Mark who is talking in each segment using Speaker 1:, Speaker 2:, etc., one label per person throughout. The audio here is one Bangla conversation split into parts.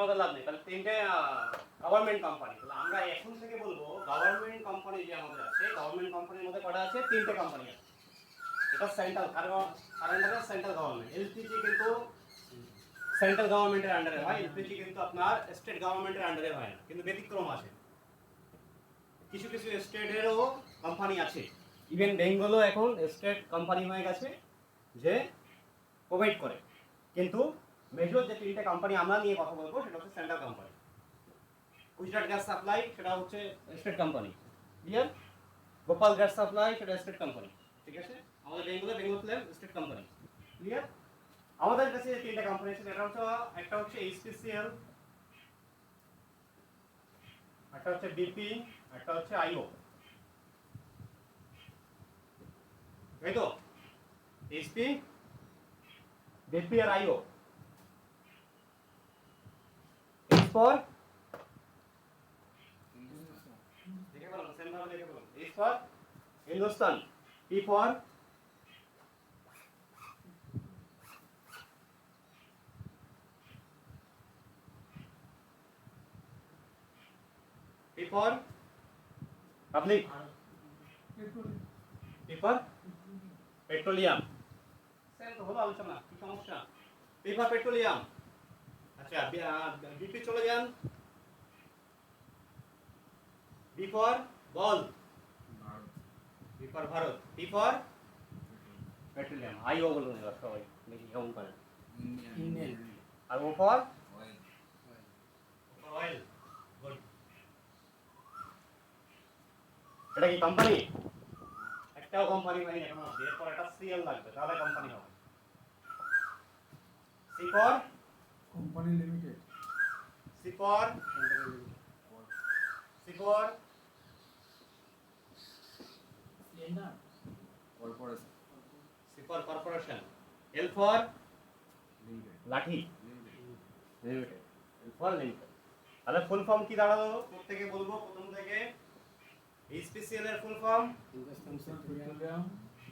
Speaker 1: আমাদের লাভ নেই। তাহলে তিনটে গভর্নমেন্ট কোম্পানি। তাহলে আমরা এখন থেকে বলবো গভর্নমেন্ট কোম্পানি যে আমাদের আছে, গভর্নমেন্ট কোম্পানির মধ্যে কটা আছে? তিনটে কোম্পানি আছে। এটা সেন্ট্রাল, কারণ সেন্ট্রাল গভর্নমেন্ট। এলপিজি কিন্তু সেন্ট্রাল গভর্নমেন্টের আন্ডারে হয়, এলপিজি কিন্তু আপনার স্টেট গভর্নমেন্টের আন্ডারে হয় না, কিন্তু ব্যতিক্রম আছে। কিছু কিছু স্টেটেরও কোম্পানি আছে, ইভেন বেঙ্গলও এখন স্টেট কোম্পানি হয়ে গেছে যে প্রোভাইড করে। কিন্তু মেজর যে তিনটে কোম্পানি আমরা নিয়ে কথা বলবো সেটা হচ্ছে central company. Gujarat gas supply সেটা হচ্ছে state company, clear? Gopal gas supply সেটা স্টেট কোম্পানি, ঠিক আছে? আমাদের Bengal film state company, clear? আমাদের কাছে যে তিনটা কোম্পানি আছে সেটা হচ্ছে, একটা হচ্ছে এইচপিসিএল, একটা হচ্ছে বিপি, একটা হচ্ছে আইও, তাই তো? এইচপি, বিপি আর আইও। এইচ ফর দেখে বলুন, সেম ভাবে দেখে বলুন। H for Hindustan, P for public, P for petroleum. Same তো হলো আলোচনা, কি সমস্যা? P for petroleum. আচ্ছা, বিপি চলে যান, বি ফর বল, B for Bharat, P for petroleum. IO বলুন এবার সবাই দেখি কেমন পারেন।
Speaker 2: ইন্ডিয়ান
Speaker 1: আর O for
Speaker 3: oil.
Speaker 1: Oil, good. এটা কি কোম্পানি? একটাও কোম্পানি হয়নি এখন অবধি। এরপর একটা সিএল লাগবে, তাহলে কোম্পানি হবে। C for
Speaker 2: company limited,
Speaker 1: C for C for
Speaker 2: cylinder,
Speaker 3: corporation.
Speaker 1: C for corporation, L for
Speaker 3: limited.
Speaker 1: লাঠি, লিমিটেড, এল ফর লিমিটেড। তাহলে ফুল ফর্ম কি দাঁড়ালো? প্রত্যেকে বলবো প্রথম থেকে। এইচপিসিএল এর full form
Speaker 2: Hindustan petroleum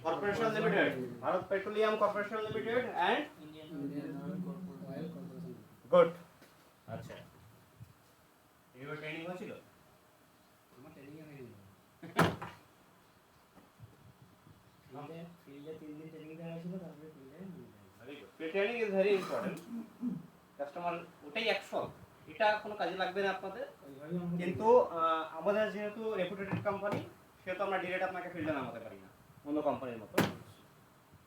Speaker 1: corporation limited, Bharat petroleum corporation limited and
Speaker 2: Indian oil corporation.
Speaker 1: Good. আচ্ছা, এবার ট্রেনিং হয়েছিল?
Speaker 2: আমার ট্রেনিং এ হয়নি, ফিল্ডে 3 দিন ট্রেনিং দেওয়া হয়েছিল, তারপরে ফিল্ডে
Speaker 1: very good. Training is very important. Customer ওটাই একশো, এটা কোনো কাজে লাগবে না আপনাদের।
Speaker 2: ওইভাবেই আমরা
Speaker 1: কিন্তু আমাদের যেহেতু রেপুটেড কোম্পানি, সেহেতু আমরা ডিরেক্ট আপনাকে ফিল্ডে নামাতে পারি না অন্য কোম্পানির মতো।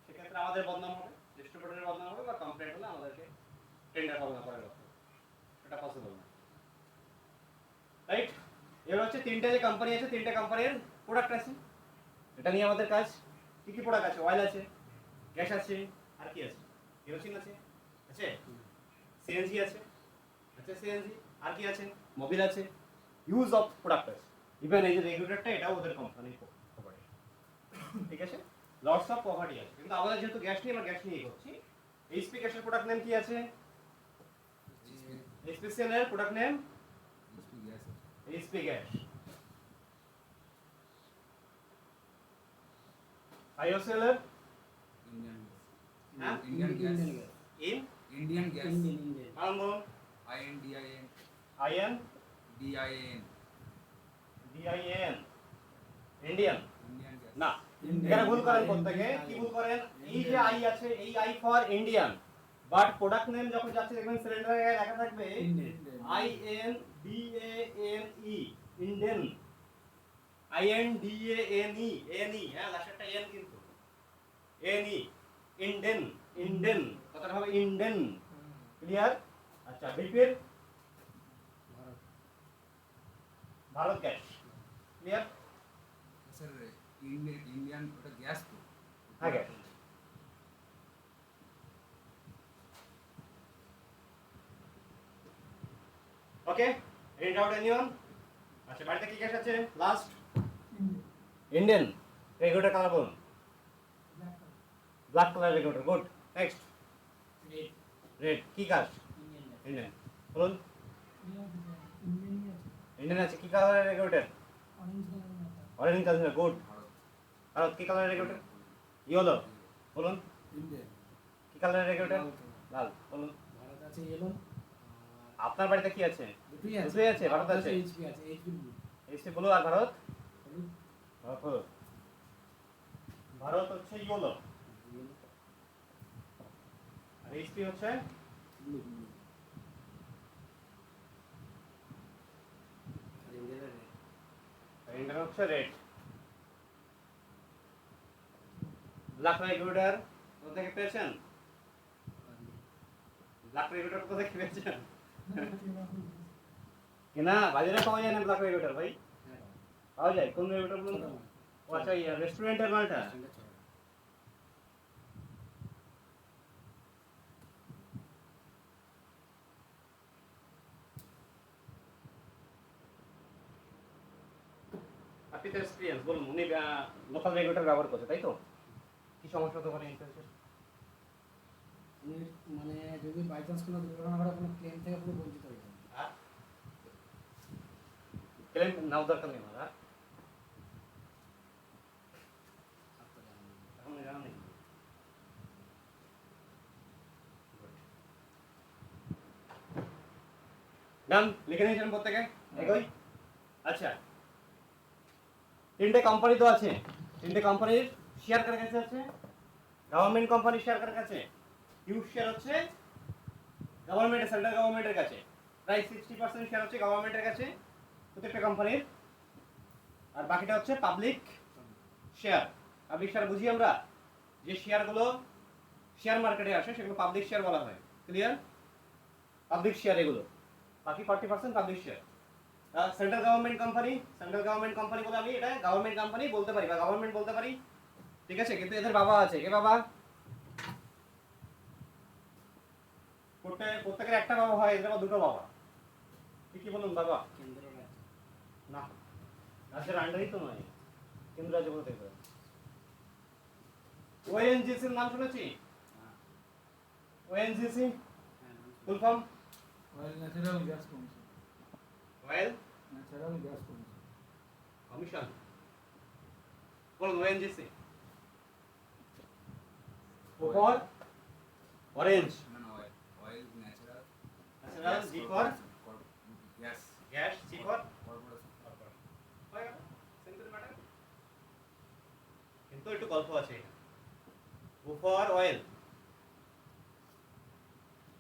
Speaker 1: সেক্ষেত্রে আমাদের বদনাম হবে, ডিস্ট্রিবিউটরের বদনাম হবে, বা কমপ্লেন্ট হলে আমাদেরকে টেন্ডার হবে না পরের বছর, সেটা পসিবল না, রাইট? এবার হচ্ছে তিনটে যে কোম্পানি আছে, তিনটে কোম্পানির প্রোডাক্ট আছে, এটা নিয়ে আমাদের কাজ। কি কি প্রোডাক্ট আছে? অয়েল আছে, গ্যাস আছে, আর কি আছে? কেরোসিন আছে, আছে সিএনজি আছে, আচ্ছা সিএনজি, আর কি আছে? মোবিল আছে, ইউজ অফ প্রোডাক্ট আছে। ইভেন এই যে রেগুলেটরটা, এটাও ওদের কোম্পানির প্রপার্টি, ঠিক আছে? লটস অফ প্রপার্টি আছে। কিন্তু আমাদের যেহেতু গ্যাস নিয়ে, আমরা গ্যাস নিয়ে করছি। এইচপি গ্যাসের প্রোডাক্ট নেম কি আছে? এইচপিসিএল এর product name
Speaker 3: gas.
Speaker 1: HP gas. IOCL এর হ্যাঁ?
Speaker 3: Indian gas.
Speaker 1: In
Speaker 3: Indian gas.
Speaker 2: Indian
Speaker 1: নাম বলুন।
Speaker 3: INDIN
Speaker 1: in
Speaker 3: DIN।
Speaker 1: DIN, Indian
Speaker 3: Indian gas.
Speaker 1: না, এখানে ভুল করেন প্রত্যেকে। কি ভুল করেন? এই যে আই আছে, এই I for Indian, but product name যখন যাচ্ছে দেখবেন সিলিন্ডারে লেখা থাকবে INDANE, ইন্ডিয়ান, INDANE, এনই, হ্যাঁ লাস্টেরটা এন কিন্তু, এনই, ইন্ডিয়ান, ইন্ডিয়ান, কথাটা হবে ইন্ডিয়ান, ক্লিয়ার? আচ্ছা, বিপির
Speaker 2: Bharat,
Speaker 1: Bharat gas, clear?
Speaker 3: Sir Indian ওটা গ্যাস তো।
Speaker 1: হ্যাঁ gas. Okay, read out anyone? আচ্ছা, বাড়িতে কি গ্যাস আছে? Last Indian. রেগুলেটর কালার বলুন। Black colour regulator, good. Next
Speaker 2: red,
Speaker 1: red, কি কাজ?
Speaker 2: ইন্ডিয়ান গ্যাস,
Speaker 1: ইন্ডিয়ান, বলুন।
Speaker 2: ইন্ডিয়ানই আছে,
Speaker 1: ইন্ডিয়ান আছে, কি কালার রেগুলেটর?
Speaker 2: অরেঞ্জ কালার আছে,
Speaker 1: orange colour, good.
Speaker 3: Bharat.
Speaker 1: Bharat, কি কালার রেগুলেটর? ইয়েলো, বলুন।
Speaker 2: ইন্ডিয়ান,
Speaker 1: কি কালার রেগুলেটর? লাল, বলুন।
Speaker 2: ভারত আছে ইয়েলো, আর
Speaker 1: আপনার বাড়িতে কি আছে?
Speaker 2: দুটোই
Speaker 1: দুটোই আছে, ভারত আছে।
Speaker 2: এইচপি আছে, এইচপি ব্লু।
Speaker 1: এইচপি ব্লু আর ভারত?
Speaker 2: হলুদ।
Speaker 1: ভারত হলুদ। ভারত হচ্ছে ইয়েলো আর এইচপি হচ্ছে
Speaker 2: ব্লু ব্লু। আর ইন্ডিয়ানের red।
Speaker 1: আর ইন্ডিয়ান হচ্ছে রেড। ব্ল্যাক রেগুলেটর কোথা থেকে পেয়েছেন? ব্ল্যাক রেগুলেটর কোথা থেকে পেয়েছেন? কিনা বাজারে পাওয়া যায় না ব্ল্যাক রেগুলেটর ভাই?
Speaker 2: হ্যাঁ,
Speaker 1: পাওয়া যায় কোন রেগুলেটর বলুন
Speaker 2: ছোট
Speaker 1: তো?
Speaker 2: মাল।
Speaker 1: ও আচ্ছা, এই রেস্টুরেন্টের মালটা।
Speaker 2: রেস্টুরেন্টের ছোট।
Speaker 1: আপনি তো এক্সপিরিয়েন্স বলুন, উনি লোকাল রেগুলেটর ব্যবহার করছে তাই তো? কি সমস্যা হতে পারে ইন্টারেস্টের?
Speaker 2: উনি মানে যদি বাই চান্স কোনো দুর্ঘটনা ঘটে কোনো ক্লেম থেকে পুরো বঞ্চিত হয়ে যাবে।
Speaker 1: ক্লেম নাও দরকার নেই আমার।
Speaker 2: আপনার জানা নেই।
Speaker 1: এখন জানা নেই। নাম লিখে নিয়েছেন প্রত্যেকে? এগোই। আচ্ছা, তিনটে কোম্পানি তো আছে। তিনটে কোম্পানির শেয়ার কার কাছে আছে? গভর্নমেন্ট কোম্পানির শেয়ার কার কাছে? হিউজ শেয়ার হচ্ছে গভর্নমেন্টের, সেন্ট্রাল গভর্নমেন্টের কাছে। প্রায় 60% শেয়ার হচ্ছে গভর্নমেন্টের কাছে প্রত্যেকটা কোম্পানির। আর বাকিটা হচ্ছে পাবলিক শেয়ার। পাবলিক শেয়ার বুঝি আমরা যে শেয়ারগুলো শেয়ার মার্কেটে আসে সেগুলো পাবলিক শেয়ার বলা হয়। ক্লিয়ার? পাবলিক শেয়ার এগুলো। বাকি 40% public share. Central government company, central government company বলে আমি এটা গভর্নমেন্ট কোম্পানি বলতে পারি বা গভর্নমেন্ট বলতে পারি, ঠিক আছে? কিন্তু এদের বাবা আছে। কে বাবা? প্রত্যেকের একটা বাবা হয়, এদের আবার দুটো বাবা। ঠিক কি বলুন বাবা?
Speaker 2: কেন্দ্র রাজ্য।
Speaker 1: না, রাজ্যের আন্ডারই তো নয়। কেন্দ্র রাজ্য বলতে পারে। ওএনজিসির নাম শুনেছি?
Speaker 2: হ্যাঁ,
Speaker 1: ওএনজিসি
Speaker 2: হ্যাঁ, নাম শুনেছি।
Speaker 1: Full form?
Speaker 2: Oil natural gas commission.
Speaker 1: Well
Speaker 2: natural gas commission.
Speaker 1: Commission. বলুন ওএনজিসি। ফর অরেঞ্জ,
Speaker 3: মানে oil, oil, natural,
Speaker 1: natural,
Speaker 3: gas
Speaker 1: G for
Speaker 3: gas,
Speaker 1: gas, C for
Speaker 3: corporation.
Speaker 1: হয়ে গেল। Simple matter. কিন্তু একটু গল্প আছে এখানে। ও for oil,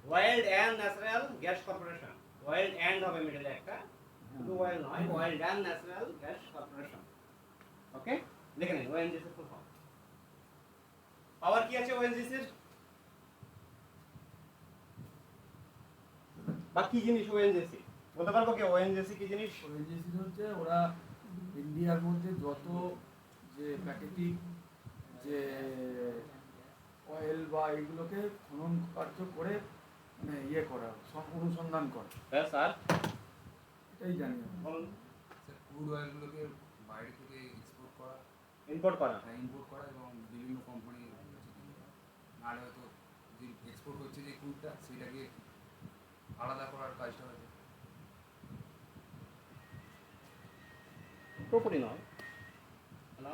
Speaker 1: wild and natural gas corporation. Wild and হবে মিডলে একটা, শুধু ওয়াইল্ড নয়, wild and natural gas corporation. ওকে, লিখে নিন ওএনজিসি ফুল ফর্ম। পাওয়ার কি আছে ওএনজিসির? বা কি জিনিস ওএনজিসি? বলতে পারবো কি ওএনজিসি কি জিনিস?
Speaker 4: ওএনজিসি হচ্ছে ওরা ইন্ডিয়ার মধ্যে যত যে প্রাকৃতিক যে অয়েল বা এইগুলোকে খনন কার্য করে মানে ইয়ে করা অনুসন্ধান করা,
Speaker 1: ব্যাস, আর
Speaker 4: এটাই জানি আমি।
Speaker 1: বলুন।
Speaker 3: স্যার ক্রুড অয়েলগুলোকে বাইরে থেকে এক্সপোর্ট করা,
Speaker 1: ইম্পোর্ট করা।
Speaker 3: ইম্পোর্ট করা এবং বিভিন্ন কোম্পানি নাহলে হয়তো যে এক্সপোর্ট হচ্ছে যে ক্রুডটা সেটাকে আলাদা করার কাজটা হয়তো।
Speaker 1: পুরোপুরি নয়। হ্যালো,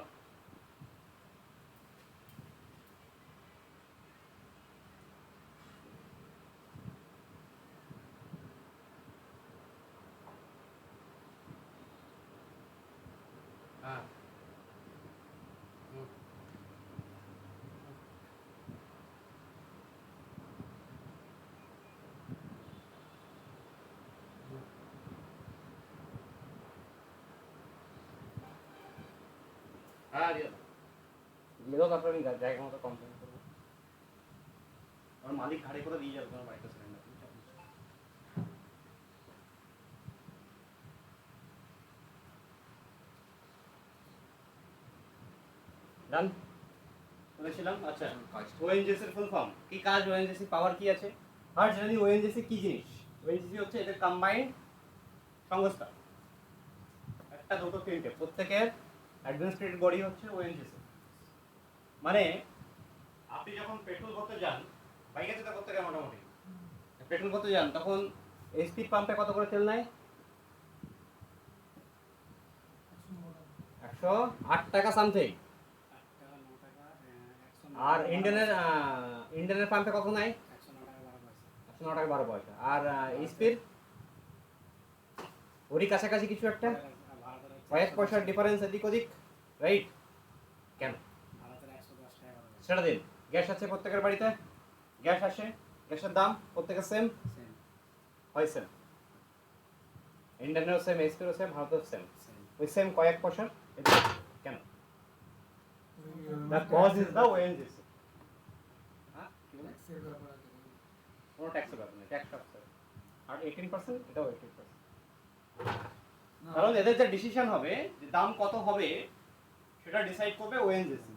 Speaker 1: হ্যাঁ, হুম। হ্যাঁ, দিয়ে দাও। দিয়ে দাও, তারপরে আমি জায়গা মতো কমপ্লেন করবো। আমার মালিক ঘাড়ে করে দিয়ে যাবে তোমার বাড়িতে সিলিন্ডার। ডান বলেছিলাম। আচ্ছা,
Speaker 3: কাজটা
Speaker 1: ওএনজিসির ফুল ফর্ম কি? কাজ ওএনজিসি, পাওয়ার কি আছে? ফার্স্ট জানি ওএনজিসি কি জিনিস। ওএনজিসি হচ্ছে এদের কম্বাইন্ড সংস্থা। একটা, দুটো, তিনটে, প্রত্যেকের অ্যাডমিনিস্ট্রেটিভ বডি হচ্ছে ওএনজিসি। মানে আপনি যখন পেট্রোল ভরতে যান, বাইক আছে তো প্রত্যেকের মোটামুটি, পেট্রোল ভরতে যান তখন এইচপি পাম্পে কত করে তেল নেয়? 108 টাকা সামথিং।
Speaker 2: 8 টাকা 9 টাকা, 109
Speaker 1: আর ইন্ডিয়ানের পাম্পে কত নেয়?
Speaker 2: 109 টাকা 12 পয়সা।
Speaker 1: 109 টাকা 12 পয়সা। আর এইচপির ওরই কাছাকাছি কিছু একটা
Speaker 2: ভারতের হচ্ছে
Speaker 1: কয়েক পয়সার ডিফারেন্স এদিক ওদিক, রাইট? কেন
Speaker 2: ভারতের 110 টাকা করে
Speaker 1: সেটা দিন। গ্যাস আছে প্রত্যেকের বাড়িতে, গ্যাস আসে, গ্যাসের দাম প্রত্যেকের সেম
Speaker 2: সেম
Speaker 1: হয়, সেম ইন্ডিয়ানেরও সেম, এইচপিরও সেম, ভারতের সেম,
Speaker 2: সেম
Speaker 1: ওই সেম কয়েক পয়সার এদিক কেন? The cause is the ONGC. হ্যাঁ কি বলে?
Speaker 4: ট্যাক্সের ব্যাপার আছে।
Speaker 1: কোনো ট্যাক্সের ব্যাপার নেই, ট্যাক্স অফসেট আর 18%, এটাও 18%।
Speaker 4: না,
Speaker 1: কারণ এদের যে ডিসিশন হবে যে দাম কত হবে সেটা ডিসাইড করবে ওএনজিসি,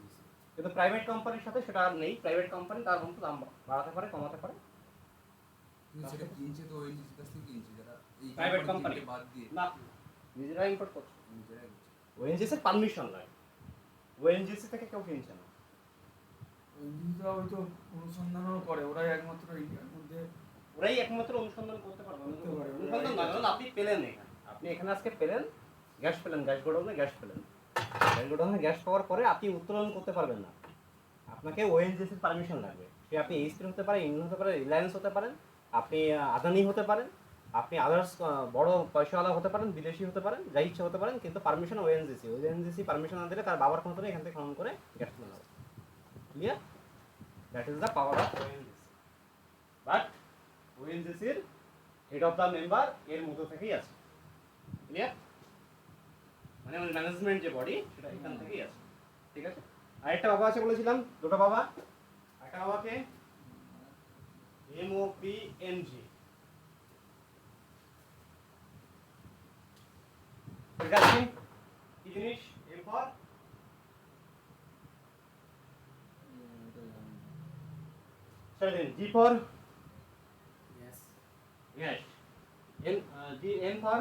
Speaker 1: কিন্তু প্রাইভেট কোম্পানির সাথে সেটা আর নেই। প্রাইভেট কোম্পানি তার মতো দাম বাড়াতে পারে, কমাতে পারে
Speaker 3: কিন্তু সেটা কিনছে তো ওএনজিসির কাছ থেকে কিনছে, যারা এই
Speaker 1: প্রাইভেট
Speaker 3: কোম্পানি
Speaker 1: কোম্পানি
Speaker 3: বাদ দিয়ে
Speaker 1: না, নিজেরা ইম্পোর্ট করছে।
Speaker 3: নিজেরাই করছে।
Speaker 1: ওএনজিসির পারমিশন নয়, ওএনজিসি থেকে কেউ কিনছে না।
Speaker 4: ওইটা হয়তো অনুসন্ধানও করে, ওরাই একমাত্র ইন্ডিয়ার মধ্যে।
Speaker 1: ওরাই একমাত্র অনুসন্ধান করতে পারবে।
Speaker 4: করতে পারবে।
Speaker 1: অনুসন্ধান নয়, কারণ আপনি পেলেন এখানে, আপনি এখানে আজকে পেলেন গ্যাস, পেলেন গ্যাস গোডাউনে গ্যাস পেলেন, গ্যাস গোডাউনে গ্যাস পাওয়ার পরে আপনি উত্তোলন করতে পারবেন না, আপনাকে ওএনজিসির পারমিশন লাগবে। সে আপনি এইচপি হতে পারে, ইন্ডিয়ান হতে পারে, রিলায়েন্স হতে পারেন, আপনি আদানি হতে পারেন, আপনি আদার্স বড় পয়সাওয়ালা হতে পারেন, বিদেশি হতে পারেন, যা ইচ্ছে হতে পারেন, কিন্তু পারমিশন ওএনজিসি। ওএনজিসি পারমিশন না দিলে তার বাবার ক্ষমতা নেই এখান থেকে খনন করে গ্যাস তুলে নেওয়া। Clear? That is the power of ONGC. But ওএনজিসির হেড অফ দ্য মেম্বার এর মধ্যে থেকেই আছে। ক্লিয়ার? মানে আমাদের ম্যানেজমেন্ট যে বডি সেটা এখান থেকেই আছে। ঠিক আছে? আরেকটা বাবা আছে বলেছিলাম, দুটো বাবা। একটা বাবাকে MOPNG, ঠিক আছে? কি জিনিস? M for certain, G for
Speaker 2: yes
Speaker 1: yes, N for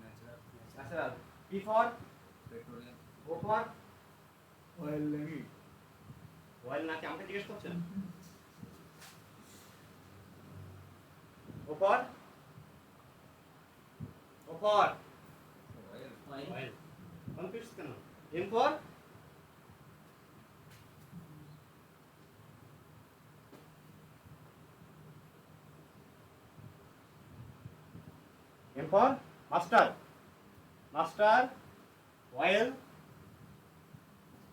Speaker 3: natural
Speaker 1: natural, P for
Speaker 3: petroleum
Speaker 1: O for
Speaker 4: oil
Speaker 1: oil নাকি আমাকে জিজ্ঞেস করছেন? O for
Speaker 3: oil
Speaker 1: oil, confused কেন? M for master, oil,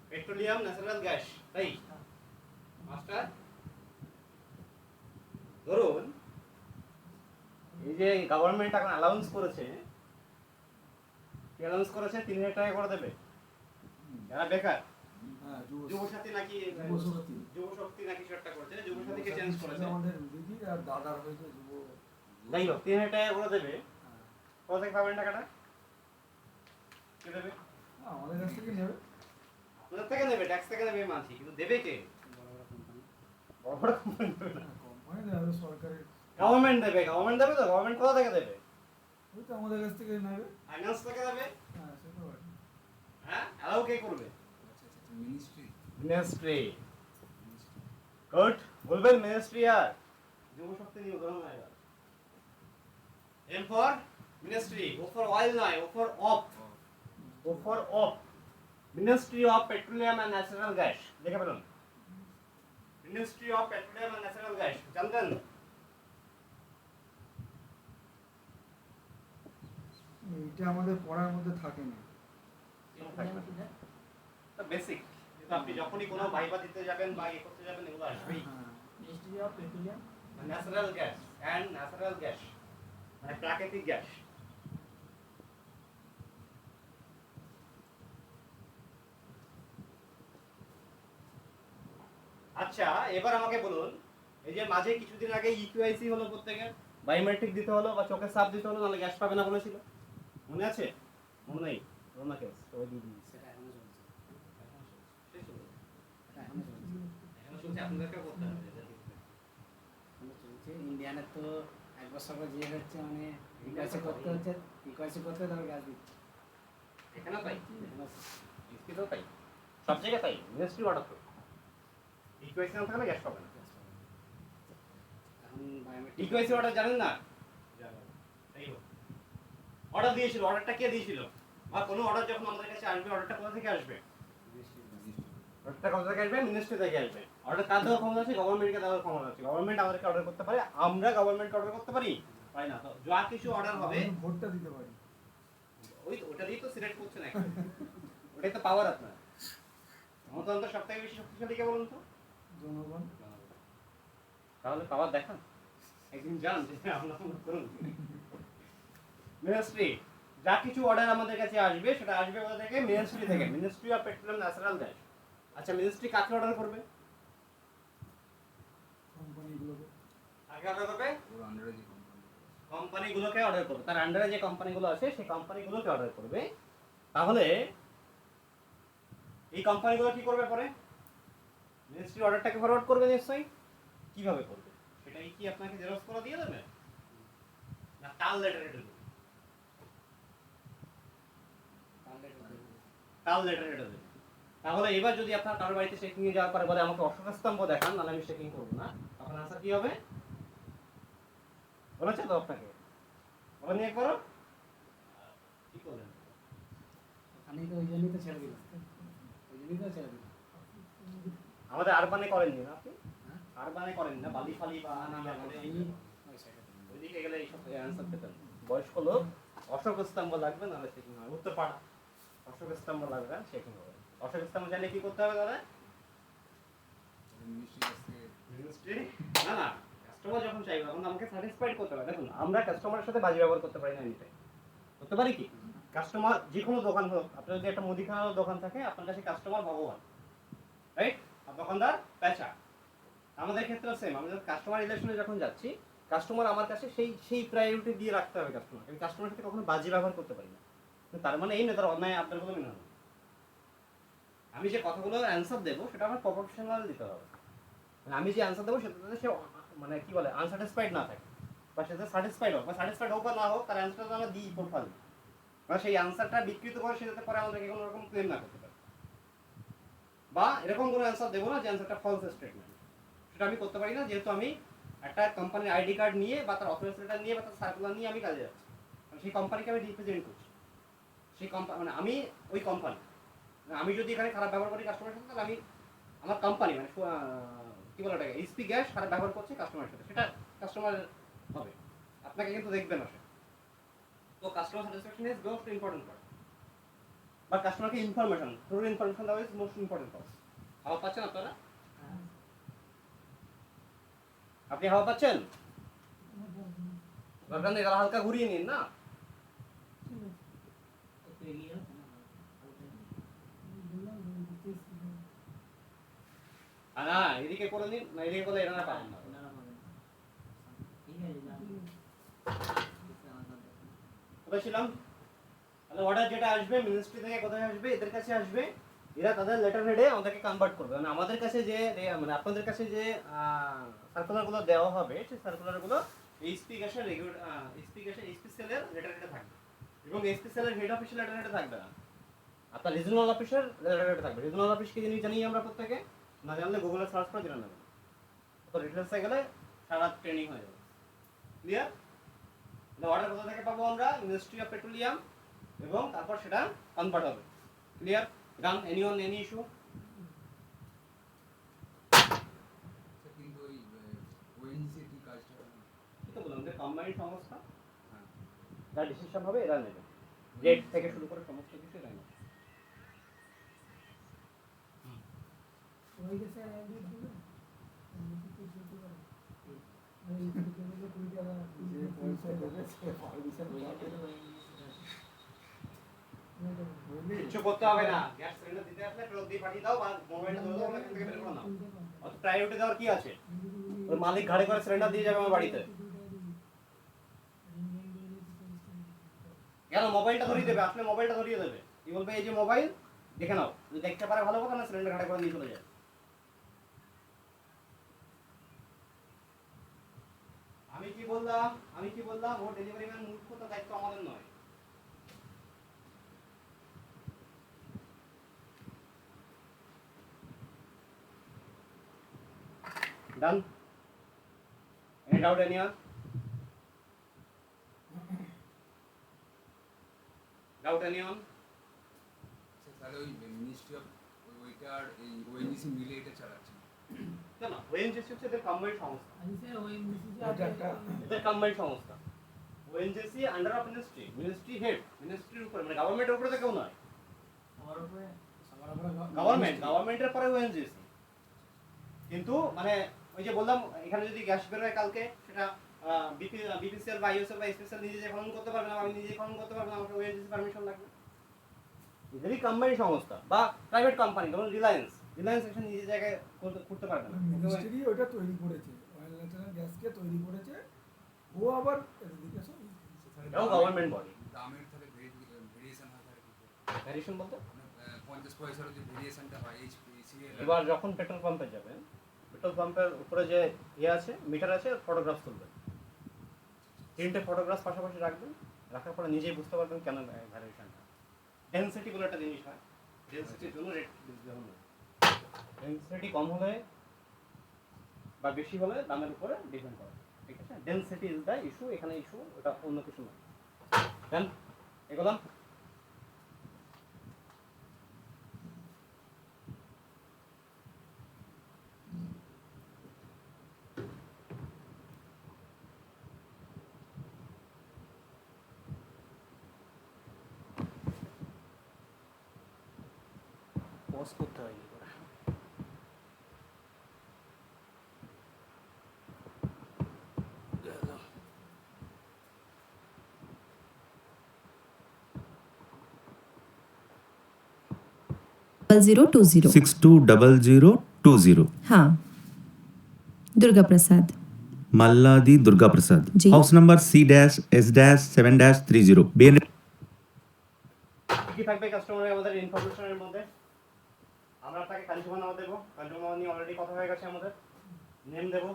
Speaker 1: petroleum, natural gas, তাই মাস্টার। ধরুন এই যে গভর্নমেন্ট এখন অ্যালাউন্স করেছে, কি অ্যালাউন্স করেছে? 3,000 টাকা করে দেবে যারা বেকার।
Speaker 4: হ্যাঁ,
Speaker 1: যুবসাথী নাকি
Speaker 4: যুবশক্তি।
Speaker 1: যুবশক্তি নাকি সেটা করছে, যুবসাথীকে চেঞ্জ করেছে।
Speaker 4: আমাদের দিদি আর দাদার হয়েছে যুব।
Speaker 1: যাই হোক 3,000 টাকা করে দেবে।
Speaker 4: হ্যাঁ।
Speaker 1: কোথা থেকে পাবেন টাকাটা? কে দেবে?
Speaker 4: আমাদের কাছ থেকে নেবে।
Speaker 1: আপনাদের থেকে নেবে, ট্যাক্স থেকে নেবে মানছি, কিন্তু দেবে কে?
Speaker 2: বড় বড় কোম্পানি
Speaker 1: বড় বড় কোম্পানি দেবে না,
Speaker 4: কোম্পানি দেবে, সরকারের।
Speaker 1: গভর্নমেন্ট দেবে। গভর্নমেন্ট দেবে তো, গভর্নমেন্ট কোথা থেকে দেবে?
Speaker 4: ওই তো আমাদের কাছ থেকে নেবে।
Speaker 1: ফাইন্যান্স থেকে দেবে।
Speaker 4: হ্যাঁ, সেটা হয়।
Speaker 1: হ্যাঁ, অ্যালাউ কে করবে?
Speaker 3: আচ্ছা আচ্ছা মিনিস্ট্রি
Speaker 1: মিনিস্ট্রি। গুড, বলবেন মিনিস্ট্রি। আর যুবশক্তি নিয়ে উদাহরণ হয়। M for ministry, O for oil নয়, O for of, O for of, ministry of petroleum and natural gas. দেখে পেলাম, ministry of petroleum and natural gas, জানতেন?
Speaker 4: এটা আমাদের পড়ার মধ্যে থাকে না।
Speaker 1: বেসিক, কিন্তু আপনি যখনই কোনো ভাইবা দিতে যাবেন বা ইয়ে করতে যাবেন এগুলো আসবেই।
Speaker 4: হ্যাঁ।
Speaker 2: Ministry of petroleum
Speaker 1: natural gas and natural gas মানে প্রাকৃতিক গ্যাস। আচ্ছা, এবার আমাকে বলুন, এই যে মাঝে কিছুদিন আগে ইকিউআইসি হলো, প্রত্যেকের বায়োমেট্রিক দিতে হলো বা চোখের ছাপ দিতে হলো, নাহলে গ্যাস পাবে না বলেছিল, মনে আছে? মনে নেই? করোনা কেস সবাই দিয়ে দিয়েছে।
Speaker 2: সেটা এখনো চলছে
Speaker 1: শেষ হলো?
Speaker 2: এটা এখনো চলছে
Speaker 1: এখনো চলছে, আপনাদেরকে করতে হবে।
Speaker 2: এখনো চলছে ইন্ডিয়ানের তো 1 বছর পর যে হচ্ছে মানে রিকোয়েস্ট করতে হচ্ছে, রিকোয়েস্ট করতে তবে গ্যাস দিচ্ছে
Speaker 1: এখানে তাই,
Speaker 2: এখনো
Speaker 1: ইসকিতেও তাই, সব জায়গায় তাই। মিনিস্ট্রি অর্ডার তো ইকুয়েশন না থাকলে গ্যাস পাবে না।
Speaker 2: গ্যাস পাবে না। এখন বায়োমেট্রিক
Speaker 1: ইকুয়েশন অর্ডার জানেন না? অর্ডার দিয়েছিল, অর্ডারটা কে দিয়েছিল? বা কোনো অর্ডার যখন আমাদের কাছে আসবে, অর্ডারটা কোথা থেকে আসবে? অর্ডারটা কোথা থেকে আসবে? মিনিস্ট্রি থেকে আসবে। অর্ডার কার দেওয়ার ক্ষমতা আছে? গভর্নমেন্টকে দেওয়ার ক্ষমতা আছে। গভর্নমেন্ট আমাদেরকে অর্ডার করতে পারে, আমরা গভর্নমেন্ট অর্ডার করতে পারি? পারি না। তো যা কিছু অর্ডার হবে,
Speaker 4: আমরা ভোটটা দিতে পারি।
Speaker 1: ওই তো ওটা দিয়ে তো সিলেক্ট করছেন একটা, ওটাই তো পাওয়ার আপনার। গণতন্ত্র সব থেকে বেশি শক্তিশালী কে বলুন তো?
Speaker 4: জনগণ।
Speaker 1: তাহলে পাওয়ার দেখান, একদিন যান যে আপনার করুন। মিনিস্ট্রি, যা কিছু অর্ডার আমাদের কাছে আসবে সেটা আসবে কোথা থেকে? মিনিস্ট্রি থেকে, ministry of petroleum natural gas. আচ্ছা মিনিস্ট্রি কাকে অর্ডার করবে?
Speaker 4: কোম্পানিগুলোকে।
Speaker 1: কাকে অর্ডার করবে?
Speaker 3: ওর আন্ডারে যে কোম্পানি
Speaker 1: কোম্পানিগুলোকে অর্ডার করবে, তার আন্ডারে যে কোম্পানিগুলো আছে সেই কোম্পানিগুলোকে অর্ডার করবে। তাহলে এই কোম্পানিগুলো কি করবে পরে? মিনিস্ট্রি অর্ডারটাকে ফরওয়ার্ড করবে নিশ্চয়ই। কিভাবে করবে? সেটাই কি আপনাকে জেরক্স করে দিয়ে দেবে, না টাল লেটারে দেবে? টাল লেটারে দেবে। তাহলে এবার যদি আপনার কারোর বাড়িতে চেকিং এ যাওয়ার পরে বলে আমাকে অশোক স্তম্ভ দেখান, নাহলে আমি চেকিং করবো না, তখন আনসার কি হবে? বলেছে তো আপনাকে, বলেন একবারও? কি করলেন?
Speaker 2: ওখানেই তো ওই জন্যই তো ছেড়ে দিলাম, ওই জন্যই তো ছেড়ে দিলাম।
Speaker 1: আমাদের আরবানে করেননি না আপনি?
Speaker 2: হ্যাঁ?
Speaker 1: আরবানে করেন না, বালি ফালি বা
Speaker 2: না, না, না,
Speaker 1: এই-
Speaker 2: ওই side এ।
Speaker 1: ওইদিকে গেলে এইসব অ্যান্সার পেতেন। বয়স্ক লোক, অশোক স্তম্ভ লাগবে, নাহলে চেকিং হবে। উত্তরপাড়া অশোক স্তম্ভ লাগবে, চেকিং হবে। অশোক স্তম্ভ চাইলে কি করতে হবে তাহলে?
Speaker 3: মিনিস্ট্রি কাছ থেকে
Speaker 1: মিনিস্ট্রি না না, কাস্টমার যখন চাইবে তখন আমাকে স্যাটিসফাইড করতে হবে। দেখুন আমরা কাস্টমারের সাথে বাজি ব্যবহার করতে পারি না, এটাই করতে পারি কি? কাস্টমার যে কোনো দোকান হোক, আপনার যদি একটা মুদিখানার দোকান থাকে, আপনার কাছে কাস্টমার ভগবান, রাইট? আর দোকানদার পেঁচা। আমাদের ক্ষেত্রে সেম, আমরা কাস্টমার রিলেশনে যখন যাচ্ছি, কাস্টমার আমার কাছে সেই প্রায়োরিটি দিয়ে রাখতে হবে কাস্টমার। আমি কাস্টমারের সাথে কখনো বাজি ব্যবহার করতে পারি না। কিন্তু তার মানে এই না তার অন্যায় আপনারগুলো মেনে নেব। আমি যে কথাগুলো অ্যান্সার দেবো সেটা আমার প্রফেশনাল দিতে হবে। মানে আমি যে অ্যান্সার দেবো সেটাতে সে মানে কি বলে আনস্যাটিসফাইড না থাকে, বা সেটা স্যাটিসফাইড হোক, বা স্যাটিসফাইড হোক বা না হোক, তার অ্যান্সারটা আমরা দিই প্রোফাইল, মানে সেই অ্যান্সারটা বিকৃত করে সে যাতে পরে আমাদেরকে কোনো রকম ক্লেম না করতে পারে, বা এরকম কোনো অ্যান্সার দেবো না যে অ্যান্সারটা ফলস স্টেটমেন্ট। সেটা আমি করতে পারি না, যেহেতু আমি একটা কোম্পানির আইডি কার্ড নিয়ে বা তার অথরাইজ লেটার নিয়ে বা তার সার্কুলার নিয়ে আমি কাজে যাচ্ছি। মানে সেই কোম্পানিকে আমি রিপ্রেজেন্ট করছি। সেই কোম্পানি মানে আমি ওই কোম্পানি, আমি যদি এখানে খারাপ ব্যবহার করি কাস্টমারের সাথে, তাহলে আমি আমার কোম্পানি মানে কি বলে ওটাকে, এইচপি গ্যাস খারাপ ব্যবহার করছে কাস্টমারের সাথে, সেটা কাস্টমার হবে, আপনাকে কিন্তু দেখবে না সে। তো customer satisfaction is most important part, বা কাস্টমারকে ইনফরমেশন, থ্রু ইনফরমেশন দেওয়া ইজ মোস্ট ইম্পর্টেন্ট পার্ট। হাওয়া পাচ্ছেন আপনারা? আপনি হাওয়া পাচ্ছেন? দরকার নেই, তাহলে হালকা ঘুরিয়ে নিন না।
Speaker 2: একটু এগিয়ে যাও।
Speaker 1: না এদিকে করে নিন, না এদিকে করলে এরা পাবেন না। কোথায় ছিলাম? তাহলে অর্ডার যেটা আসবে মিনিস্ট্রি থেকে কোথায় আসবে? এদের কাছে আসবে। এরা তাদের লেটার হেডে আমাদেরকে কনভার্ট করবে। মানে আমাদের কাছে যে মানে আপনাদের কাছে যে সার্কুলারগুলো দেওয়া হবে, সেই সার্কুলারগুলো এইচপি গ্যাসের এইচপি সেলের লেটার হেডে থাকবে, এবং এইচপি সেলের হেড অফিসের লেটার হেডে থাকবে না, আপনার রিজনাল অফিসের লেটার হেডে থাকবে। রিজনাল অফিসকে জানি আমরা প্রত্যেকে, না জানলে গুগলে সার্চ করে জেনে নেবেন। তো ডিটেলসে গেলে সারা ট্রেনিং হয়ে যাবে। ক্লিয়ার? অর্ডার কোথা থেকে পাবো আমরা? মিনিস্ট্রি অফ পেট্রোলিয়াম, এবং তারপর সেটা কনভার্ট হবে। Clear? Done? Anyone any issue?
Speaker 3: কিন্তু ওই ওএনজিসি কি কাজটা
Speaker 1: কি তো বললাম যে কম্বাইন্ড সংস্থা,
Speaker 3: হ্যাঁ
Speaker 1: যা ডিসিশন হবে এরা নেবে, রেট থেকে শুরু করে সমস্ত কিছু এরা নেবে।
Speaker 4: যে পয়সা দেবে সে পারমিশন পাবে। বুঝলি?
Speaker 1: কিছু করতে হবে না, গ্যাস সিলিন্ডার দিতে আসলে ফেরত দিয়ে পাঠিয়ে দাও, বা মোবাইলটা ধরে দাও, এখান থেকে বের করে নাও। অত প্রায়োরিটি দেওয়ার কি আছে? ওই মালিক ঘাড়ে করে সিলিন্ডার দিয়ে যাবে আমার বাড়িতে। কেন? মোবাইলটা ধরিয়ে দেবে, আসলে মোবাইলটা ধরিয়ে দেবে, কি বলবে এই যে মোবাইল দেখে নাও, যদি দেখতে পারে ভালো কথা, না সিলিন্ডার ঘাড়ে করে নিয়ে চলে যায়। আমি কি বললাম ও ডেলিভারি ম্যান মূর্খতা, দায়িত্ব আমাদের নয়। Done? Any doubt anyone? Doubt anyone?
Speaker 3: তাহলে ওই মিনিস্ট্রি অফ ওইটার এই ওএনজিসি মিলে এটা চালাচ্ছে
Speaker 1: না ওএনজিসি হচ্ছে এদের কম্বাইন্ড সংস্থা,
Speaker 4: ওটা একটা
Speaker 1: এদের কম্বাইন্ড সংস্থা। ONGC under of ministry, ministry head, মিনিস্ট্রির উপরে, মানে গভর্নমেন্টের উপরে তো কেউ নয়।
Speaker 2: সবার উপরে সবার উপরে
Speaker 1: গভর্নমেন্টের পরে ওএনজিসি। কিন্তু মানে ওই যে বললাম এখানে যদি গ্যাস বেরোয় কালকে, সেটা বিপিসিএল বা আইওসিএল বা এসপিসিএল নিজে যে খনন করতে পারবে না, আমি নিজে খনন করতে পারবো না, আমাকে ওএনজিসি পারমিশন লাগবে। যদি কোম্পানি সংস্থা বা প্রাইভেট কোম্পানি, ধরুন রিলায়েন্স এখানে নিজে জায়গায় করতে পারবে না,
Speaker 4: মিনিস্ট্রি ওইটা তৈরি করেছে, অয়েল ন্যাচারাল গ্যাসকে তৈরি করেছে, ও আবার এদিকে সব
Speaker 1: এটাও গভর্নমেন্ট বডি।
Speaker 3: দামের তাহলে ভেরিয়েশন হয় তাহলে কি করে?
Speaker 1: ভ্যারিয়েশন বলতে
Speaker 3: মানে 50 পয়সার যে ভেরিয়েশনটা হয় এইচপি সিএল।
Speaker 1: এবার যখন পেট্রোল পাম্পে যাবেন, পেট্রোল পাম্পের উপরে যে ইয়ে আছে, মিটার আছে, ফটোগ্রাফ তুলবেন, 3টে ফটোগ্রাফ পাশাপাশি রাখবেন, রাখার পরে নিজেই বুঝতে পারবেন কেন ভ্যারিয়েশনটা। ডেনসিটি বলে একটা জিনিস হয়, ডেনসিটির জন্য রেট দেখুন, ডেনসিটি কম হলে বা বেশি হলে দামের উপরে ডিপেন্ড করে, ঠিক আছে? ডেনসিটি ইজ দ্য ইস্যু, এখানে ইস্যু, ওটা অন্য কিছু নয়। দেন এগোলাম। পজ করতে হয় কি করে?
Speaker 5: जीरो टू जीरो
Speaker 6: 620020
Speaker 5: हाँ Durga Prasad
Speaker 6: Malladi Durga Prasad
Speaker 5: ji.
Speaker 6: House number C-S-7-7-30 BN
Speaker 1: কি থাকবে কাস্টমারের আমাদের ইনফরমেশনের মধ্যে? আমরা তাকে কনজিউমার নাম দেব, কনজিউমার নিয়ে অলরেডি কথা হয়ে গেছে আমাদের, নেম দেব।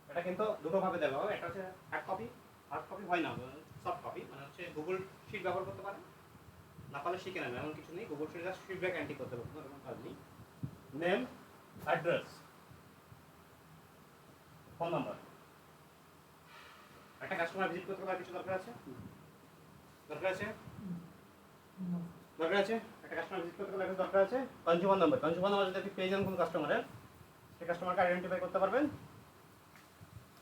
Speaker 1: এটা কিন্তু দুটো ভাবে দেওয়া হবে, একটা হচ্ছে হার্ড কপি হয় না, সফট কপি, মানে হচ্ছে গুগল শিট ব্যবহার করতে পারেন, না পারলে শিখে নেবেন, এমন কিছু নেই। Google sheet just feedback entry করতে পারবেন, এরকম কাজ নেই। Name, address, phone number. একটা কাস্টমার ভিজিট করতে পারে, কিছু দরকার আছে? দরকার আছে? দরকার আছে? একটা কাস্টমার ভিজিট করতে গেলে দরকার আছে কনজিউমার নাম্বার। কনজিউমার নাম্বার যদি আপনি পেয়ে যান কোনো কাস্টমারের, সেই কাস্টমারকে আইডেন্টিফাই করতে পারবেন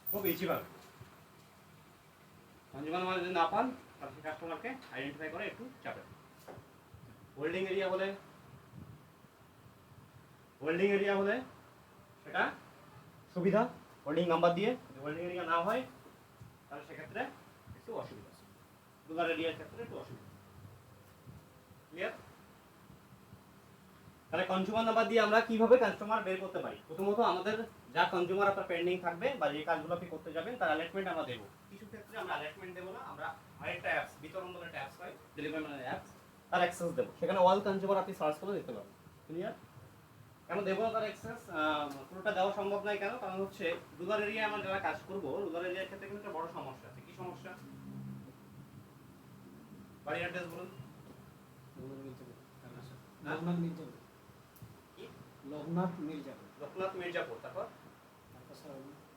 Speaker 1: খুব ইজি ভাবে। কনজিউমার নাম্বার যদি না পান, তাহলে সেই কাস্টমারকে আইডেন্টিফাই করে একটু চাপেন। হোল্ডিং এরিয়া হলে সেটা সুবিধা, হোল্ডিং নাম্বার দিয়ে। যদি হোল্ডিং এরিয়া না হয় তাহলে সেক্ষেত্রে একটু অসুবিধা, রুরাল এরিয়ার ক্ষেত্রে একটু অসুবিধা। ক্লিয়ার? তাহলে কনজিউমার নাম্বার দিয়ে আমরা কিভাবে কাস্টমার বের করতে পারি? প্রথমত আমাদের যা কনজিউমার আপনার পেন্ডিং থাকবে বা যে কাজগুলো আপনি করতে যাবেন তার অ্যালার্টমেন্ট আমরা দেবো। কিছু ক্ষেত্রে আমরা অ্যালার্টমেন্ট দেবো না, আমরা আরেকটা অ্যাপস, বিতরণ বলে একটা অ্যাপস হয়, ডেলিভারি মানে অ্যাপস, তার অ্যাক্সেস দেবো। সেখানে অল কনজিউমার আপনি সার্চ করে দেখতে পাবেন। ক্লিয়ার? কেন দেবো না তার অ্যাক্সেস? পুরোটা দেওয়া সম্ভব নয়। কেন? কারণ হচ্ছে রুরাল এরিয়ায় আমরা যারা কাজ করবো, রুরাল এরিয়ার ক্ষেত্রে কিন্তু একটা বড় সমস্যা আছে। কি সমস্যা? বাড়ি অ্যাড্রেস বলুন।
Speaker 2: লোকনাথ মির্জাপুর,
Speaker 1: কি?
Speaker 2: লোকনাথ মির্জাপুর,
Speaker 1: লোকনাথ মির্জাপুর, তারপর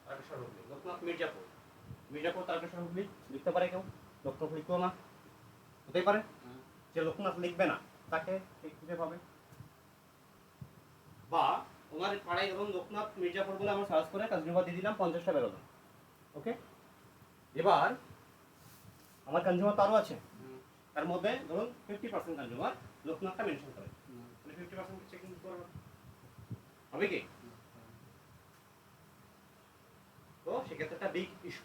Speaker 1: তারকেশ্বর হুগলি। লোকনাথ মির্জাপুর তারকেশ্বর হুগলি লিখতে পারে কেউ? লোকনাথ লিখলো না, হতেই পারে। যে লোকনাথ লিখবে না তাকে খুঁজে পাবে। বা ওনার পাড়ায় ধরুন লোকনাথ মির্জাপুর বলে আমরা সার্চ করে কনজিউমার দিয়ে দিলাম, 50টা বেরোলো। ওকে, এবার আমার কনজিউমার তো আরও আছে, তার মধ্যে ধরুন 50% কনজিউমার লোকনাথটা মেনশন করে, তাহলে 50% চেকিং করবে, হবে কি? তো সেক্ষেত্রে একটা big issue.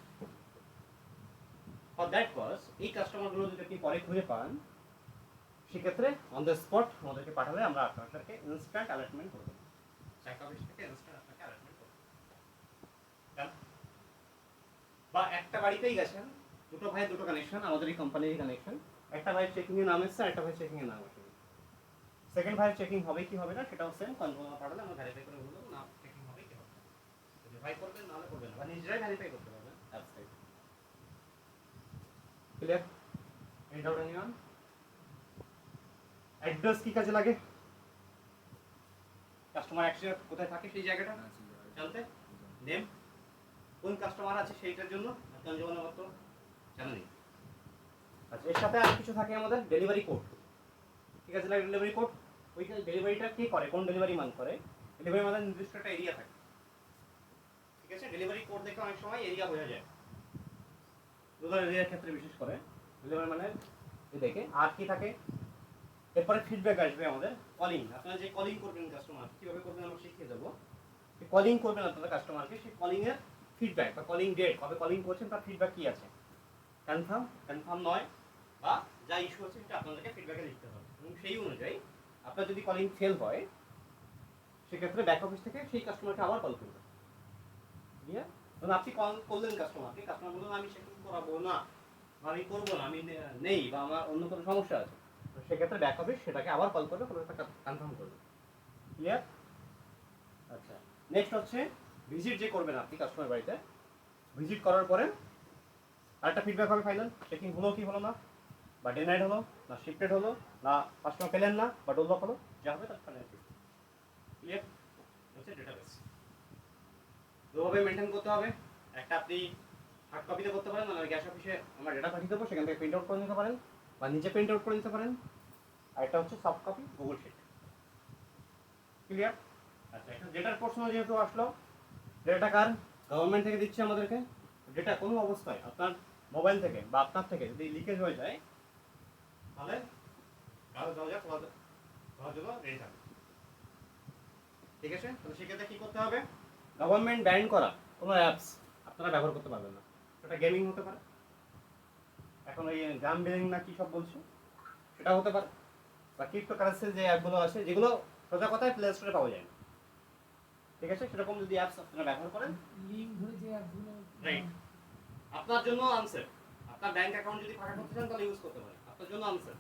Speaker 1: For that cause এই কাস্টমারগুলো যদি আপনি পরে খুঁজে পান, সেক্ষেত্রে অন দ্য স্পট আমাদেরকে পাঠালে আমরা আপনাদেরকে ইনস্ট্যান্ট অ্যালার্টমেন্ট করে দেবো। চেক অফিস থেকে ইনস্ট্যান্ট আপনাকে অ্যালার্টমেন্ট করে দেবো। বা একটা বাড়িতেই গেছেন, দুটো ভাই দুটো কানেকশন, আমাদের এই কোম্পানির কানেকশন, একটা ভাই চেকিং এর নাম এসছে, একটা ভাই চেকিং এর নাম আসবে। সেকেন্ড ভাই চেকিং হবে কি হবে না সেটাও সেম, কনফার্ম পাঠালে আমরা ভেরিফাই করে বলবো না চেকিং হবে কি হবে না। যদি ভাই করবেন নাহলে করবেন না, বা নিজেরাই ভেরিফাই করতে পারবেন অ্যাপস থেকে। Clear? Any doubt anyone? Address কি কাজে লাগে? কাস্টমার অ্যাকচুয়ালি কোথায় থাকে সেই জায়গাটা জানতে। নেম, কোন কাস্টমার আছে সেইটার জন্য কনজিউমার নাম্বার তো জানা নেই। আচ্ছা, এর সাথে আর কিছু থাকে আমাদের ডেলিভারি কোড। ঠিক আছে, ডেলিভারি কোড, ওই ডেলিভারিটা কে করে, কোন ডেলিভারি মান করে, ডেলিভারি মানের নির্দিষ্ট একটা এরিয়া থাকে। ঠিক আছে, ডেলিভারি কোড দেখে অনেক সময় এরিয়া বোঝা যায়। রুরাল এরিয়ার ক্ষেত্রে বিশেষ করে মানে দেখে আর কি থাকে, এরপরে ফিডব্যাক আসবে আমাদের কলিং। আপনারা যে কলিং করবেন কাস্টমার কিভাবে করবেন আমরা শিখিয়ে দেবো। কলিং করবেন আপনারা কাস্টমারকে, সেই কলিং এর ফিডব্যাক বা কলিং ডেট কবে কলিং করছেন তার ফিডব্যাক কি আছে, কনফার্ম নয় বা যা ইস্যু আছে সেটা আপনাদেরকে ফিডব্যাকে লিখতে হবে এবং সেই অনুযায়ী আপনার যদি কলিং ফেল হয় সেক্ষেত্রে ব্যাক অফিস থেকে সেই কাস্টমারকে আবার কল করবেন। ক্লিয়ার? কারণ আপনি কল করলেন কাস্টমারকে, কাস্টমার বললেন আমি সেটিং করাবো না বা আমি করবো না, আমি নেই বা আমার অন্য কোনো সমস্যা আছে, তো সেক্ষেত্রে ব্যাক অফিস সেটাকে আবার কল করবে, কোনো একটা কনফার্ম করবে। ক্লিয়ার? আচ্ছা, নেক্সট হচ্ছে ভিজিট যে করবেন আপনি কাস্টমার বাড়িতে, ভিজিট করার পরে আরেকটা ফিডব্যাক হবে ফাইনাল, চেকিং হলো কি হলো না, বা ডে নাইট হলো না শিফটেড হলো না কাস্টমার পেলেন না বা ডোর লক হলো, যা হবে তার ফাইনাল। ক্লিয়ার? হচ্ছে ডেটাবেস দুভাবে মেনটেন করতে হবে। একটা আপনি হার্ড কপিতে করতে পারেন, মানে গ্যাস অফিসে আমরা ডেটা পাঠিয়ে দেবো, সেখান থেকে প্রিন্ট আউট করে নিতে পারেন বা নিজে প্রিন্ট আউট করে নিতে পারেন। আর একটা হচ্ছে soft copy Google sheet. Clear? আচ্ছা, একটা ডেটার প্রশ্ন যেহেতু আসলো, ডেটা কার গভর্নমেন্ট থেকে দিচ্ছে আমাদেরকে, ডেটা কোনো অবস্থায় আপনার মোবাইল থেকে বা আপনার থেকে যদি লিকেজ হয়ে যায় তাহলে দরজা খোলার জন্য রেডি থাকবে। ঠিক আছে? তাহলে সেক্ষেত্রে কী করতে হবে, গভর্নমেন্ট ব্যান করা কোনো অ্যাপস আপনারা ব্যবহার করতে পারবেন না। সেটা গেমিং হতে পারে, এখন ওই গ্রাম বিলিং না কী সব বলছে সেটা হতে পারে, বা ক্রিপ্টোকারেন্সির যে অ্যাপগুলো আছে যেগুলো সোজা কথায় প্লে স্টোরে পাওয়া যায় না। ঠিক আছে? সেরকম যদি অ্যাপস আপনারা ব্যবহার করেন,
Speaker 2: লিঙ্ক ধরে যে অ্যাপগুলো
Speaker 1: রাইট, আপনার জন্য আনসার। আপনার ব্যাংক অ্যাকাউন্ট যদি ফাঁকা করতে চান তাহলে ইউজ করতে পারেন, আপনার জন্য আনসার।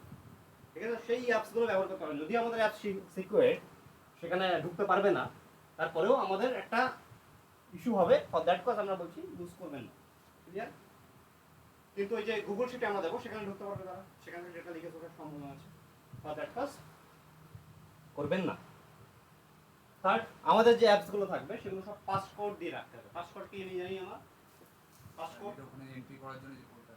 Speaker 1: ঠিক আছে? সেই অ্যাপসগুলো ব্যবহার করতে পারেন। যদি আমাদের অ্যাপ সিকিউর সেখানে ঢুকতে পারবে না, তারপরেও আমাদের একটা ইস্যু হবে, ফর দ্যাট কজ আমরা বলছি ইউজ করবেন না। ক্লিয়ার? কিন্তু ওই যে গুগল শিটে আমরা দেবো সেখানে ঢুকতে পারবে তারা, সেখানে ডেটা লিকেজ হওয়ার সম্ভাবনা আছে, ফর দ্যাট কজ করবেন না। থার্ড, আমাদের যে অ্যাপসগুলো থাকবে সেগুলো সব পাসকোড দিয়ে রাখতে হবে। পাসকোড কি আমি জানি, আমার পাসকোড
Speaker 3: ওখানে এন্ট্রি করার জন্য যে কোডটা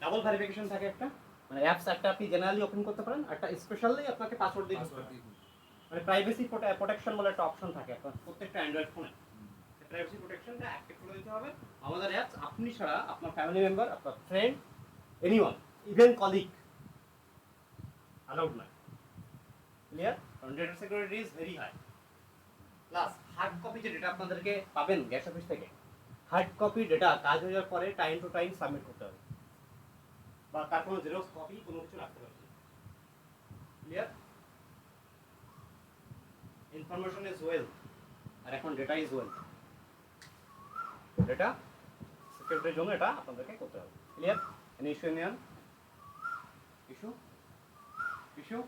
Speaker 1: ডাবল ভেরিফিকেশন থাকে একটা, মানে অ্যাপস একটা আপনি জেনারেলি ওপেন করতে পারেন, একটা স্পেশালি আপনাকে পাসওয়ার্ড দিয়ে
Speaker 3: পাসওয়ার্ড
Speaker 1: দিতে
Speaker 3: দিয়ে খুলতে হবে।
Speaker 1: মানে প্রাইভেসি প্রোটেকশন বলে একটা অপশন থাকে আপনার প্রত্যেকটা অ্যান্ড্রয়েড ফোনে, প্রাইভেসি প্রোটেকশনটা অ্যাক্টিভ করে দিতে হবে। আমাদের অ্যাপস আপনি ছাড়া আপনার ফ্যামিলি মেম্বার, আপনার friend, anyone, even colleague allowed নয়। ক্লিয়ার? কারণ data security is very high. Plus hard copy যে ডেটা আপনাদেরকে পাবেন গ্যাস অফিস থেকে, হার্ড কপি ডেটা কাজ হয়ে যাওয়ার পরে টাইম টু টাইম সাবমিট করতে হবে, বা তার কোনো জেরক্স কপি কোনো কিছু রাখতে পারবেন। ক্লিয়ার? ইনফরমেশন ইজ ওয়েলথ, আর এখন ডেটা ইজ ওয়েলথ। ডেটা সিকিউরিটির জন্য এটা আপনাদেরকে করতে হবে। ক্লিয়ার? এনি ইস্যু নিয়ান issue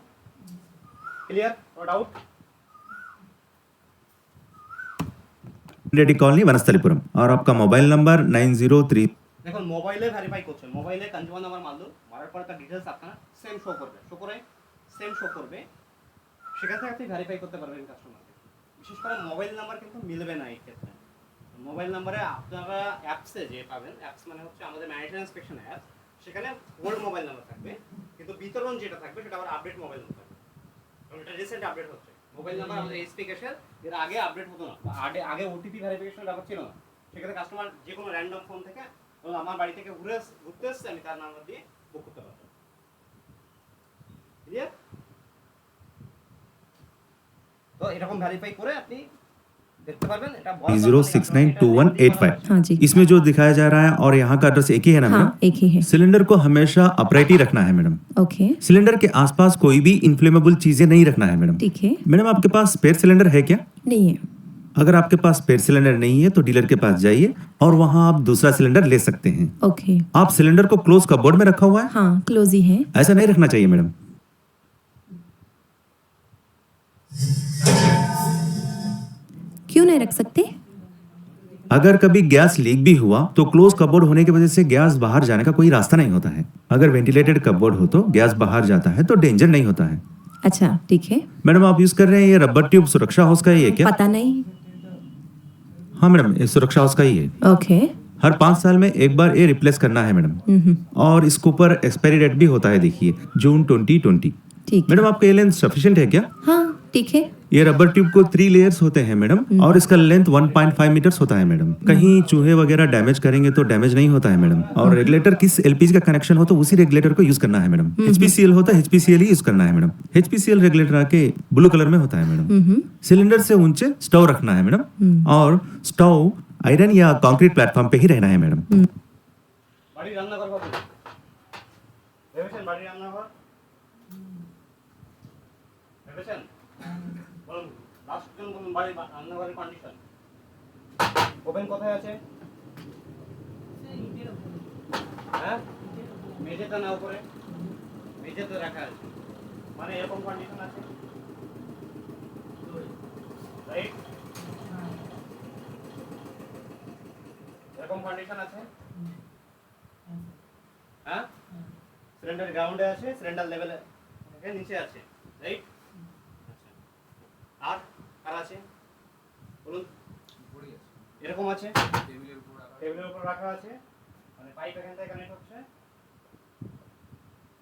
Speaker 1: clear? No doubt?
Speaker 6: Reddy colony Vanasthalipuram और आपका मोबाइल नंबर 903।
Speaker 1: দেখুন মোবাইলে ভেরিফাই করছেন, মোবাইলে কনজিউমার নাম্বার মারার পরে তার ডিটেলস আপনার সেম শো করবে, সেখান থেকে আপনি ভেরিফাই করতে পারবেন কাস্টমারকে। বিশেষ করে মোবাইল নাম্বার কিন্তু মিলবে না এই ক্ষেত্রে। মোবাইল নাম্বারে আপনারা অ্যাপসে যে পাবেন, অ্যাপস মানে হচ্ছে আমাদের ম্যানেজার ইন্সপেকশন অ্যাপ, সেখানে ওল্ড মোবাইল নাম্বার থাকবে, কিন্তু বিতরণ যেটা থাকবে সেটা আবার আপডেট মোবাইল নাম্বার থাকবে, কারণ এটা রিসেন্ট আপডেট হচ্ছে। মোবাইল নাম্বার আমাদের এইচপি ক্যাশের এর আগে আপডেট হতো না, আগে ওটিপি ভেরিফিকেশন ব্যাপার ছিল না। সেক্ষেত্রে কাস্টমার যে কোনো র্যান্ডম ফোন থেকে আমার বাড়ি থেকে ঘুরতে এসছে, আমি তার নাম্বার দিয়ে বুক করতে পারবো। ক্লিয়ার? তো এরকম ভেরিফাই করে আপনি দেখতে পারবেন এটা
Speaker 6: 0692185।
Speaker 5: हाँ जी,
Speaker 6: इसमें जो दिखाया जा रहा है और यहाँ का एड्रेस एक ही है ना
Speaker 5: हाँ
Speaker 6: मैडम?
Speaker 5: एक ही है।
Speaker 6: सिलेंडर को हमेशा अपराइट ही रखना है मैडम।
Speaker 5: ओके,
Speaker 6: सिलेंडर के आसपास कोई भी इन्फ्लेमेबल चीजें नहीं रखना है मैडम।
Speaker 5: ठीक है।
Speaker 6: मैडम आपके पास स्पेयर सिलेंडर है क्या?
Speaker 5: नहीं है।
Speaker 6: अगर आपके पास स्पेयर सिलेंडर नहीं है तो डीलर के पास जाइए और वहां आप दूसरा सिलेंडर ले सकते हैं।
Speaker 5: ओके,
Speaker 6: आप सिलेंडर को क्लोज कपबोर्ड में रखा हुआ है,
Speaker 5: हाँ क्लोज ही है।
Speaker 6: ऐसा नहीं रखना चाहिए मैडम।
Speaker 5: क्यों नहीं रख सकते?
Speaker 6: अगर कभी गैस लीक भी हुआ तो क्लोज कपबोर्ड होने की वजह से गैस बाहर जाने का कोई रास्ता नहीं होता है। अगर वेंटिलेटेड कपबोर्ड हो तो गैस बाहर जाता है तो डेंजर नहीं होता है।
Speaker 5: अच्छा ठीक है।
Speaker 6: मैडम आप यूज कर रहे हैं ये रबर ट्यूब सुरक्षा हाउस का ही है क्या?
Speaker 5: पता नहीं।
Speaker 6: हाँ मैडम ये सुरक्षा हाउस का ही है।
Speaker 5: ओके।
Speaker 6: हर 5 साल में एक बार ये रिप्लेस करना है मैडम। और इसके ऊपर एक्सपायरी डेट भी होता है, देखिए जून 2020।
Speaker 5: ठीक है।
Speaker 6: मैडम आपका ये लेंस सफिशिएंट है क्या?
Speaker 5: हाँ ठीक है
Speaker 6: ये रबर ट्यूब को 3 लेयर्स होते हैं मैडम, और इसका लेंथ 1.5 मीटर्स होता है मैडम। कहीं चूहे वगैरह डैमेज करेंगे तो डैमेज नहीं होता है मैडम। और रेगुलेटर किस एलपीजी का कनेक्शन हो तो उसी रेगुलेटर को यूज करना है मैडम। एचपीसीएल हो तो एचपीसीएल ही यूज करना है मैडम। एचपीसीएल रेगुलेटर आके ब्लू कलर में होता है मैडम। सिलेंडर से ऊंचे स्टोव रखना है मैडम, और स्टोव आयरन या कंक्रीट प्लेटफॉर्म पे ही रहना है मैडम।
Speaker 1: বাড়ি রান্নাঘর পাবেন, ভেবেছেন বাড়ি রান্নাঘর ভেবেছেন? বলুন, লাস্ট জন বলুন বাড়ি রান্নাঘরের কন্ডিশন। ওভেন কোথায় আছে? হ্যাঁ, মেঝেতে না উপরে? মেঝেতে রাখা আছে, মানে এরকম কন্ডিশন আছে, রাইট? এরকম কন্ডিশন আছে, হ্যাঁ? সিলিন্ডার গ্রাউন্ডে আছে, সিলিন্ডার লেভেলে থেকে নিচে আছে, রাইট? আচ্ছা, আর আর আছে বলুন?
Speaker 3: উপরেই আছে,
Speaker 1: এরকম আছে,
Speaker 3: টেবিলের উপর রাখা।
Speaker 1: টেবিলের উপর রাখা আছে, মানে পাইপ এখান থেকে কানেক্ট হচ্ছে,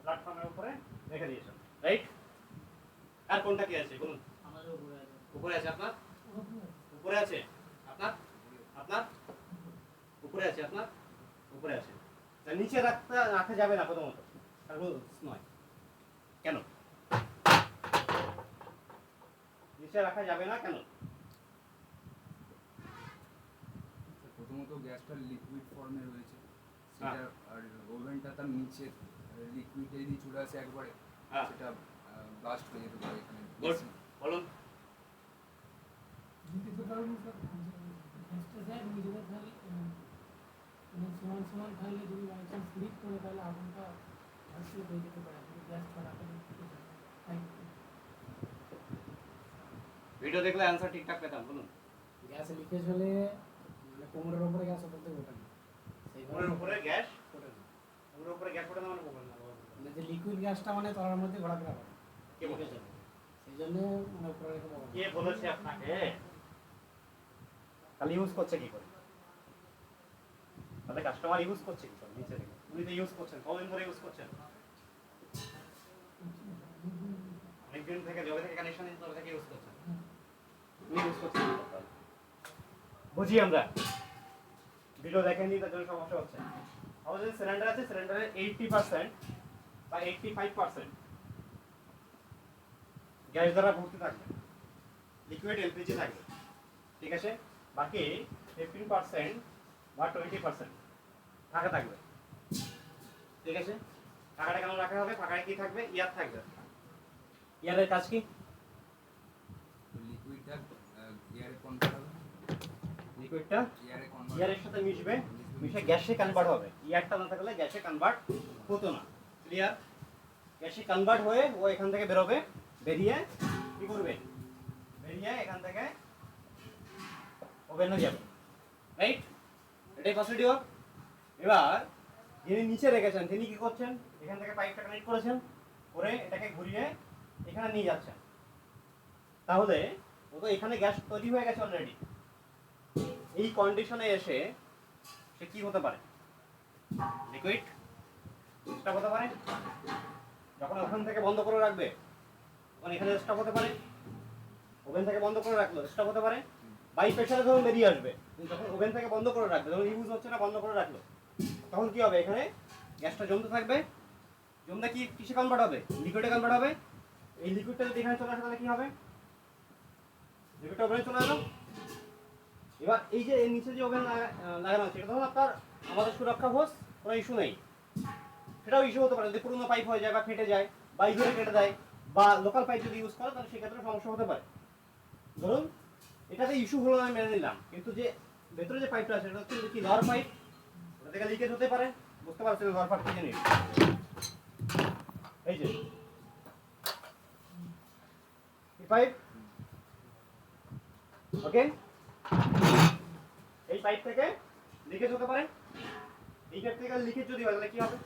Speaker 1: প্ল্যাটফর্মের উপরে রেখে দিয়েছেন, রাইট? আর কোনটা কি আছে বলুন?
Speaker 2: আমাদের উপরে আছে।
Speaker 1: উপরে আছে আপনার? উপরে আছে আপনার? আপনার উপরে আছে আপনার? উপরে আছে। তা নিচে রাখা যাবে না প্রথমত, আর রুলস নয়। কেন নিচে রাখা যাবে না কেন?
Speaker 3: প্রথমত গ্যাসটা লিকুইড ফর্মে রয়েছে, সেটা আর ওভেনটা তার নিচে লিকুইড যদি চলে আসে একবারে,
Speaker 1: হ্যাঁ।
Speaker 3: সেটা ব্লাস্ট হয়ে যেতে পারে এখানে।
Speaker 1: গুড, বলুন।
Speaker 2: সমান থাকলে যদি বাই চান্স লিক করে তাহলে আগুনটা ভাসিয়ে হয়ে যেতে পারে, গ্যাস ছড়াতে
Speaker 1: ভিডিও দেখলে অ্যান্সার ঠিকঠাক পেতাম, বলুন।
Speaker 2: গ্যাস লিকেজ হলে মানে কোমরের উপরে গ্যাস ওঠাতে ওঠে না,
Speaker 1: কোমরের উপরে গ্যাস
Speaker 2: ওঠে না।
Speaker 1: কোমরের উপরে গ্যাস ওঠে না মানে বলবেন না,
Speaker 2: মানে যে লিকুইড গ্যাসটা মানে তলার মধ্যে ঘোরাফেরা করে,
Speaker 1: কে বলেছে?
Speaker 2: সেই জন্য মানে উপরে রেখে দেওয়া
Speaker 1: কে বলেছে আপনাকে? তাহলে ইউজ করছে কি করে? তাহলে কাস্টমার ইউজ করছে কি করে নিচে থেকে? উনি তো ইউজ করছেন, কতদিন ধরে ইউজ করছেন? অনেকদিন থেকে, যবে থেকে কানেকশন দিন তবে থেকে ইউজ করছেন। উনি ইউজ করছেন কি করে? বুঝি আমরা, ভিডিও দেখেননি তার জন্য সমস্যা হচ্ছে। আমাদের সিলিন্ডার আছে, সিলিন্ডারের 80% বা 85% গ্যাস দ্বারা ভর্তি থাকবে, লিকুইড এলপিজি থাকবে, ঠিক আছে? বাকি 15% বা 20% ফাঁকা থাকবে, ঠিক আছে? ফাঁকাটা কেন রাখা হবে? ফাঁকায় কি থাকবে? এয়ার থাকবে। এয়ারের কাজ কি?
Speaker 3: লিকুইডটা এয়ারে কনভার্ট হবে,
Speaker 1: লিকুইডটা
Speaker 3: এয়ারে কনভার্ট
Speaker 1: এয়ারের সাথে মিশবে, মিশে গ্যাসে কনভার্ট হবে। এয়ারটা না থাকলে গ্যাসে কনভার্ট হতো না, ক্লিয়ার? গ্যাসে কনভার্ট হয়ে ও এখান থেকে বেরোবে, বেরিয়ে কি করবে? বেরিয়ে এখান থেকে ওভেনে যাবে, রাইট? এটাই প্রসিডিওর। এবার যিনি নিচে রেখেছেন তিনি কি করছেন? এখান থেকে পাইপটা কানেক্ট করেছেন, করে এটাকে ঘুরিয়ে এখানে নিয়ে যাচ্ছেন। তাহলে ও তো এখানে গ্যাস তৈরি হয়ে গেছে অলরেডি। এই কন্ডিশনে এসে সে কি হতে পারে? লিকুইড স্টপ হতে পারে। যখন ওখান থেকে বন্ধ করে রাখবে তখন এখানে স্টপ হতে পারে। ওভেন থেকে বন্ধ করে রাখলো, স্টপ হতে পারে। বাই প্রেসারে যখন বেরিয়ে আসবে, যখন ওভেন থেকে বন্ধ করে রাখবে, যখন ইউজ হচ্ছে না বন্ধ করে রাখলো, তখন কি হবে? এখানে গ্যাসটা জমতে থাকবে, জমতে কি কিসে কনভার্ট হবে? লিকুইডে কনভার্ট হবে। এই লিকুইডটা যদি এখানে চলে আসে তাহলে কি হবে? লিকুইডটা ওভেনে চলে এলো। এবার এই যে এর নিচে যে ওভেন লাগানো আছে, এটা তখন আপনার আমাদের সুরক্ষা হোস, কোনো ইস্যু নেই। সেটাও ইস্যু হতে পারে যদি পুরোনো পাইপ হয়ে যায় বা ফেটে যায় বা ইঁদুরে কেটে দেয় বা লোকাল পাইপ যদি ইউজ করে তাহলে সেক্ষেত্রে সমস্যা হতে পারে। ধরুন এটাতে ইস্যু হলো আমি মেনে নিলাম, কিন্তু যে ভেতরে যে পাইপটা আছে সেটা হচ্ছে কি লোয়ার পাইপ, ওটা থেকে লিকেজ হতে পারে। বুঝতে পারছেন লোয়ার পাইপ কি জিনিস? এই যে এই পাইপ, ওকে, এই পাইপ থেকে লিকেজ হতে পারে। এই পাইপ থেকে লিকেজ যদি হয় তাহলে কি হবে?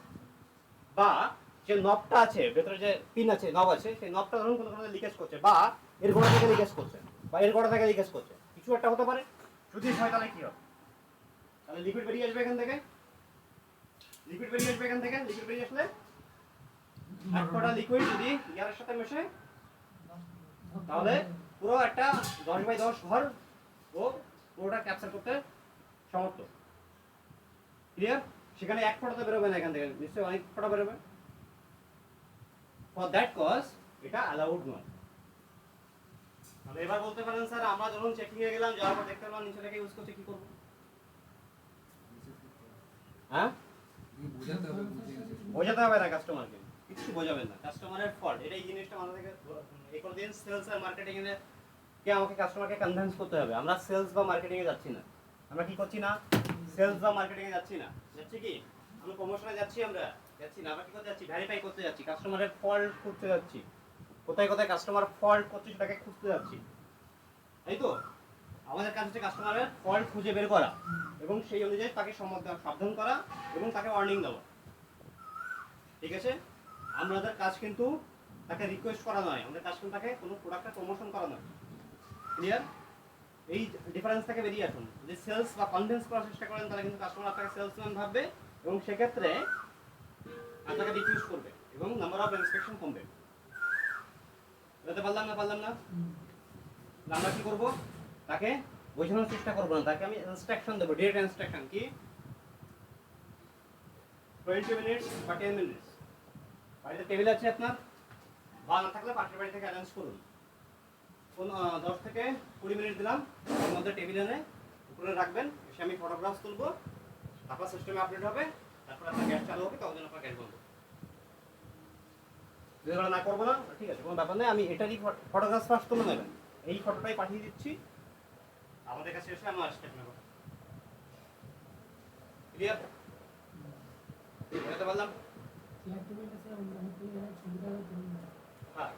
Speaker 1: বা যে নবটা আছে, ভেতরে যে পিন আছে, নব আছে, সেই নবটা ধরুন কোনো কারণে লিকেজ করছে, বা এর গোড়া থেকে লিকেজ করছে, বা এর গোড়া থেকে লিকেজ করছে, কিছু একটা হতে পারে। যদি হয় তাহলে কি হবে? তাহলে লিকুইড বেরিয়ে আসবে এখান থেকে, লিকুইড বেরিয়ে আসবে এখান থেকে। লিকুইড বেরিয়ে আসলে এক ফোঁটা লিকুইড যদি এয়ারের সাথে মেশে তাহলে পুরো একটা 10x10 ঘর ও পুরোটা ক্যাপচার করতে সমর্থ। ক্লিয়ার? সেখানে এক ফটো তো বেরোবে না, এখান থেকে নিশ্চয়ই অনেক ফটো বেরোবে। ফর দ্যাট কজ এটা অ্যালাউড নয়। তাহলে এবার বলতে পারেন স্যার আমরা যখন চেকিং এ গেলাম, যাওয়ার পর দেখতে পেলাম নিচে থেকে ইউজ করতে, কি করব? হ্যাঁ,
Speaker 3: বোঝাতে হবে,
Speaker 1: বোঝাতে হবে না কাস্টমারকে, কিছু বোঝাবেন না, কাস্টমারের ফল্ট। এটা এই জিনিসটা মাথা থেকে এই করে দিন। সেলস আর মার্কেটিং এ কে আমাকে কাস্টমারকে কনভিন্স করতে হবে। আমরা সেলস বা মার্কেটিং এ যাচ্ছি না। আমরা কি করছি না? সেলস বা মার্কেটিং এ যাচ্ছি না। যাচ্ছি কি? আমরা প্রমোশনে যাচ্ছি, আমরা যাচ্ছি না। আমরা কি করতে যাচ্ছি? ভেরিফাই করতে যাচ্ছি, কাস্টমারের ফল্ট খুঁজতে যাচ্ছি। কোথায় কোথায় কাস্টমার ফল্ট করছে সেটাকে খুঁজতে যাচ্ছি, তাই তো? আমাদের কাছে হচ্ছে কাস্টমারের ফল্ট খুঁজে বের করা এবং সেই অনুযায়ী তাকে সাবধান করা এবং তাকে ওয়ার্নিং দেওয়া। ঠিক আছে? আমাদের কাজ কিন্তু তাকে রিকোয়েস্ট করা নয়, আমাদের কাজ কিন্তু তাকে কোনো প্রোডাক্টটা প্রমোশন করা নয়। ক্লিয়ার? এই ডিফারেন্স থেকে বেরিয়ে আসুন। যদি সেলস বা কনভিন্স করার চেষ্টা করেন তাহলে কিন্তু কাস্টমার আপনাকে সেলসম্যান ভাববে এবং সেক্ষেত্রে আপনাকে রিফিউজ করবে এবং নাম্বার অফ ইন্সপেকশন কমবে। বুঝতে পারলাম না? আমরা কি করব? তাকে বোঝানোর চেষ্টা করব না, তাকে আমি ইনস্ট্রাকশন দেবো, ডিরেক্ট ইনস্ট্রাকশন। কি? 20 মিনিটস বা 10 মিনিটস বাড়িতে টেবিল আছে আপনার, বা না থাকলে পাশের বাড়ি থেকে অ্যারেঞ্জ করুন। কোন 10 থেকে 20 মিনিট দিলাম, এর মধ্যে টেবিল এনে উপরে রাখবেন, এসে আমি ফটোগ্রাফ তুলবো, তারপর সিস্টেমে আপডেট হবে, তারপর আপনার গ্যাস চালু হবে, তখন আপনার গ্যাস বন্ধ। যদি আমরা না করবো না, ঠিক আছে, কোনো ব্যাপার নেই, আমি এটারই ফটোগ্রাফ ফার্স্ট তুলে নেবেন, এই ফটোটাই পাঠিয়ে দিচ্ছি আমাদের কাছে এসে আমার স্টেপ নেব। ক্লিয়ার? বুঝতে পারলাম? হ্যাঁ,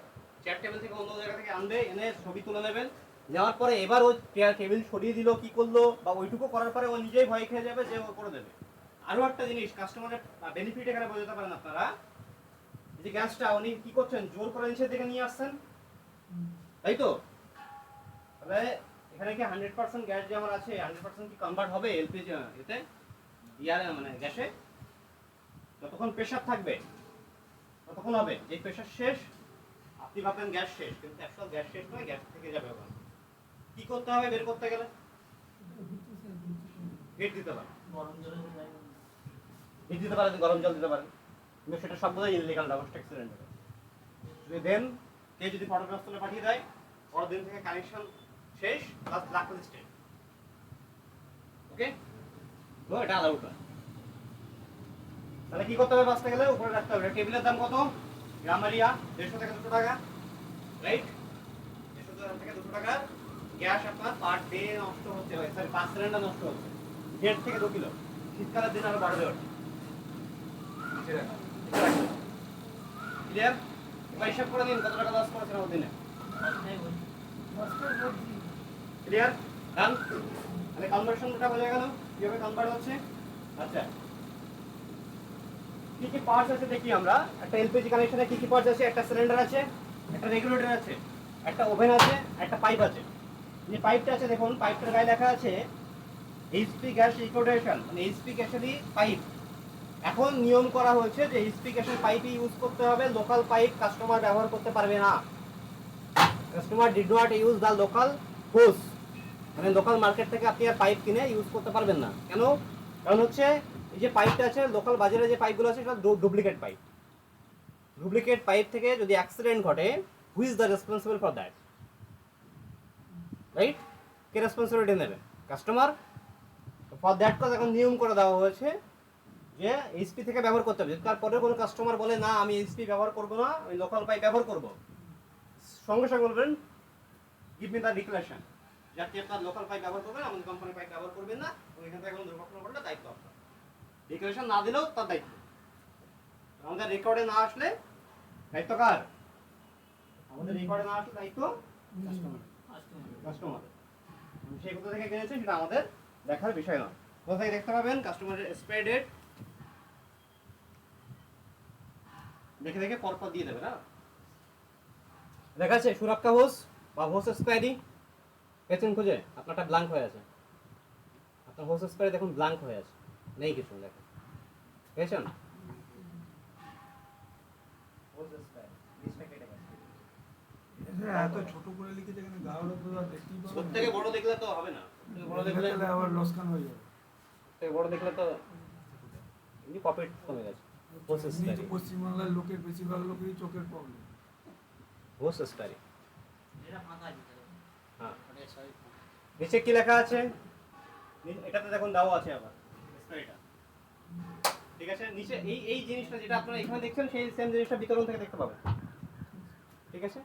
Speaker 1: চেয়ার টেবিল থেকে অন্য জায়গা থেকে আনবে, এনে ছবি তুলে নেবেন। নেওয়ার পরে এবার ও চেয়ার টেবিল সরিয়ে দিল, কি করলো, বা ওইটুকু করার পরে ও নিজেই ভয় খেয়ে যাবে যে ও করে দেবে। আরো একটা জিনিস, কাস্টমারের বেনিফিট এখানে বোঝাতে পারেন আপনারা। এই যে গ্যাসটা উনি কি করছেন, জোর করে নিচের দিকে নিয়ে আসছেন, তাই তো? তাহলে এখানে কি 100% গ্যাস যে আমার আছে 100% কি কনভার্ট হবে এলপিজি এতে, ইয়ার মানে গ্যাসে? যতক্ষণ প্রেসার থাকবে ততক্ষণ হবে। যে প্রেসার শেষ আপনি ভাববেন গ্যাস শেষ, কিন্তু অ্যাকচুয়াল গ্যাস শেষ নয়, গ্যাস থেকে যাবে ওখানে। কি করতে হবে বের করতে গেলে? হিট দিতে পারেন, হিট দিতে পারেন, গরম জল দিতে পারেন, কিন্তু সেটা সবগুলোই ইনলিগাল, ডাবল অ্যাক্সিডেন্ট হবে। যদি দেন কে যদি ফটোগ্রাফ তুলে পাঠিয়ে দেয়, পরের দিন থেকে কানেকশন শেষ, প্লাস ব্ল্যাক লিস্টেড। ওকে, তো এটা অ্যালাউড না। তাহলে কি করতে হবে? বাঁচতে গেলে উপরে রাখতে হবে। টেবিলের দাম কত? গ্রামারিয়া 150 থেকে 200 টাকা, রাইট? 150 থেকে 200 টাকা। গ্যাস আপনার পার ডে নষ্ট হচ্ছে, সরি 5 সিলিন্ডার নষ্ট হচ্ছে 1.5 থেকে 2 কিলো। শীতকালের দিন আরো বাড়বে ওটা। ক্লিয়ার? এবার হিসাব করে দিন কত টাকা লস করেছেন ওই দিনে। ক্লিয়ার? ডান? তাহলে কনভার্সনটা বোঝা গেল কিভাবে কনভার্ট হচ্ছে। আচ্ছা, কি কি পার্টস আছে দেখি আমরা। একটা এলপিজি কানেকশনে কি কি পার্টস আছে? একটা সিলিন্ডার আছে, একটা রেগুলেটর আছে, একটা ওভেন আছে, একটা পাইপ আছে। যে পাইপটা আছে দেখুন, পাইপটার গায়ে লেখা আছে এইচপি গ্যাস রিকর্ডেশন, মানে এইচপি গ্যাসেরই পাইপ। এখন নিয়ম করা হয়েছে যে এইচপি গ্যাসের পাইপই ইউজ করতে হবে, লোকাল পাইপ কাস্টমার ব্যবহার করতে পারবে না। Customer did not use the local হোস, মানে লোকাল মার্কেট থেকে আপনি আর পাইপ কিনে ইউজ করতে পারবেন না। কেন? কারণ হচ্ছে এই যে পাইপটা আছে, লোকাল বাজারে যে পাইপগুলো আছে সেটা ডুপ্লিকেট পাইপ। ডুপ্লিকেট পাইপ থেকে যদি অ্যাক্সিডেন্ট ঘটে, who is the responsible for that? Right? K responsibility নেবে? কাস্টমার। ফর দ্যাট কজ এখন নিয়ম করে দেওয়া হয়েছে যে এইচপি থেকে ব্যবহার করতে হবে। তারপরে কোনো কাস্টমার বলে না আমি এইচপি ব্যবহার করবো না, আমি লোকাল পাইপ ব্যবহার করবো, সঙ্গে সঙ্গে বলবেন গিভ মি দ্য ডিক্লারেশন যে আপনি আপনার লোকাল পাইপ ব্যবহার করবেন, আমাদের কোম্পানির পাইপ ব্যবহার করবেন না, ওইখান থেকে কোনো দুর্ঘটনা ঘটলে দায়িত্ব আপনার। ডিক্লারেশন না দিলেও তার দায়িত্ব। আমাদের রেকর্ডে না আসলে দায়িত্ব কার? আমাদের রেকর্ডে না আসলে দায়িত্ব কাস্টমার। সেই কোথা থেকে কিনেছে সেটা আমাদের দেখার বিষয় নয়। কোথা থেকে দেখতে পাবেন? কাস্টমারের এক্সপায়ারি ডেট দেখে দেখে পরপর দিয়ে দেবে না। দেখা আছে সুরক্ষা হোস বা হোস এক্সপায়ারি পেছন খুঁজে আপনারটা ব্ল্যাঙ্ক হয়ে আছে, আপনার হোস এক্সপায়ারি দেখুন ব্ল্যাঙ্ক হয়ে আছে, নেই কিছু দেখেন, পেয়েছেন? হোস এক্সপায়ারি লিস্টটা কেটে গেছে।
Speaker 4: এত ছোট করে লিখেছে এখানে গাওয়ালো তো আর দেখতেই পাবে
Speaker 1: সব
Speaker 4: না।
Speaker 1: থেকে বড় দেখলে তো হবে না, বড় দেখলে
Speaker 4: তাহলে আবার লোকসান হয়ে যাবে।
Speaker 1: থেকে বড় দেখলে তো এমনি প্রফিট কমে গেছে। প্রসেস
Speaker 4: নিচে পশ্চিমবাংলার লোকের বেশিরভাগ লোকেরই চোখের প্রবলেম।
Speaker 1: প্রসেসটারি।
Speaker 2: এটা ফাঁকা আছে তাহলে।
Speaker 1: হ্যাঁ,
Speaker 2: ওটা সবই ফাঁকা।
Speaker 1: নিচে কি লেখা আছে? এটাতে দেখুন দাও আছে আবার এটা, ঠিক আছে। নিচে এই এই জিনিসটা যেটা আপনারা এখানে দেখছেন সেই সেম জিনিসটা বিতরণ থেকে দেখতে পাবেন, ঠিক আছে।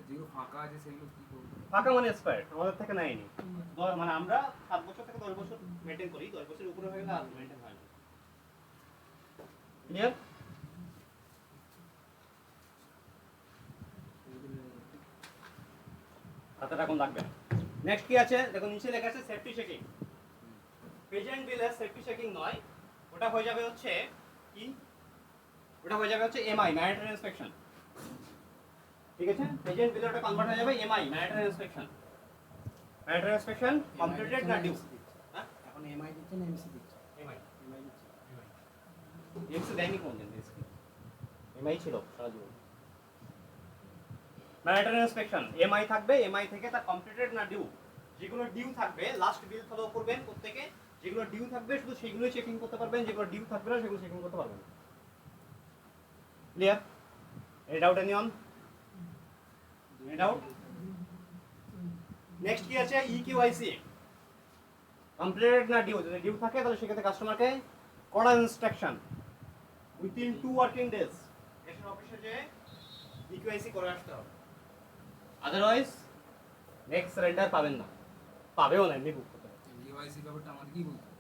Speaker 3: যেগুলো ফাঁকা আছে সেগুলো কি করবো?
Speaker 1: ফাঁকা মানে এক্সপায়ার্ড, আমাদের থেকে নেয়নি। মানে আমরা 7 বছর থেকে 10 বছর মেইনটেইন করি, 10 বছরের উপরে হয়ে গেলে আর মেইনটেইন হয় না। ক্লিয়ার? হাতে এখন লাগবে না। নেক্সট কি আছে দেখুন, নিচে লেখা আছে সেফটি চেকিং। প্রেজেন্ট বিলের সেফটি চেকিং নয়, ওটা হয়ে যাবে হচ্ছে কি, ওটা হয়ে যাবে হচ্ছে এমআই, ম্যান্ডেটরি ইন্সপেকশন, ঠিক আছে। প্রেজেন্ট বিলে ওটা কনভার্ট হয়ে যাবে MI, mandatory inspection. Mandatory inspection completed না ডিউ? হ্যাঁ,
Speaker 2: এখন এমআই দিচ্ছে না এমসি দিচ্ছে?
Speaker 1: এমআই।
Speaker 2: এমআই দিচ্ছে।
Speaker 1: এমসি দেয়নি কোনদিন, এমআই ছিল সারা জীবন। ম্যান্ডেটরি ইন্সপেকশন এমআই থাকবে, এমআই থেকে তার কমপ্লিটেড না ডিউ, যেগুলো ডিউ থাকবে লাস্ট বিল ফলো করবেন প্রত্যেকে, যেগুলো ডিউ থাকবে শুধু সেগুলোই চেকিং করতে পারবেন, যেগুলো ডিউ থাকবে না সেগুলো চেকিং করতে পারবেন না। Clear? Any doubt anyone? Any doubt? Next কি আছে? ইকিউআইসি। কমপ্লিটেড না ডিউ, যদি ডিউ থাকে তাহলে সেক্ষেত্রে কাস্টমারকে কড়া ইনস্ট্রাকশন উইথিন 2 ওয়ার্কিং ডেজ এসে অফিসে যে ইকিউআইসি করে আসতে হবে, আদারওয়াইজ নেক্সট সারেন্ডার পাবেন না, পাবেও না, এমনি বুক করতে হবে।
Speaker 3: কেওয়াইসি ব্যাপারটা আমাদের কি বলতে হবে?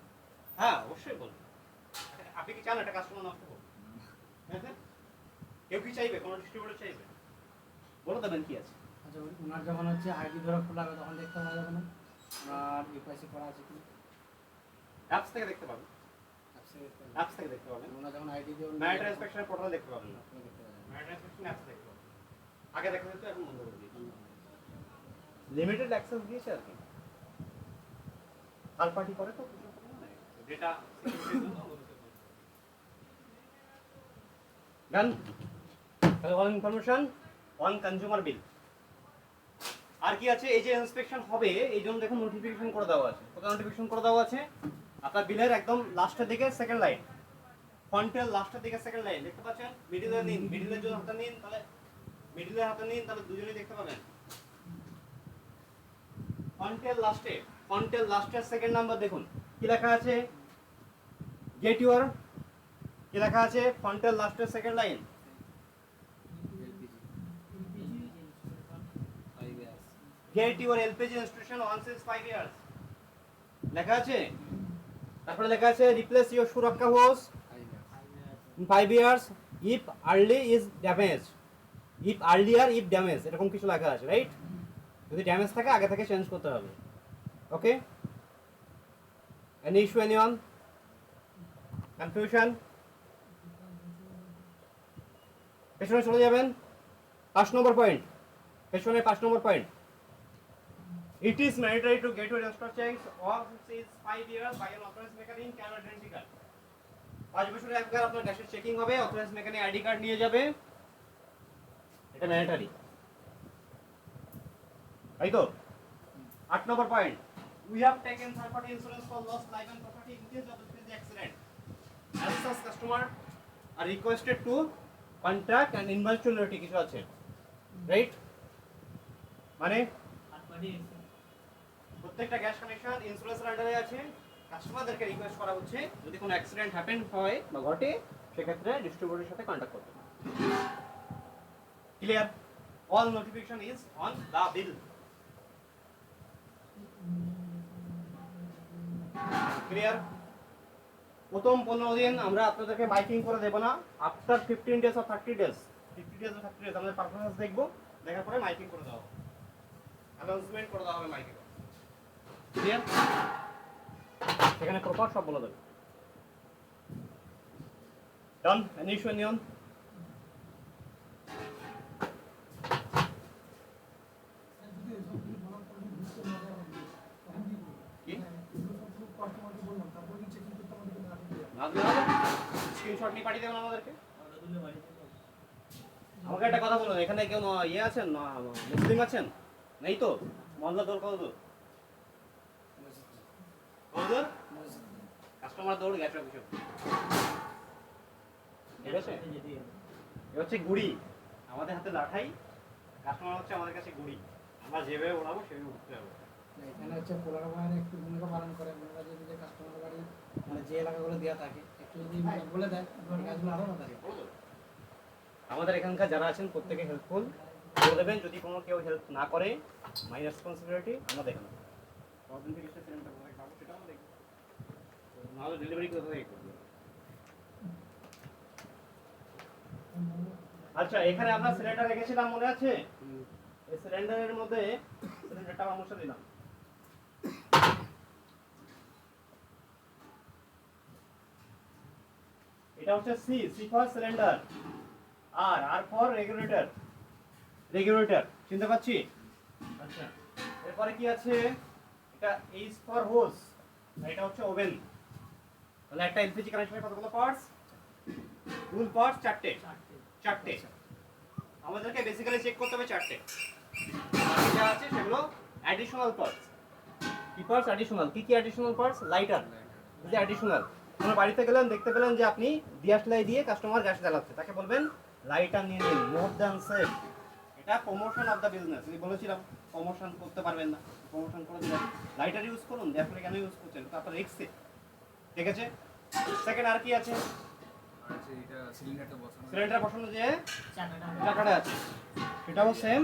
Speaker 1: হ্যাঁ অবশ্যই বলুন। আপনি কি চান একটা কাস্টমার নষ্ট করুন? হ্যাঁ স্যার, কেউ কি চাইবে, কোনো ডিস্ট্রিবিউটর চাইবে? বলে দেবেন কি আছে।
Speaker 2: আচ্ছা ওনার যখন হচ্ছে আইডি ধরে খোলা হবে তখন দেখতে পাওয়া যাবে না ওনার ইউপিআইসি করা আছে কি?
Speaker 1: অ্যাপস থেকে দেখতে পাবেন,
Speaker 2: অ্যাপসে দেখতে পাবে।
Speaker 1: অ্যাপস থেকে দেখতে পাবেন।
Speaker 2: ওনার যখন আইডি দিয়ে
Speaker 1: ম্যানেজার ইন্সপেকশনের পোর্টালে দেখতে পাবেন না,
Speaker 2: দেখতে পাবে।
Speaker 1: ম্যানেজার ইন্সপেকশন অ্যাপস দেখতে পাবেন। আগে দেখা যেত, এখন বন্ধ করে দিয়েছে, লিমিটেড অ্যাক্সেস দিয়েছে আর কি। থার্ড পার্টি করে তো ডেটা ডান। তাহলে অল ইনফরমেশন অন কনজিউমার বিল। আর কি আছে? এই যে ইন্সপেকশন হবে এই জন্য দেখুন নোটিফিকেশন করে দেওয়া আছে। কোথায় নোটিফিকেশন করে দেওয়া আছে? আপনার বিলের একদম লাস্টের দিকে সেকেন্ড লাইন, ফন্টের লাস্টের দিকে সেকেন্ড লাইন দেখতে পাচ্ছেন। মিডিলে নিন, মিডিলের জন্য হাতে নিন, তাহলে মিডিলের হাতে নিন, তাহলে দুজনেই দেখতে পাবেন। ফন্টের লাস্টের সেকেন্ড নাম্বার দেখুন কি লেখা আছে, গেট ইউর, কি লেখা আছে ফন্টের লাস্টের second line? Get your LPG installation once is 5 years লেখা আছে। তারপরে লেখা আছে replace your Suraksha hose 5 years if early is damage, if earlier if damage, এরকম কিছু লেখা আছে, রাইট? যদি ড্যামেজ থাকে আগে থেকে চেঞ্জ করতে হবে। ওকে, এনি ইস্যু, এনিওয়ান, কনফিউশন? পেছনে চলে যাবেন, 5 নম্বর পয়েন্ট, পেছনে 5 নম্বর point. It is mandatory to get your install checks of is 5 years by an authorized mechanic in Canada identity card. 5 বছরে একবার আপনার গ্যাসের চেকিং হবে, অথরাইজড মেকানিক আইডি কার্ড নিয়ে যাবে, এটা ম্যান্ডেটরি, তাই তো? 8 নম্বর point, we have taken third party insurance for lost life and property in case of the accident. As such customer are requested to contact and invoice to notice কিছু আছে, রাইট? মানে প্রত্যেকটা গ্যাস কানেকশন ইন্স্যুরেন্সের আন্ডারে আছে, কাস্টমারদেরকে রিকোয়েস্ট করা হচ্ছে যদি কোনো অ্যাক্সিডেন্ট হ্যাপেন হয় বা ঘটে সেক্ষেত্রে ডিস্ট্রিবিউটরের সাথে কন্ট্যাক্ট করতে হবে। Clear? All notification is on the bill. Clear? প্রথম 15 দিন আমরা আপনাদেরকে মাইকিং করে দেব না, after 15 days or 30 days, 50 days or 30 days আমাদের পারফরম্যান্স দেখব, দেখার পরে মাইকিং করে দেওয়া হবে, অ্যানাউন্সমেন্ট করে দেওয়া হবে মাইকে। ক্লিয়ার? সেখানে প্রপার সব বলে দেবে। ডান? Any issue, anyone? কি স্ক্রিনশট নিয়ে পাঠিয়ে দেবেন আমাদেরকে। আমাকে একটা কথা বলুন, এখানে কেউ ইয়ে আছেন মুসলিম আছেন? নেই তো? মহল্লা দৌড় কত দূর? কত দূর? কাস্টমার দৌড় গেছে কিছু। ঠিক আছে, এ হচ্ছে গুড়ি, আমাদের হাতে লাঠাই, কাস্টমার হচ্ছে আমাদের কাছে গুড়ি। আমরা যেভাবে ওড়াবো সেভাবে উঠতে হবে।
Speaker 2: এখানে হচ্ছে পোলার বাইরে একটু ভূমিকা পালন করে। আপনারা যদি যে কাস্টমার বাড়ি মানে যে এলাকাগুলো দেওয়া থাকে একটু যদি বলে দেয় আপনার কাজগুলো আরও তাড়াতাড়ি হবে।
Speaker 1: আমাদের এখানকার যারা আছেন প্রত্যেকে হেল্পফুল, বলে দেবেন যদি কোনো কেউ হেল্প না করে মাই রেসপন্সিবিলিটি, আমরা দেখে নেবো। প্রবলেম থেকে এসে সিলিন্ডার কোথায় খাবো সেটাও দেখবো, নাহলে ডেলিভারি কোথায় করবো। আচ্ছা, এখানে আমরা সিলিন্ডার রেখেছিলাম মনে আছে? এই সিলিন্ডারের মধ্যে সিলিন্ডারটা আমরা মুছে দিলাম। এটা হচ্ছে সি, সি ফর সিলিন্ডার, আর আর ফর রেগুলেটর, রেগুলেটর চিনতে পাচ্ছি? আচ্ছা, এরপরে কি আছে? এটা এইচ ফর হোস, এটা হচ্ছে ওভেন। তাহলে একটা এলপিজি কানেকশনের কতগুলো পার্টস? মূল পার্টস চারটে, চারটে। আমাদেরকে বেসিক্যালি চেক করতে হবে চারটে, বাকি যা আছে সেগুলো অ্যাডিশনাল পার্টস। কি পার্টস অ্যাডিশনাল? কি কি অ্যাডিশনাল পার্টস? লাইটার, এই যে অ্যাডিশনাল। কোনো বাড়িতে গেলেন, দেখতে পেলেন যে আপনি দিয়াশলাই দিয়ে কাস্টমার গ্যাস জ্বালাচ্ছে, তাকে বলবেন লাইটার নিয়ে নিন, মোর দ্যান সেফ। এটা প্রমোশন অফ দ্য বিজনেস। আমি বলেছিলাম প্রমোশন করতে পারবেন না, প্রমোশন করে দিলেন লাইটার ইউজ করুন। দিয়াশলাই কেন ইউজ করছেন? তো আপনার রিস্ক, ঠিক আছে? সেকেন্ড আর কি আছে?
Speaker 3: আর আছে এটা সিলিন্ডারটা বসানো,
Speaker 1: সিলিন্ডার বসানো যে চাকাটা আছে সেটাও সেম।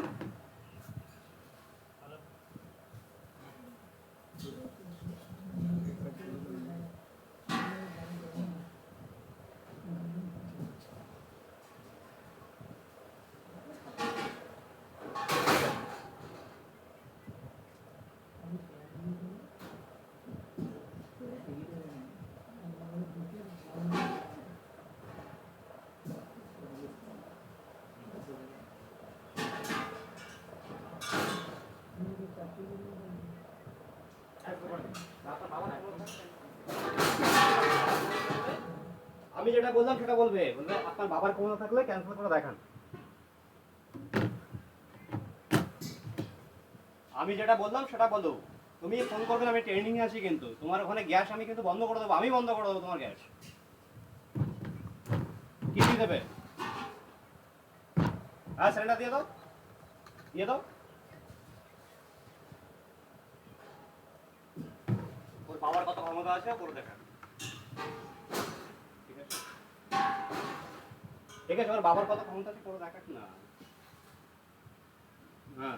Speaker 1: আমি যেটা বললাম সেটা বলবে, বলবে আপনার বাবার ক্ষমতা থাকলে ক্যান্সেল করে দেখান। আমি যেটা বললাম সেটা বলো। তুমি ফোন করবে, আমি ট্রেনিং এ আছি, কিন্তু তোমার ওখানে গ্যাস আমি কিন্তু বন্ধ করে দেবো, আমি বন্ধ করে দেবো তোমার গ্যাস। কি দিয়ে দেবে? হ্যাঁ, সিলিন্ডার দিয়ে দাও, দিয়ে দাও। ওর বাবার কত ক্ষমতা আছে করে দেখান। ঠিক আছে, ঠিক আছে, ওর বাবার কত ক্ষমতা আছে করে দেখাক না। হ্যাঁ,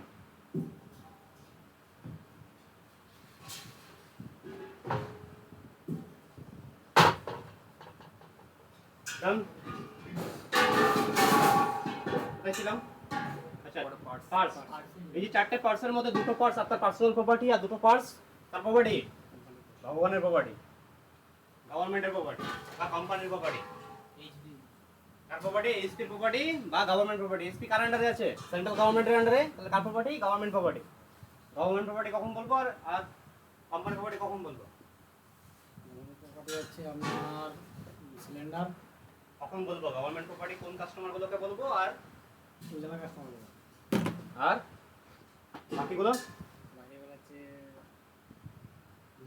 Speaker 1: ডান। কোথায় ছিলাম? আচ্ছা, পার্টস। এই যে চারটে পার্টসের মধ্যে দুটো পার্টস আপনার পার্সোনাল প্রপার্টি, আর দুটো পার্টস তার প্রপার্টি, ভগবানের প্রপার্টি, গভর্নমেন্টের প্রপার্টি বা কোম্পানির প্রপার্টি। কার প্রপার্টি? এইচপির প্রপার্টি বা গভর্নমেন্ট প্রপার্টি। এইচপি কার আন্ডারে আছে? সেন্ট্রাল গভর্নমেন্টের আন্ডারে। তাহলে কার প্রপার্টি? Government property. গভর্নমেন্ট প্রপার্টি কখন বলবো, আর কোম্পানি প্রপার্টি কখন বলবো?
Speaker 2: প্রপার্টি হচ্ছে আপনার সিলিন্ডার,
Speaker 1: কখন বলবো? গভর্নমেন্ট প্রপার্টি কোন কাস্টমারগুলোকে বলবো, আর
Speaker 2: উজালা কাস্টমার
Speaker 1: আর বাকিগুলো
Speaker 2: বাইরে বেড়াচ্ছে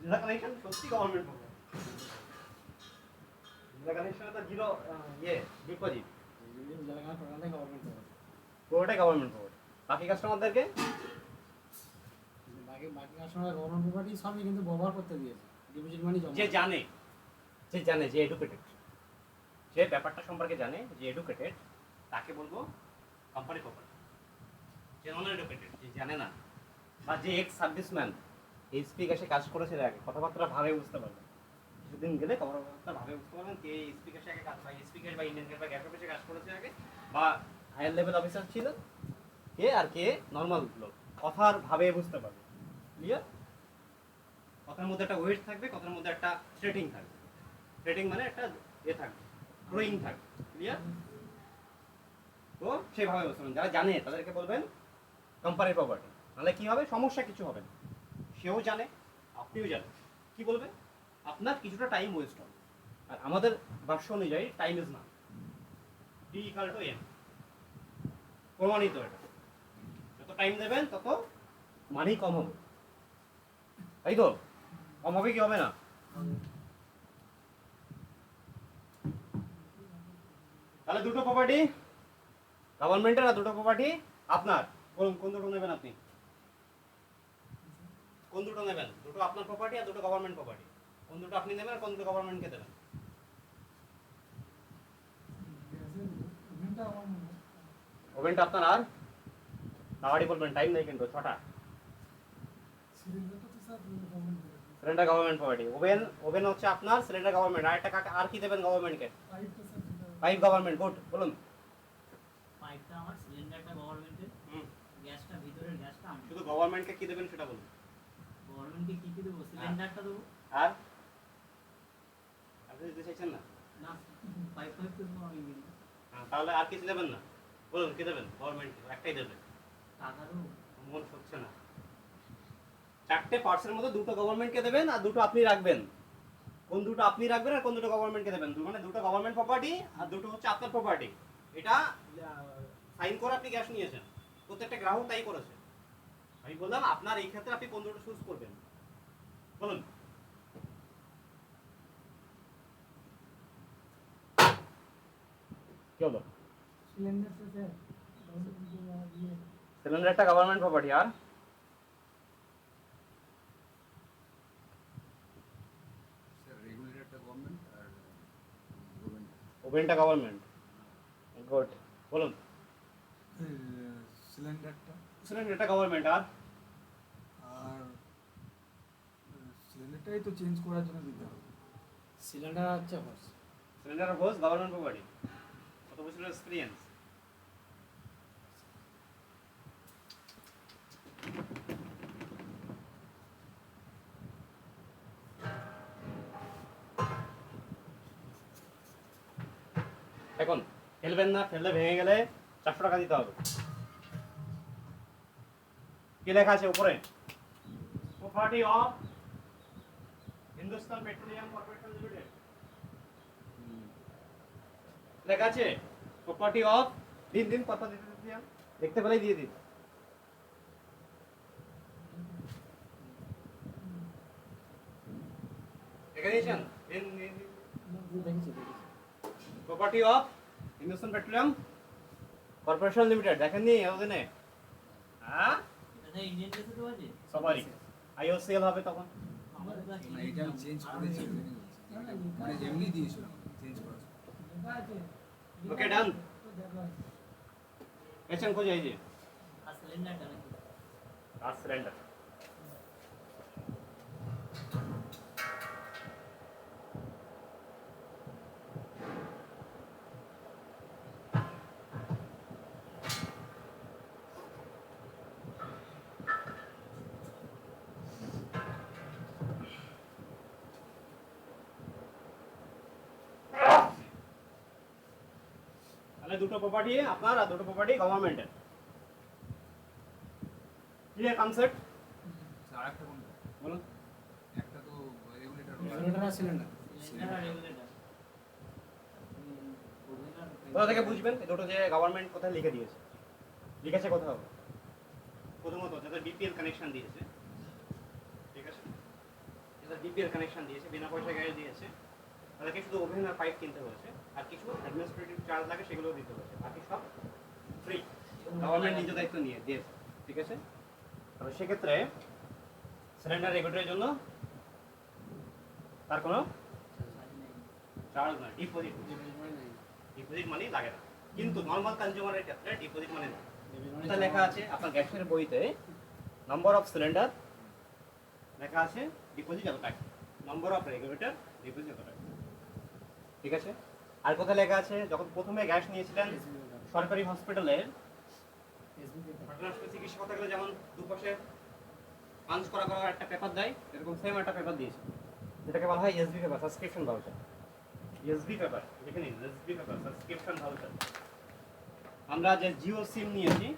Speaker 1: জিরো কানেকশন। সত্যি গভর্নমেন্ট প্রপার্টি, জিরো কানেকশন তো জিরো ডিপোজিট,
Speaker 2: উজালা কাস্টমার টোটালটাই গভর্নমেন্ট প্রপার্টি।
Speaker 1: পুরোটাই গভর্নমেন্ট প্রপার্টি। বাকি কাস্টমারদেরকে
Speaker 2: বাকি বাকি কাস্টমার গভর্নমেন্ট প্রপার্টি সবই কিন্তু ব্যবহার করতে দিয়েছে, ডিপোজিট মানি জমা।
Speaker 1: যে জানে, যে জানে, যে এডুকেটেড, যে ব্যাপারটা সম্পর্কে জানে, যে এডুকেটেড, তাকে বলবো কোম্পানি প্রপার্টি। যে নন এডুকেটেড, যে জানে না, বা যে এক্স সার্ভিসম্যান এইচপি গ্যাসে কাজ করেছে আগে, কথাবার্তা ভাবে বুঝতে পারবেন। কিছুদিন গেলে কথাবার্তা ভাবে বুঝতে পারবেন কে এইচপি গ্যাসে আগে কাজ, বা এইচপি গ্যাস বা ইন্ডিয়ান গ্যাস বা গ্যাস অফিসে কাজ করেছে আগে, বা হায়ার লেভেল অফিসার ছিল কে, আর কে নর্মাল লোক। কথার ভাবে বুঝতে পারবে। ক্লিয়ার? কথার মধ্যে একটা ওয়েট থাকবে, কথার মধ্যে একটা থ্রেটিং থাকবে। থ্রেটিং মানে একটা থাকবে, গ্রোয়িং থাকবে। ক্লিয়ার? তো সেভাবে বুঝতে পারবেন। যারা জানে তাদেরকে বলবেন কোম্পানির প্রপার্টি। নাহলে কি হবে? সমস্যা কিছু হবে না। সেও জানে, আপনিও জানেন। কি বলবে? আপনার কিছুটা টাইম ওয়েস্ট হবে। আর আমাদের ভাষ্য অনুযায়ী টাইম ইজ না, টি ইকুয়াল টু এন। প্রমাণিত এটা। যত টাইম দেবেন তত মানই কম হবে, তাই তো? কম হবে কি হবে না? তাহলে দুটো প্রপার্টি গভর্নমেন্টের আর দুটো প্রপার্টি আপনার। বলুন কোন দুটো নেবেন আপনি? কোন দুটো নেবেন? দুটো আপনার প্রপার্টি আর দুটো গভর্নমেন্ট প্রপার্টি। কোন দুটো আপনি নেবেন আর কোন দুটো গভর্নমেন্টকে দেবেন? ওভেনটা আপনার আর তাড়াতাড়ি বলবেন, টাইম নেই কিন্তু, 6টা। Cylinder government property. ওভেন হচ্ছে আপনার, সিলিন্ডার গভর্নমেন্ট। আর একটা আর কি দেবেন গভর্নমেন্টকে? Pipe government. গুড, বলুন।
Speaker 7: পাইপটা আমার, সিলিন্ডারটা গভর্নমেন্টের, গ্যাসটা ভিতরের গ্যাসটা আমি।
Speaker 1: শুধু গভর্নমেন্টকে কি দেবেন সেটা বলুন।
Speaker 7: গভর্নমেন্টকে কি কি দেবো? সিলিন্ডারটা দেবো।
Speaker 1: আর আপনি দিতে চাইছেন না?
Speaker 7: না, পাইপ পাইপ তো দেবো আমি।
Speaker 1: হ্যাঁ, তাহলে আর কিছু দেবেন না? বলুন কি দেবেন? গভর্নমেন্ট একটাই দেবেন।
Speaker 7: টাকা দেবো।
Speaker 1: মন হচ্ছে না। 4টে পার্টসের মধ্যে দুটো গভর্নমেন্টকে দেবেন আর দুটো আপনি রাখবেন। কোন দুটো আপনি রাখবেন আর কোন দুটো গভর্নমেন্টকে দেবেন? মানে দুটো গভর্নমেন্ট প্রপার্টি আর দুটো হচ্ছে আপনার প্রপার্টি। এটা সাইন করে আপনি গ্যাস নিয়েছেন, প্রত্যেকটা গ্রাহক তাই করেছে। আমি বললাম আপনার এই ক্ষেত্রে আপনি কোন দুটো চুজ করবেন, বলুন। কি হলো? সিলিন্ডারটা গভর্নমেন্ট প্রপার্টি আর
Speaker 3: স্যার রেগুলেটরটা গভর্নমেন্ট আর
Speaker 1: ওভেনটা গভর্নমেন্ট। গুড, বলুন।
Speaker 4: সিলিন্ডারটা
Speaker 1: সিলিন্ডারটা গভর্নমেন্ট আর
Speaker 4: আর সিলিন্ডারটাই তো চেঞ্জ করার জন্য দিতে হবে।
Speaker 2: সিলিন্ডার হচ্ছে হোস।
Speaker 1: সিলিন্ডার হোস গভর্নমেন্ট প্রপার্টি। কত বছরের এক্সপিরিয়েন্স? এখন ফেলবেন না, ফেললে ভেঙে গেলে 400 টাকা দিতে হবে। কি লেখা আছে উপরে? Property of Hindustan petroleum corporation limited লেখা আছে। প্রপার্টি অফ, দিন দিন কথা দিতে দিন, দেখতে পেলেই দিয়ে দিন। দেখে দিয়েছেন? দিন দিন দিন।
Speaker 2: দেখেছি।
Speaker 1: Property of Hindustan petroleum corporation limited দেখেননি ওদিনে? হ্যাঁ,
Speaker 7: এটা ইন্ডিয়ান গ্যাসে দেওয়া আছে।
Speaker 1: সবারই আইওসিএল হবে তখন।
Speaker 7: আমাদের তো
Speaker 3: মানে এটা আমি চেঞ্জ করেছি মানে এমনি দিয়েছিলাম চেঞ্জ করার
Speaker 1: ওকে, ডান। পেছন খুঁজে এই যে
Speaker 7: আর সিলিন্ডারটা নাকি?
Speaker 1: আর সিলিন্ডার। তাহলে দুটো প্রপার্টি আপনার আর দুটো প্রপার্টি গভর্নমেন্টের। Clear concept?
Speaker 3: আর একটা কোনটা?
Speaker 1: বলুন।
Speaker 3: একটা তো রেগুলেটর
Speaker 2: রেগুলেটর আর সিলিন্ডার।
Speaker 7: সিলিন্ডার আর রেগুলেটর।
Speaker 1: কোথা থেকে বুঝবেন এই দুটো যে গভর্নমেন্ট কোথায় লিখে দিয়েছে? লিখেছে কোথাও? প্রথমত যাদের বিপিএল কানেকশন দিয়েছে, ঠিক আছে, যাদের বিপিএল কানেকশন দিয়েছে, বিনা পয়সা গ্যাস দিয়েছে, তাদেরকে শুধু ওভেন আর পাইপ কিনতে হয়েছে, আর কিছু অ্যাডমিনিস্ট্রেটিভ চার্জ লাগে সেগুলোও দিতে হয়েছে, বাকি সব ফ্রি। গভর্নমেন্ট নিজ দায়িত্ব নিয়ে দিয়েছে, ঠিক আছে। তবে সেক্ষেত্রে সিলিন্ডার রেগুলেটরের জন্য তার কোনো চার্জ নয়, ডিপোজিট। ডিপোজিট মানি লাগে না, কিন্তু নর্মাল কনজিউমারের ক্ষেত্রে ডিপোজিট মানি লাগে। এটা লেখা আছে আপনার গ্যাসের বইতে, নাম্বার অফ সিলিন্ডার লেখা আছে ডিপোজিট এত টাকা, নাম্বার অফ রেগুলেটর ডিপোজিট এত টাকা, ঠিক আছে। আর কোথায় লেখা আছে যখন প্রথমে গ্যাস নিয়েছিলেন সরকারি হসপিটালে, ঘটনাস্থলে চিকিৎসা করতে গেলে যেমন দুপাশে পাঞ্চ করা করা একটা পেপার দেয়, এরকম সেম একটা পেপার দিয়েছে, যেটাকে বলা হয় SB paper, subscription voucher. SB paper দেখে নিন, এসবি পেপার সাবস্ক্রিপশন ভাউচার। আমরা যে জিও সিম নিয়েছি,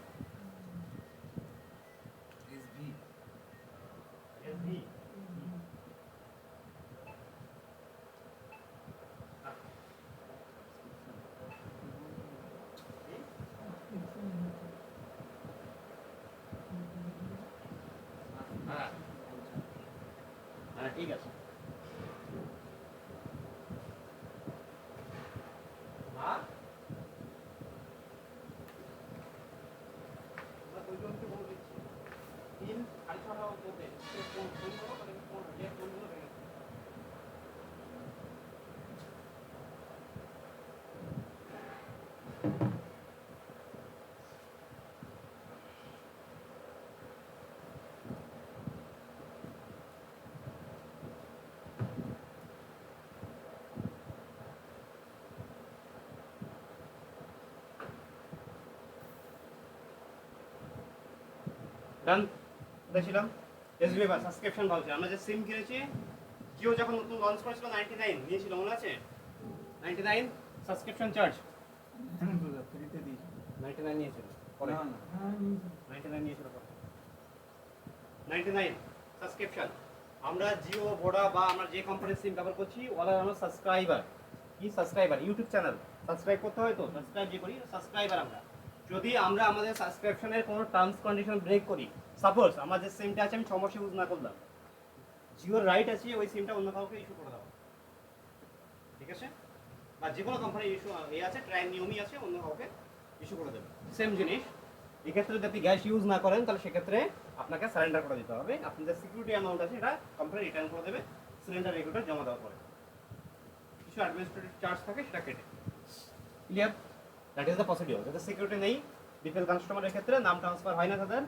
Speaker 3: এসভি
Speaker 1: এসবি ঠিক আছে। আর আমরা দুইজনকে বলে দিচ্ছি 3 6:30 মধ্যে ফোন করো, তাহলে ফোন যে ফোনগুলো ভেঙে যাবে। ডান দেখছিলাম এসবি বা সাবস্ক্রিপশন ভাউচার আমরা যে সিম কিনেছি জিও যখন নতুন লঞ্চ করেছিল 99 নিয়েছিল মনে আছে 99 সাবস্ক্রিপশন চার্জ
Speaker 2: ফ্রিতে দিই
Speaker 1: 99 নিয়েছিল পরে
Speaker 4: না, না।
Speaker 1: 99 নিয়েছিল পরে 99 সাবস্ক্রিপশন আমরা জিও ভোডা বা আমরা যে কোম্পানির সিম ব্যবহার করছি ওরা আমরা সাবস্ক্রাইবার কি সাবস্ক্রাইবার ইউটিউব চ্যানেল সাবস্ক্রাইব করতে হয় তো সাবস্ক্রাইব যে করি সাবস্ক্রাইবার আমরা যদি আমরা আমাদের সাবস্ক্রিপশনের কোনো টার্মস কন্ডিশন ব্রেক করি সাপোজ আমার যে সিমটা আছে আমি 6 মাস ইউজ না করলাম জিওর রাইট আছে ওই সিমটা অন্য কাউকে ইস্যু করে দাও ঠিক আছে বা যে কোনো কোম্পানির ইস্যু আছে ট্রাই নিয়মই আছে অন্য কাউকে ইস্যু করে দেবে সেম জিনিস এক্ষেত্রে যদি আপনি গ্যাস ইউজ না করেন তাহলে সেক্ষেত্রে আপনাকে সারেন্ডার করে দিতে হবে আপনার যে সিকিউরিটি অ্যামাউন্ট আছে এটা কোম্পানি রিটার্ন করে দেবে সিলিন্ডার রেগুলেটর জমা দেওয়ার পরে কিছু অ্যাডমিনিস্ট্রেটিভ চার্জ থাকে সেটা কেটে clear that is the procedure যাতে সিকিউরিটি নেই বিপিএল কাস্টমারের ক্ষেত্রে নাম ট্রান্সফার হয় না তাদের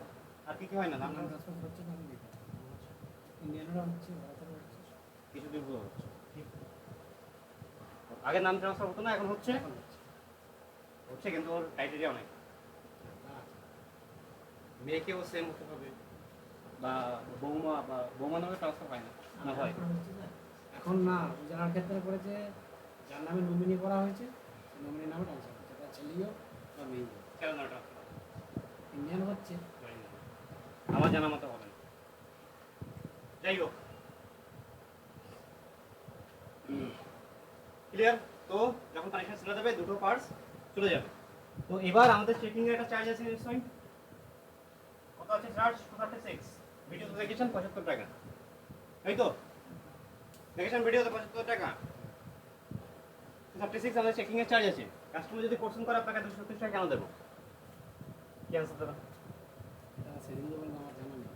Speaker 1: আর কি কি হয় না নাম
Speaker 2: নাম ট্রান্সফার হচ্ছে না আমি দিতে ইন্ডিয়ানরা হচ্ছে ভারতের হচ্ছে
Speaker 1: কিছু দিন হলো হচ্ছে আগে নাম ট্রান্সফার হতো না এখন হচ্ছে হচ্ছে কিন্তু ওর ক্রাইটেরিয়া অনেক মেয়েকেও সেম হতে হবে বা বৌমা নামে ট্রান্সফার হয় না হয়
Speaker 2: এখন না জানার ক্ষেত্রে করেছে যার নামে নমিনি করা হয়েছে সেই নমিনি নামে ট্রান্সফার হচ্ছে তার ছেলেও বা মেয়েও
Speaker 1: কেন না ট্রান্সফার
Speaker 2: ইন্ডিয়ান হচ্ছে
Speaker 1: আমার জানা মতো হবে না যাই হোক ক্লিয়ার তো যখন কানেকশন চলে যাবে দুটো পার্টস চলে যাবে তো এবার আমাদের চেকিং এর একটা চার্জ আছে নিশ্চয়ই কত আছে চার্জ 236 ভিডিওতে দেখেছেন 75 টাকা এই তো দেখেছেন ভিডিওতে 75 টাকা 236 আমাদের চেকিং এর চার্জ আছে কাস্টমার যদি কোশ্চেন করে আপনাকে 236 টাকা কেন দেবো কি আনসার দেবেন
Speaker 2: এটা সেদিন যে বললাম আমার জানা নেই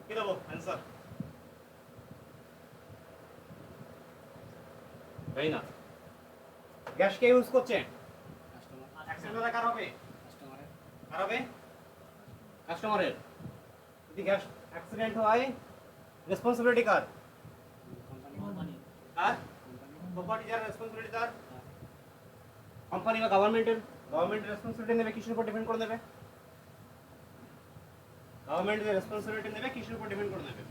Speaker 1: কি দেবো অ্যান্সার তাই না গ্যাস কে ইউজ করছে
Speaker 2: কাস্টমার
Speaker 1: অ্যাক্সিডেন্ট কার হবে
Speaker 2: কাস্টমারের
Speaker 1: কার হবে কাস্টমারের যদি গ্যাস অ্যাক্সিডেন্ট হয় রেসপন্সিবিলিটি কার
Speaker 2: কোম্পানি
Speaker 7: কোম্পানি
Speaker 1: আর প্রপার্টি যার রেসপন্সিবিলিটি তার কোম্পানি বা গভর্নমেন্টের রেসপন্সিবিলিটি নেবে কিসের উপর ডিপেন্ড করে নেবে গভর্নমেন্টের রেসপন্সিবিলিটি নেবে কিসের উপর ডিপেন্ড করে নেবে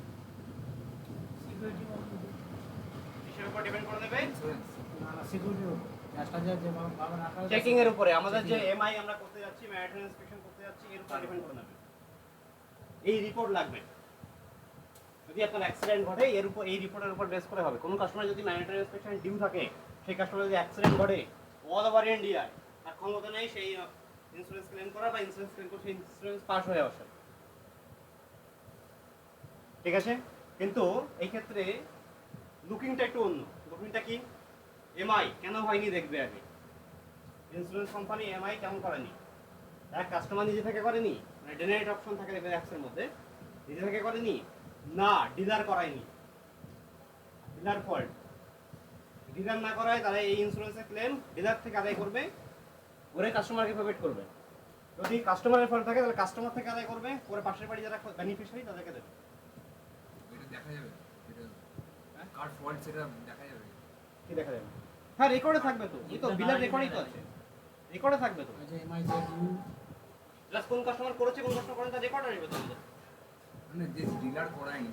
Speaker 1: কিসের উপর ডিপেন্ড করে নেবে
Speaker 3: ইন্স্যুরেন্স
Speaker 2: না না সিকিউরিটির উপর গ্যাসটা যে ভাবে রাখা হয়েছে
Speaker 1: চেকিং এর উপরে আমাদের যে এমআই আমরা করতে যাচ্ছি ম্যারিটাইম ইন্সপেকশন করতে যাচ্ছি এর উপর ডিপেন্ড করে নেবে এই রিপোর্ট লাগবে যদি আপনার অ্যাক্সিডেন্ট ঘটে এর উপর এই রিপোর্টের উপর বেস করে হবে কোনো কাস্টমার যদি ম্যারিটাইম ইন্সপেকশন ডিউ থাকে সেই কাস্টমার যদি অ্যাক্সিডেন্ট ঘটে অল ওভার ইন্ডিয়া তার ক্ষমতা নেই সেই ইন্স্যুরেন্স ক্লেম করা বা ইন্স্যুরেন্স ক্লেম করে সেই ইন্স্যুরেন্স পাস হয়ে আসে ঠিক আছে কিন্তু এই ক্ষেত্রে লুকিংটা একটু অন্য লুকিংটা কি এমআই কেন হয়নি দেখবে আগে ইন্স্যুরেন্স কোম্পানি এমআই কেমন করেনি এক কাস্টমার নিজে থেকে করেনি মানে জেনারেট অপশন থাকে দেখবে অ্যাপসের মধ্যে নিজে থেকে করেনি না ডিলার করায়নি ডিলার ফল্ট ডিলার না করায় তারা এই ইন্স্যুরেন্সের ক্লেম ডিলার থেকে আদায় করবে ওরে কাস্টমারকে প্রোভাইড করবে যদি কাস্টমারের ফল্ট থাকে তাহলে কাস্টমার থেকে আদায় করবে পরে পাশের বাড়ি যারা বেনিফিশিয়ারি তাদেরকে দেবে
Speaker 3: এটা দেখা যাবে এটা কার ফল্ট সেটা দেখা যাবে
Speaker 1: কি দেখা যাবে হ্যাঁ রেকর্ডে থাকবে তো এই তো বিলের রেকর্ডই তো আছে রেকর্ডে থাকবে তো
Speaker 2: ওই যে এমআই যে ডিউ
Speaker 1: প্লাস কোন কাস্টমার করেছে কোন কাস্টমার করেছে তার রেকর্ড আসবে তো আমাদের
Speaker 3: মানে যে ডিলার করায়নি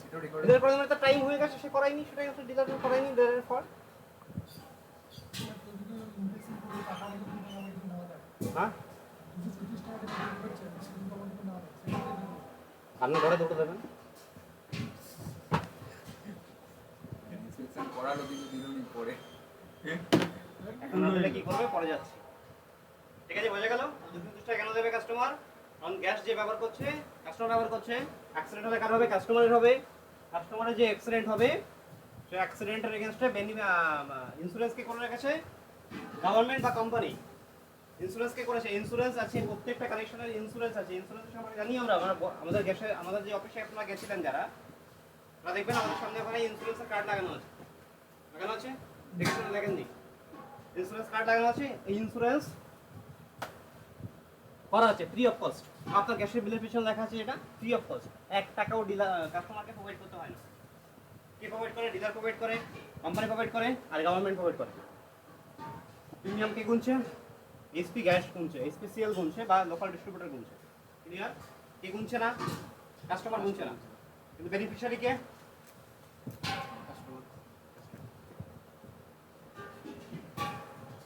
Speaker 3: সেটাও রেকর্ড
Speaker 1: ডিলার করে মানে তার টাইম হয়ে গেছে সে করায়নি সেটাই হচ্ছে ডিলার করায়নি ডিলারের ফল্ট হ্যাঁ আপনি ঘরে দুটো দেবেন
Speaker 3: ইন্সপেকশন করালো কিন্তু দিলনি পরে
Speaker 1: এখন না দিলে কি করবে পরে যাচ্ছে ঠিক আছে বোঝা গেল 250 টাকা কেন দেবে কাস্টমার কারণ গ্যাস যে ব্যবহার করছে কাস্টমার ব্যবহার করছে, অ্যাক্সিডেন্ট হলে কার হবে? কাস্টমারের হবে। কাস্টমারের যে অ্যাক্সিডেন্ট হবে সেই অ্যাক্সিডেন্টের এগেইনস্টে ইন্স্যুরেন্স কে করে রেখেছে? গভর্নমেন্ট বা কোম্পানি। ইন্স্যুরেন্স কে করেছে? ইন্স্যুরেন্স আছে, প্রত্যেকটা কানেকশনের ইন্স্যুরেন্স আছে। ইন্স্যুরেন্সের সম্পর্কে জানি আমাদের গ্যাসে আমাদের যে অফিসে আপনারা গেছিলেন যারা, আপনারা দেখবেন আমাদের সামনে ওখানে ইন্স্যুরেন্সের কার্ড লাগানো আছে। লাগানো আছে? দেখেছেন দেখেননি? ইন্স্যুরেন্স কার্ড লাগানো আছে। এই ইন্স্যুরেন্স করা আছে ফ্রি অফ কস্ট। আপনার গ্যাসের বিলের পিছনে লেখা আছে এটা ফ্রি অফ কস্ট। 1 টাকাও ডিলার কাস্টমারকে প্রোভাইড করতে হয় না। কে প্রোভাইড করে? ডিলার প্রোভাইড করে, কোম্পানি প্রোভাইড করে, আর গভর্নমেন্ট প্রোভাইড করে। প্রিমিয়াম কে গুনছে? এসপি গ্যাস গুনছে, এসপিসিএল গুনছে বা লোকাল ডিস্ট্রিবিউটর গুনছে। ক্লিয়ার? কে গুনছে না? কাস্টমার গুনছে না। কিন্তু বেনিফিশিয়ারি কে? কাস্টমার।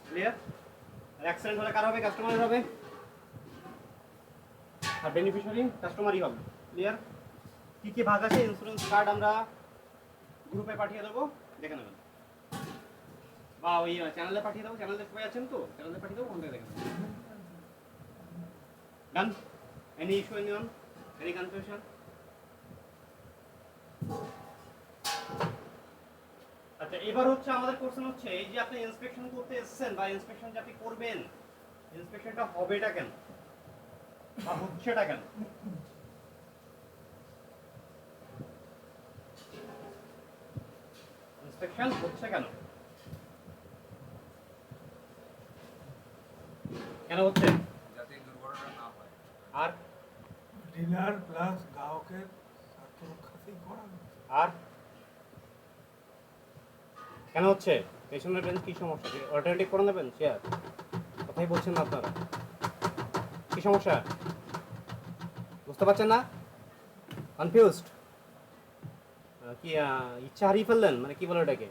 Speaker 1: ক্লিয়ার? অ্যাক্সিডেন্ট হলে কার হবে? কাস্টমারের হবে। আর বেনিফিশিয়ারি কাস্টমারই হবে। ক্লিয়ার? কি কি ভাগ আছে? ইন্স্যুরেন্স কার্ড আমরা গ্রুপে পাঠিয়ে দেবো, দেখে নেবেন, বা ওই চ্যানেলে পাঠিয়ে দেবো। চ্যানেলে সবাই আছেন তো? চ্যানেলে পাঠিয়ে দেবো, ওখান থেকে দেখে নেবেন। Done? Any issue, anyone? Any confusion? আচ্ছা, এবার হচ্ছে আমাদের কোশ্চেন হচ্ছে এই যে আপনি ইন্সপেকশন করতে এসেছেন বা ইন্সপেকশন যে আপনি করবেন, ইন্সপেকশনটা হবেটা কেন বা হচ্ছেটা কেন? ইন্সপেকশন হচ্ছে কেন? কেন হচ্ছে?
Speaker 3: যাতে এই দুর্ঘটনা না হয়।
Speaker 1: আর
Speaker 4: ডিলার প্লাস গ্রাহকের স্বার্থ রক্ষাতেই করা হচ্ছে।
Speaker 1: আর কেন হচ্ছে? পেছনের বেঞ্চ কি সমস্যা? অল্টারনেটিভ করে নেবেন চেয়ার? কথাই বলছেন না আপনারা। কি সমস্যা? বুঝতে পারছেন না? কনফিউজড? কি ইচ্ছা হারিয়ে ফেললেন? মানে কি বলে ওটাকে?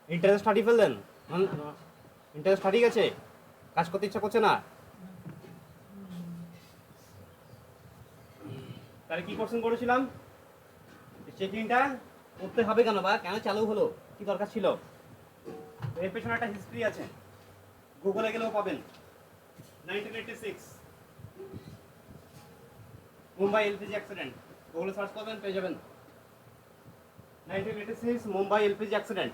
Speaker 1: ইন্টারেস্ট হারিয়ে ফেললেন? ইন্টারেস্ট হারিয়ে গেছে? কাজ করতে ইচ্ছা করছে না? তাহলে কি কোশ্চেন করেছিলাম? চেকিংটা করতে হবে কেন বা কেন চালু হলো? কি দরকার ছিল? এর পেছনে একটা হিস্ট্রি আছে, গুগলে গেলেও পাবেন। 1986 মুম্বাই এলপিজি অ্যাক্সিডেন্ট, গুগলে সার্চ করবেন পেয়ে যাবেন। 1986 Mumbai LPG accident,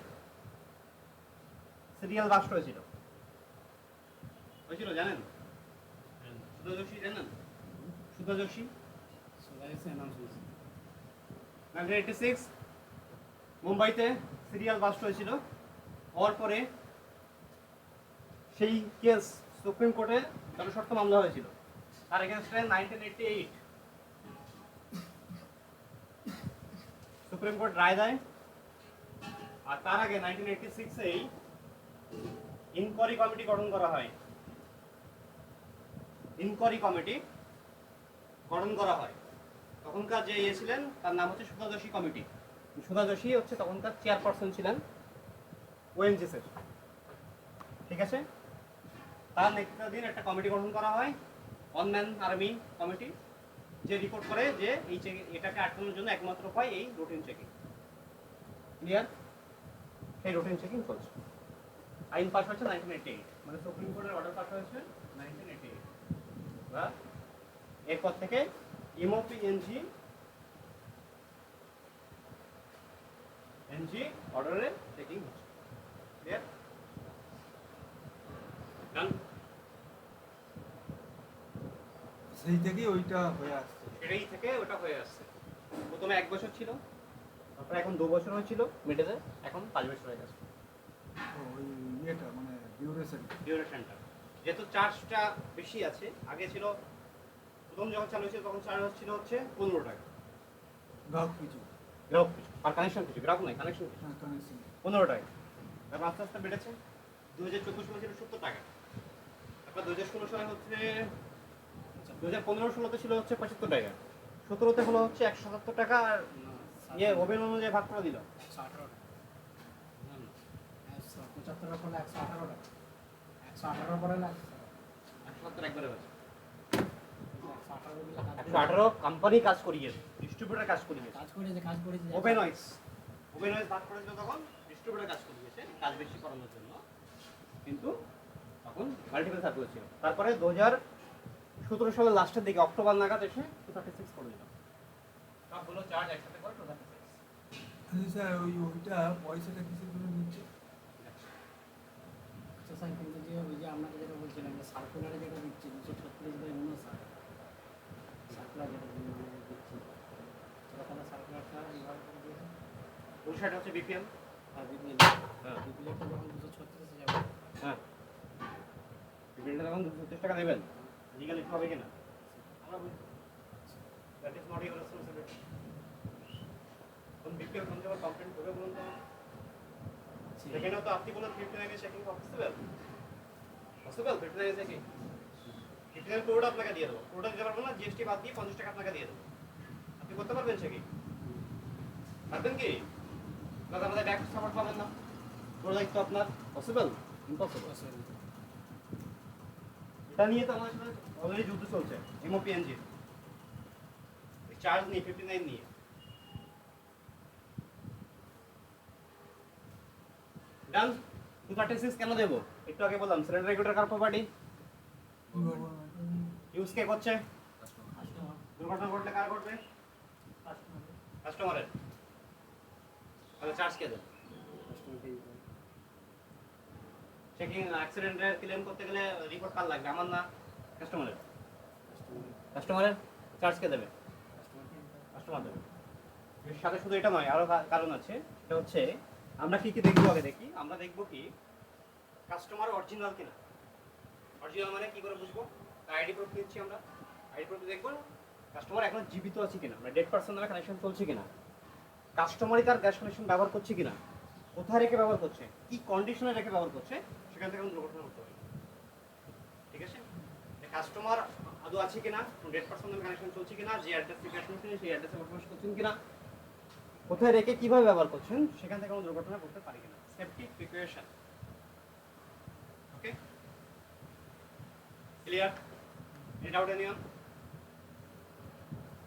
Speaker 1: serial burst হয়েছিল। হয়েছিল জানেন? সুধা যোশী জানেন? সুধা যোশী 1986 মুম্বাইতে সিরিয়াল বাস্ট হয়েছিল। হওয়ার পরে সেই কেস সুপ্রিম কোর্টে জনস্বার্থ মামলা হয়েছিল। তার এগেনস্টে 1988 সুপ্রিম কোর্ট রায় দেয়। আর তার আগে 1986-এই ইনকোয়ারি কমিটি গঠন করা হয়। ইনকোয়ারি কমিটি গঠন করা হয়। তখনকার যে ছিলেন তার নাম হচ্ছে সুধা যোশী কমিটি। সুধা যোশী হচ্ছে তখনকার চেয়ারপারসন ছিলেন ওএনজিসির। ঠিক আছে? তার নেতৃত্বাধীন একটা কমিটি গঠন করা হয়, ওয়ান ম্যান আর্মি কমিটি, যে রিপোর্ট করে যে এই এটাকে আটকানোর জন্য একমাত্র উপায় এই রুটিন চেকিং। ক্লিয়ার? সেই রুটিন চেকিং চলছে। আইন পাস হয়েছে 1988, মানে সুপ্রিম কোর্টের অর্ডার পাস হয়েছে 1988। বা এরপর থেকে এমওপিএনজি অর্ডারে চেকিং হচ্ছে। ক্লিয়ার? ডান?
Speaker 4: সেই থেকেই ওইটা হয়ে আসছে।
Speaker 1: সেটাই থেকে ওটা হয়ে আসছে। প্রথমে 1 বছর ছিল, তারপরে এখন 2 বছর হয়েছিল মিডেলে, এখন 5 বছর হয়ে গেছে।
Speaker 4: তো ওই ইয়েটা মানে ডিউরেশন।
Speaker 1: ডিউরেশনটা যেহেতু চার্জটা বেশি আছে, আগে ছিল প্রথম যখন চালু হয়েছিল তখন চার্জ ছিল হচ্ছে 15 টাকা
Speaker 4: গ্রাহক কিছু
Speaker 1: গ্রাহক পিছু, আর কানেকশন পিছু, গ্রাহক নয় কানেকশন পিছু
Speaker 4: কানেকশন
Speaker 1: 15 টাকা। তারপর আস্তে আস্তে বেড়েছে। 2014 সালে ছিল 70 টাকা। তারপর 2016 সালে হচ্ছে 2015-16তে ছিল হচ্ছে 75 টাকা। 17তে হলো হচ্ছে 177 টাকা। আর ইয়ে ওভেন অনুযায়ী ভাগ করে দিল
Speaker 2: 118 টাকা। 75 করলে 118 টাকা। 118 করে না
Speaker 1: 177 একবারে হয়েছে।
Speaker 2: 118 গুলো কাজ
Speaker 1: 118 কোম্পানি কাজ করিয়েছে, ডিস্ট্রিবিউটর কাজ করিয়েছে।
Speaker 2: কাজ করেছে
Speaker 1: ওভেন ওয়াইজ ভাগ করেছিল তখন ডিস্ট্রিবিউটর কাজ করিয়েছে কাজ বেশি করানোর জন্য, কিন্তু তখন মাল্টিপল সার্কুলার ছিল। তারপরে 17 সালের লাস্টের দিকে অক্টোবর নাগাদ এসে 236 করে দিলাম। সবগুলো চার্জ একসাথে করে 236।
Speaker 4: আচ্ছা স্যার ওইটা পয়সাটা কিসের জন্য নিচ্ছে?
Speaker 2: আচ্ছা স্যার, কিন্তু যে ওই যে আপনাকে যেটা বলছিলাম যে সার্কুলারে যেটা দিচ্ছি 236/59 সার্কুলার যেটা দিচ্ছি, সেটা তাহলে সার্কুলারটা এইভাবে করে দিয়েছে।
Speaker 1: 59 হচ্ছে বিপিএল।
Speaker 2: আর বিপিএল
Speaker 1: হ্যাঁ
Speaker 2: বিপিএলটা যখন 236 যাবে,
Speaker 1: হ্যাঁ, বিপিএলটা যখন 230 টাকা দেবেন, লিগাল ইস্যু হবে কিনা আমরা বুঝি। That is not your responsibility. কোন বিপিএল কোন জায়গায় কমপ্লেইন করবে বলুন তো? সেখানেও তো আপনি বলেন 59 এ চেকিং পসিবল, 59 এ চেকিং 59 পুরোটা আপনাকে দিয়ে দেবো। পুরোটা দিতে পারবো না, জিএসটি বাদ দিয়ে 50 টাকা আপনাকে দিয়ে দেবো। আপনি করতে পারবেন চেকিং? পারবেন কি? প্লাস আমাদের ব্যাক সাপোর্ট পাবেন না, পুরো দায়িত্ব আপনার। পসিবল? ইম্পসিবল। এটা নিয়ে তো আমাদের সাথে অলরেডি যুদ্ধ চলছে এমওপিএনজি চার্জ নিয়ে 59 নিয়ে। ডান। 236 কেন দেবো? একটু আগে বললাম সিলিন্ডার রেগুলেটর কার প্রপার্টি? ইউজ কে করছে?
Speaker 7: কাস্টমার
Speaker 1: দুর্ঘটনা ঘটলে কার ঘটবে? কাস্টমারের। তাহলে চার্জ কে দেবে? চেকিং অ্যাক্সিডেন্টের ক্লেম করতে গেলে রিপোর্ট কার লাগবে? আমার না কাস্টমারের? কাস্টমারের। চার্জ কে দেবে? কাস্টমার দেবে। এর সাথে শুধু এটা নয়, আরো কারণ আছে। সেটা হচ্ছে আমরা কি কি দেখবো আগে দেখি। আমরা দেখবো কি কাস্টমার অরিজিনাল কিনা। অরিজিনাল মানে কি করে বুঝবো? আইডি প্রুফ নিচ্ছি আমরা, আইডি প্রুফ দেখবো কাস্টমার এখন জীবিত আছে কিনা, মানে ডেড পারসন নামে কানেকশন চলছে কিনা, কাস্টমারই তার গ্যাস কানেকশন ব্যবহার করছে কিনা, কোথায় রেখে ব্যবহার করছে, কি কন্ডিশনে রেখে ব্যবহার করছে, সেখান থেকে আমরা দুর্ঘটনা করতে পারি। ঠিক আছে, কাস্টমার আদৌ আছে কিনা, ডেড পারসন নামে কানেকশন চলছে কিনা, যে অ্যাড্রেস থেকে গ্যাস কানেকশন সেই অ্যাড্রেসে বসবাস করছেন কিনা, কোথায় রেখে কিভাবে ব্যবহার করছেন, সেখান থেকে আমরা দুর্ঘটনা করতে পারি কিনা। Safety preparation. Okay, clear? Any doubt anyone?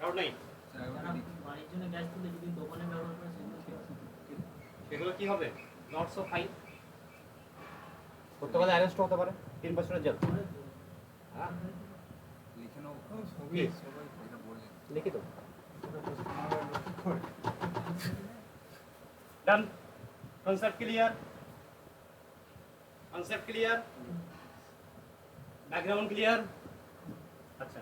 Speaker 1: Doubt নেই?
Speaker 7: যারা বাড়ির জন্য গ্যাস তুলে যদি দোকানে ব্যবহার করে
Speaker 1: সেগুলো কি হবে? Not so fine. করতে পারলে অ্যারেস্ট হতে পারে 3 বছরের জেল। হ্যাঁ,
Speaker 3: লিখে নাও
Speaker 1: কি?
Speaker 3: সবাই এটা বললেন।
Speaker 1: লিখিত। Done. Concept clear? Concept clear? Background clear? আচ্ছা,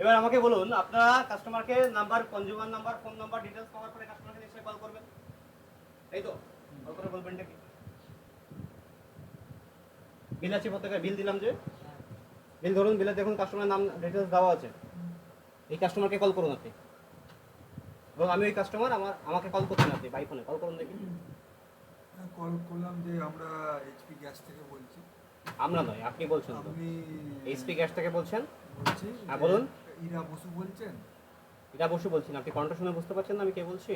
Speaker 1: এবার আমাকে বলুন, আপনারা কাস্টমারকে number, consumer number, phone number, details পাওয়ার পরে কাস্টমারকে নিশ্চয়ই কল করবেন, তাই তো? কল করে বলবেনটা কি? বিল আছে প্রত্যেকের, বিল দিলাম যে বিল ধরুন, বিলে দেখুন কাস্টমারের নাম ডিটেইলস দেওয়া আছে। এই কাস্টমারকে কল করুন আপনি, এবং আমি ওই কাস্টমার, আমাকে কল করছেন আপনি বাই ফোনে, কল করুন দেখি।
Speaker 4: কল করলাম যে আমরা এইচপি গ্যাস থেকে বলছি।
Speaker 1: আমরা নয়, আপনি বলছেন তো।
Speaker 4: আপনি
Speaker 1: এইচপি গ্যাস থেকে বলছেন?
Speaker 4: বলছি
Speaker 1: হ্যাঁ,
Speaker 4: যে
Speaker 1: বলুন।
Speaker 4: ইরা বসু বলছেন?
Speaker 1: এটা অবশ্যই বলছেন। আপনি কণ্ঠ শুনে বুঝতে পারছেন না আমি কে বলছি?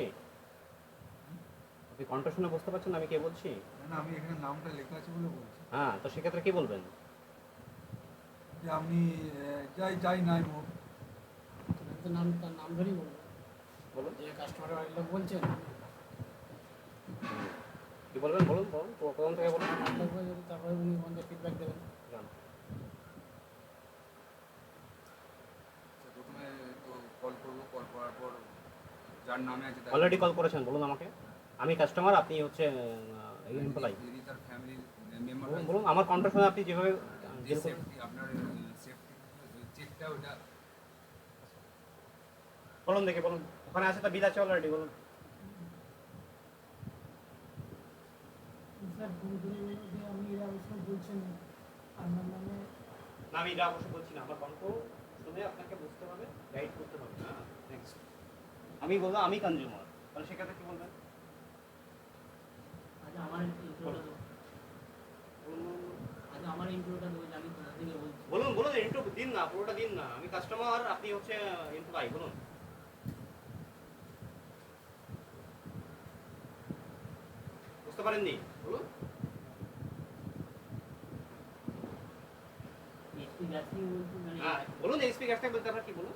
Speaker 1: আপনি কণ্ঠ শুনে বুঝতে পারছেন না আমি কে বলছি?
Speaker 4: না, আমি এখানে নামটা লেখা আছে বলে বলছি
Speaker 1: হ্যাঁ, তো সেক্ষেত্রে কি বলবেন?
Speaker 4: যে আপনি যাই নাই হোক,
Speaker 2: তো নাম, তার নাম ধরেই বলবো
Speaker 1: বলুন।
Speaker 2: যে কাস্টমারের বাড়ির লোক বলছেন,
Speaker 1: কি বলবেন? বলুন, বলুন, প্রথম থেকে বলুন।
Speaker 2: তারপরে যদি তারপরে উনি আমাদের ফিডব্যাক দেবেন।
Speaker 1: যান।
Speaker 3: প্রথমে তো কল করবো, কল করার পর যার নামে আছে
Speaker 1: অলরেডি কল করেছেন, বলুন আমাকে। আমি কাস্টমার, আপনি হচ্ছে এমপ্লয়ি।
Speaker 3: যদি তার ফ্যামিলির মেম্বার
Speaker 1: বলুন, বলুন। আমার কণ্ঠ শুনে আপনি যেভাবে
Speaker 3: সেফটি আপনার সেফটি চেকটা ওটা
Speaker 1: বলুন দেখি, বলুন। ওখানে আছে তো, বিল আছে অলরেডি, বলুন।
Speaker 2: স্যার পুরোপুরি যে আপনি এরা অবশ্যই বলছেন আপনার নামে,
Speaker 1: না, আমি এটা অবশ্যই বলছি না। আমার কণ্ঠ শুনে আপনাকে বুঝতে হবে, গাইড করতে হবে। হ্যাঁ, নেক্সট। আমি বললাম আমি কনজিউমার, তাহলে সেক্ষেত্রে কি বলবেন?
Speaker 7: আচ্ছা আমার ইন্ট্রোটা দেবো, আচ্ছা আমার ইন্ট্রোটা দেবো, আমি কোথা থেকে বলছি।
Speaker 1: বলুন, বলুন। ইন্ট্রো দিন না, পুরোটা দিন না। আমি কাস্টমার, আপনি হচ্ছে এমপ্লয়ি, বলুন। বুঝতে পারেননি? বলুন।
Speaker 7: এইচপি গ্যাস নিয়ে বলছি, মানে
Speaker 1: হ্যাঁ, বলুন। এইচপি গ্যাসটা বলতে আপনার কি বলুন?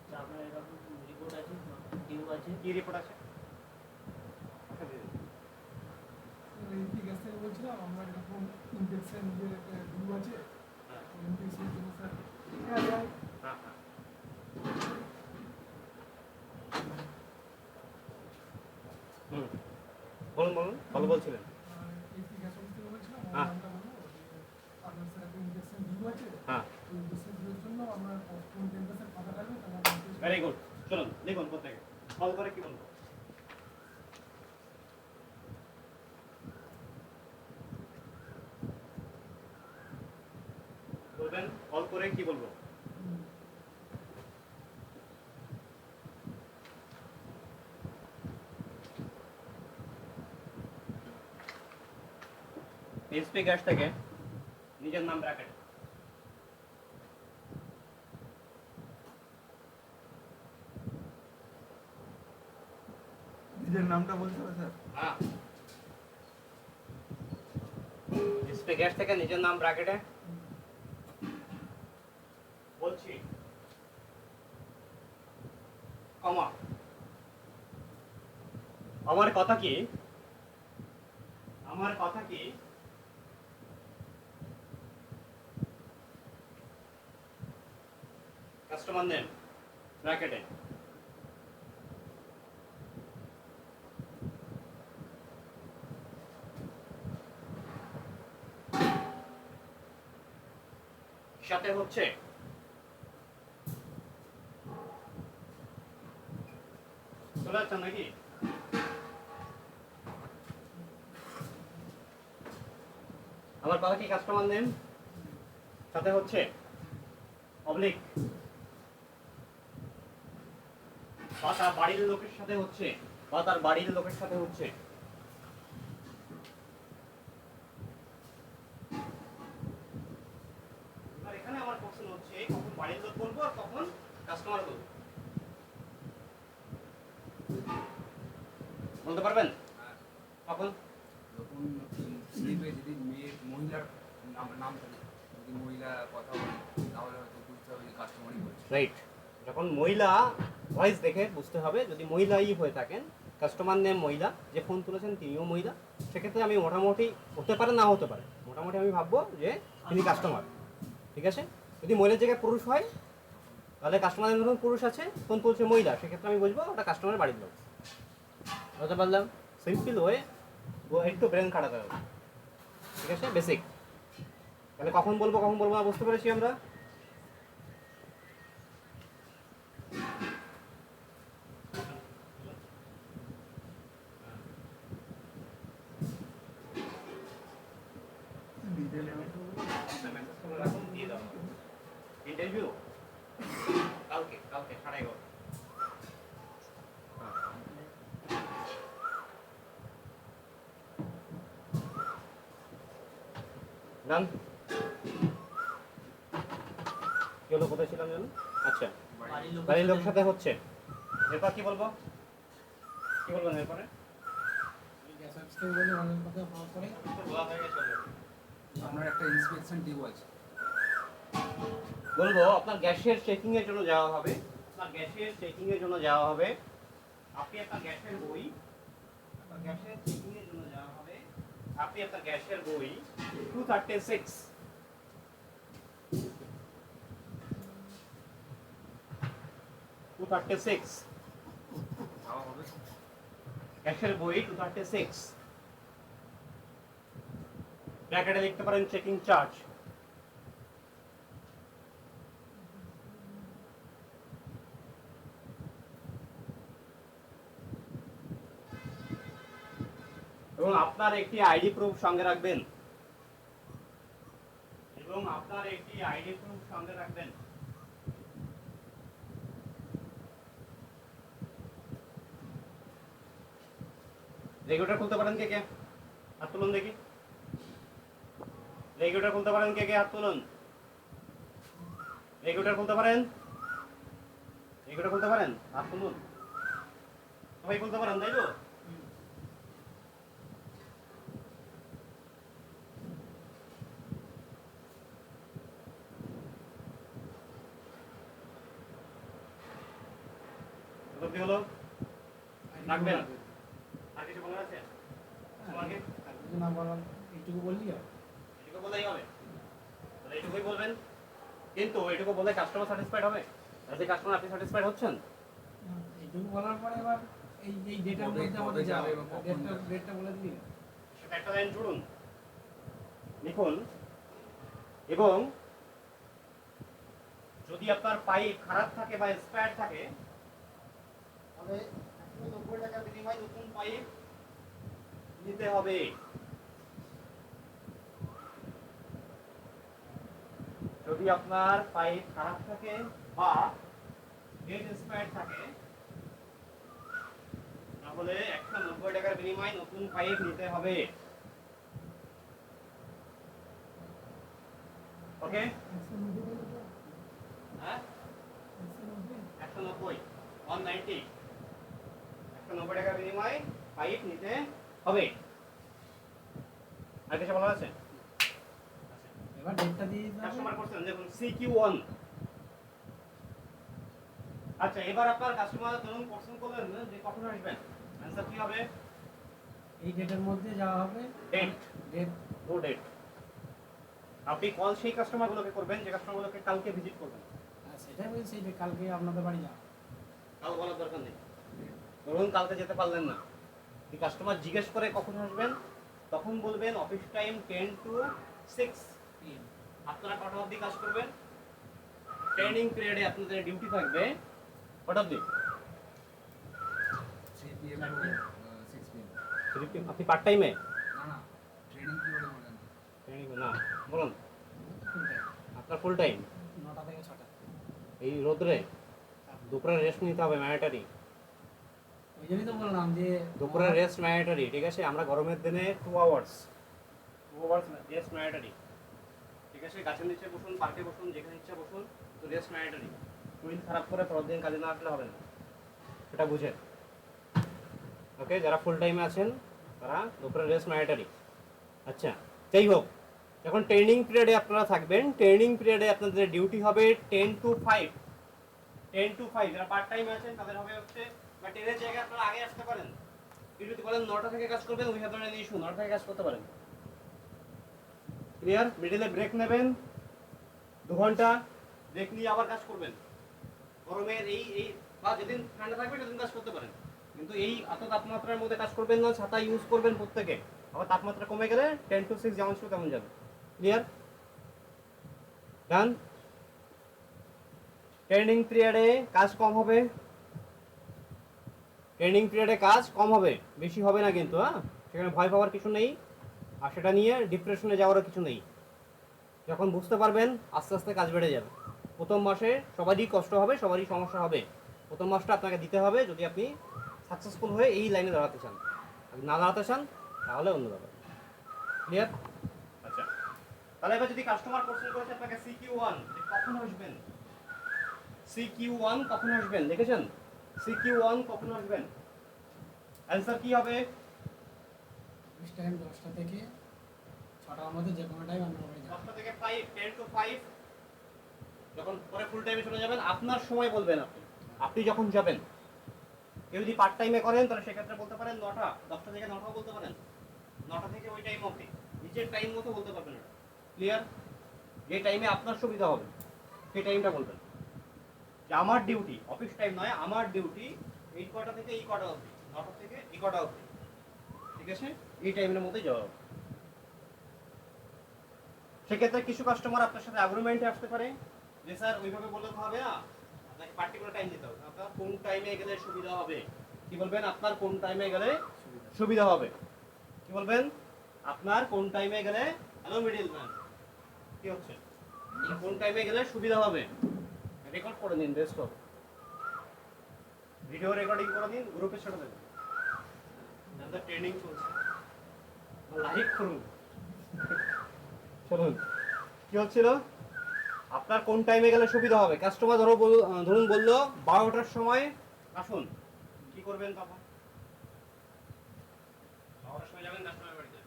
Speaker 7: আচ্ছা, আপনার এরকম রিপোর্ট আছে, টিউব আছে,
Speaker 1: কি রিপোর্ট আছে? আচ্ছা, দিন।
Speaker 8: এইচপি গ্যাস থেকে বলছিলাম, আমার এরকম ইনফেকশন যে একটা গ্রুপ আছে,
Speaker 1: হ্যাঁ। হ্যাঁ হ্যাঁ হুম বলুন বলুন ভালো বলছিলেন হ্যাঁ হ্যাঁ ভেরি গুড চলুন লিখুন প্রত্যেকে কল করে কি বলবো বলবেন কল করে কি বলবো এইচপি গ্যাস থেকে নিজের নাম ব্র্যাকেট
Speaker 4: নিজের নামটা বলতে হবে স্যার?
Speaker 1: হ্যাঁ এইচপি গ্যাস থেকে নিজের নাম ব্র্যাকেটে বলছি কমা আমার কথা কি কাস্টমার নেম ব্র্যাকেটে সাথে হচ্ছে চলে যাচ্ছেন নাকি আমার কথা কি কাস্টমার নেম সাথে হচ্ছে অবলিক বা তার বাড়ির লোকের সাথে হচ্ছে এবার এখানে আমার প্রশ্ন হচ্ছে কখন বাড়ির লোক বলবো আর কখন কাস্টমার বলবো বলতে পারবেন কখন
Speaker 3: যখন স্লিপে যদি মহিলার নাম থাকে, যদি মহিলা কথা বলে তাহলে হয়তো বুঝতে হবে যে কাস্টমারই বলছে।
Speaker 1: রাইট যখন মহিলা ভয়েস দেখে বুঝতে হবে যদি মহিলাই হয়ে থাকেন কাস্টমার নেম মহিলা যে ফোন তুলেছেন তিনিও মহিলা সেক্ষেত্রে আমি মোটামুটি হতে পারে না হতে পারে মোটামুটি আমি ভাববো যে তিনি কাস্টমার ঠিক আছে যদি মহিলার জায়গায় পুরুষ হয় তাহলে কাস্টমার নেম ধরুন পুরুষ আছে ফোন তুলছে মহিলা সেক্ষেত্রে আমি বুঝবো ওটা কাস্টমারের বাড়ির লোক বুঝতে পারলাম সিম্পল হয়ে একটু ব্রেন খাটাতে হবে ঠিক আছে বেসিক তাহলে কখন বলবো না বুঝতে পেরেছি আমরা ইন্টারভিউ কালকে 11:30 নাম কি হলো কোথায় ছিলাম জানো আচ্ছা বাড়ির লোকের সাথে হচ্ছে এরপর কি বলবেন এরপরে
Speaker 2: গ্যাস অফিস থেকে বলে অনেক কথা পাওয়া পরে
Speaker 1: বলা হয়ে গেছে
Speaker 3: আপনার একটা ইন্সপেকশন টিউ আছে,
Speaker 1: বলবো আপনার গ্যাসের চেকিং এর জন্য যাওয়া হবে আপনি আপনার গ্যাসের বই আপনি আপনার গ্যাসের বই 236
Speaker 3: যাওয়া হবে।
Speaker 1: গ্যাসের বই 236 ব্র্যাকেটে লিখতে পারেন চেকিং চার্জ এবং আপনার একটি আইডি প্রুফ সঙ্গে রাখবেন রেগুলেটর খুলতে পারেন কে হাত তুলুন দেখি রেগুলেটর খুলতে পারেন কে হাত তুলুন রেগুলেটর খুলতে পারেন হাত তুলুন সবাই খুলতে পারেন তাই তো কি হলো রাখবেন আর কিছু বলার আছে তোমাকে
Speaker 2: না বললাম এইটুকু বললি
Speaker 1: এটুকু বলাই হবে তাহলে এইটুকুই বলবেন, কিন্তু এইটুকু বলে কাস্টমার স্যাটিসফাইড হবে? যে কাস্টমার আপনি স্যাটিসফাইড হচ্ছেন?
Speaker 2: এইটুকু বলার পরে এবার এই ডেটার
Speaker 3: কবে-
Speaker 2: মধ্যে
Speaker 3: কবে
Speaker 2: আমাদের
Speaker 3: যাবে
Speaker 2: যাবে
Speaker 3: বা কখন যাবে?
Speaker 2: ডেটটা বলে দিবি।
Speaker 1: সেটা একটা লাইন জুড়ুন, লিখুন এবং যদি আপনার পাইপ খারাপ থাকে বা স্পায়ার থাকে তাহলে 190 টাকার বিনিময়ে নতুন পাইপ নিতে হবে। যদি আপনার পাইপ খারাপ থাকে বা গেট স্পায়ার থাকে তাহলে 190 টাকার বিনিময়ে নতুন পাইপ নিতে হবে। ওকে, হ্যাঁ 190 190 190 টাকার বিনিময়ে পাইপ নিতে হবে। আর কিছু বলা আছে?
Speaker 2: এবার ডেটটা দিয়ে দিতে হবে।
Speaker 1: কাস্টমার করছেন দেখুন CQ1। আচ্ছা, এবার আপনার কাস্টমার ধরুন প্রশ্ন করলেন যে কখন আসবেন, অ্যানসার কি হবে?
Speaker 2: এই ডেটের মধ্যে যাওয়া হবে।
Speaker 1: Date,
Speaker 2: date
Speaker 1: no date. আপনি কল সেই কাস্টমারগুলোকে করবেন যে কাস্টমারগুলোকে কালকে ভিজিট করবেন।
Speaker 2: সেটাই বলছি, যে কালকে আপনাদের বাড়ি যাওয়া।
Speaker 1: কাল বলার দরকার নেই। ধরুন কালকে যেতে পারলেন না, কি কাস্টমার জিজ্ঞেস করে কখন আসবেন, তখন বলবেন অফিস টাইম 10 to 6 PM। আপনারা কটা অবধি কাজ করবেন? ট্রেনিং পিরিয়ডে আপনাদের ডিউটি থাকবে কটা অবধি?
Speaker 3: 3 PM to 6 PM।
Speaker 1: আপনি পার্ট টাইমে?
Speaker 3: না না, ট্রেনিং পিরিয়ডে বলেন।
Speaker 1: ট্রেনিং না, বলুন
Speaker 2: ফুল টাইম
Speaker 1: আপনার ফুল টাইম
Speaker 2: 9টা থেকে 6টা।
Speaker 1: এই রোদ্রে দুপুরে রেস্ট নিতে হবে ম্যান্ডেটরি।
Speaker 2: ওই জন্যই তো বললাম যে
Speaker 1: দুপুরে রেস্ট ম্যান্ডেটরি, ঠিক আছে? আমরা গরমের দিনে 2 আওয়ার্স রেস্ট ম্যান্ডেটরি, ঠিক আছে? গাছের নিচে বসুন, পার্কে বসুন, যেখানে ইচ্ছা বসুন, তো রেস্ট ম্যান্ডেটরি। শরীর খারাপ করে পরের দিন কাজে না আসলে হবে না, সেটা বুঝেন। ওকে, যারা ফুল টাইমে আছেন তারা দুপুরে রেস্ট ম্যান্ডেটরি। আচ্ছা, যাই হোক, যখন ট্রেনিং পিরিয়ডে আপনারা থাকবেন, ট্রেনিং পিরিয়ডে আপনাদের ডিউটি হবে 10 to 5। 10 to 5 যারা পার্ট টাইমে আছেন তাদের হবে হচ্ছে, বা 10 এর জায়গায় আপনারা আগে আসতে পারেন। কেউ যদি বলেন 9টা থেকে কাজ করবেন, we have not any issue, 9টা থেকে কাজ করতে পারেন। ক্লিয়ার? মিডলে ব্রেক নেবেন 2 ঘন্টা, ব্রেক নিয়ে আবার কাজ করবেন। গরমের এই বা যেদিন ঠান্ডা থাকবে সেদিন কাজ করতে পারেন, কিন্তু এই এত তাপমাত্রার মধ্যে কাজ করবেন না। ছাতা ইউজ করবেন প্রত্যেকে, আবার তাপমাত্রা কমে গেলে 10 to 6 যেমন ছিল তেমন যাবে। ক্লিয়ার? ডান? ট্রেনিং পিরিয়ডে কাজ কম হবে, ট্রেনিং পিরিয়ডে কাজ কম হবে, বেশি হবে না কিন্তু। হ্যাঁ, সেখানে ভয় পাওয়ার কিছু নেই, আর সেটা নিয়ে ডিপ্রেশনে যাওয়ারও কিছু নেই। যখন বুঝতে পারবেন আস্তে আস্তে কাজ বেড়ে যাবে। প্রথম মাসে সবারই কষ্ট হবে, সবারই সমস্যা হবে। প্রথম মাসটা আপনাকে দিতে হবে যদি আপনি সাকসেসফুল হয়ে এই লাইনে দাঁড়াতে চান। যদি না দাঁড়াতে চান তাহলে অন্য ব্যাপার। ক্লিয়ার? আচ্ছা, তাহলে এবার যদি কাস্টমার কোশ্চেন করেছে আপনাকে CQ1 যে কখন আসবেন, CQ1 কখন আসবেন লিখেছেন? CQ1 কখন আসবেন, অ্যানসার কি হবে?
Speaker 2: অফিস টাইম 10টা থেকে 6টার মধ্যে যে কোনো টাইম আপনার বাড়ি যাওয়া।
Speaker 1: 10টা থেকে 5, 10 to 5। যখন পরে ফুল টাইমে চলে যাবেন আপনার সময় বলবেন, আপনি যখন যাবেন। কেউ যদি পার্ট টাইমে করেন তাহলে সেক্ষেত্রে বলতে পারেন 9টা, 10টা থেকে 9টাও বলতে পারেন, 9টা থেকে ওই টাইম অবধি, নিজের টাইম মতো বলতে পারবেন এটা। ক্লিয়ার? যে টাইমে আপনার সুবিধা হবে সেই টাইমটা বলবেন, যে আমার ডিউটি অফিস টাইম নয়, আমার ডিউটি এই কটা থেকে এই কটা অবধি, 9টা থেকে এই কটা অবধি, ঠিক আছে? এই টাইমের মধ্যে যাওয়া হবে। সেক্ষেত্রে কিছু কাস্টমার আপনার সাথে অ্যাগ্রিমেন্টে আসতে পারে যে স্যার ওইভাবে বললে তো হবে না, আপনাকে পার্টিকুলার টাইম দিতে হবে, আপনার কোন টাইমে গেলে সুবিধা হবে। কি বলবেন? আপনার কোন টাইমে গেলে সুবিধা হবে। কি বলবেন? আপনার কোন টাইমে গেলে, হ্যালো মিডল ম্যান, কি হচ্ছে, কোন টাইমে গেলে সুবিধা হবে। রেকর্ড করে নিন, বেস্ট হবে, ভিডিও রেকর্ডিং করে নিন, গ্রুপে ছেড়ে দেবেন। ট্রেনিং চলছে, লাইক করুন। শুনুন কি হচ্ছিল, আপনার কোন টাইমে গেলে সুবিধা হবে। কাস্টমার ধরুন বললো 12টার সময় আসুন, কি করবেন তখন? 12টার সময় যাবেন কাস্টমারের বাড়িতে,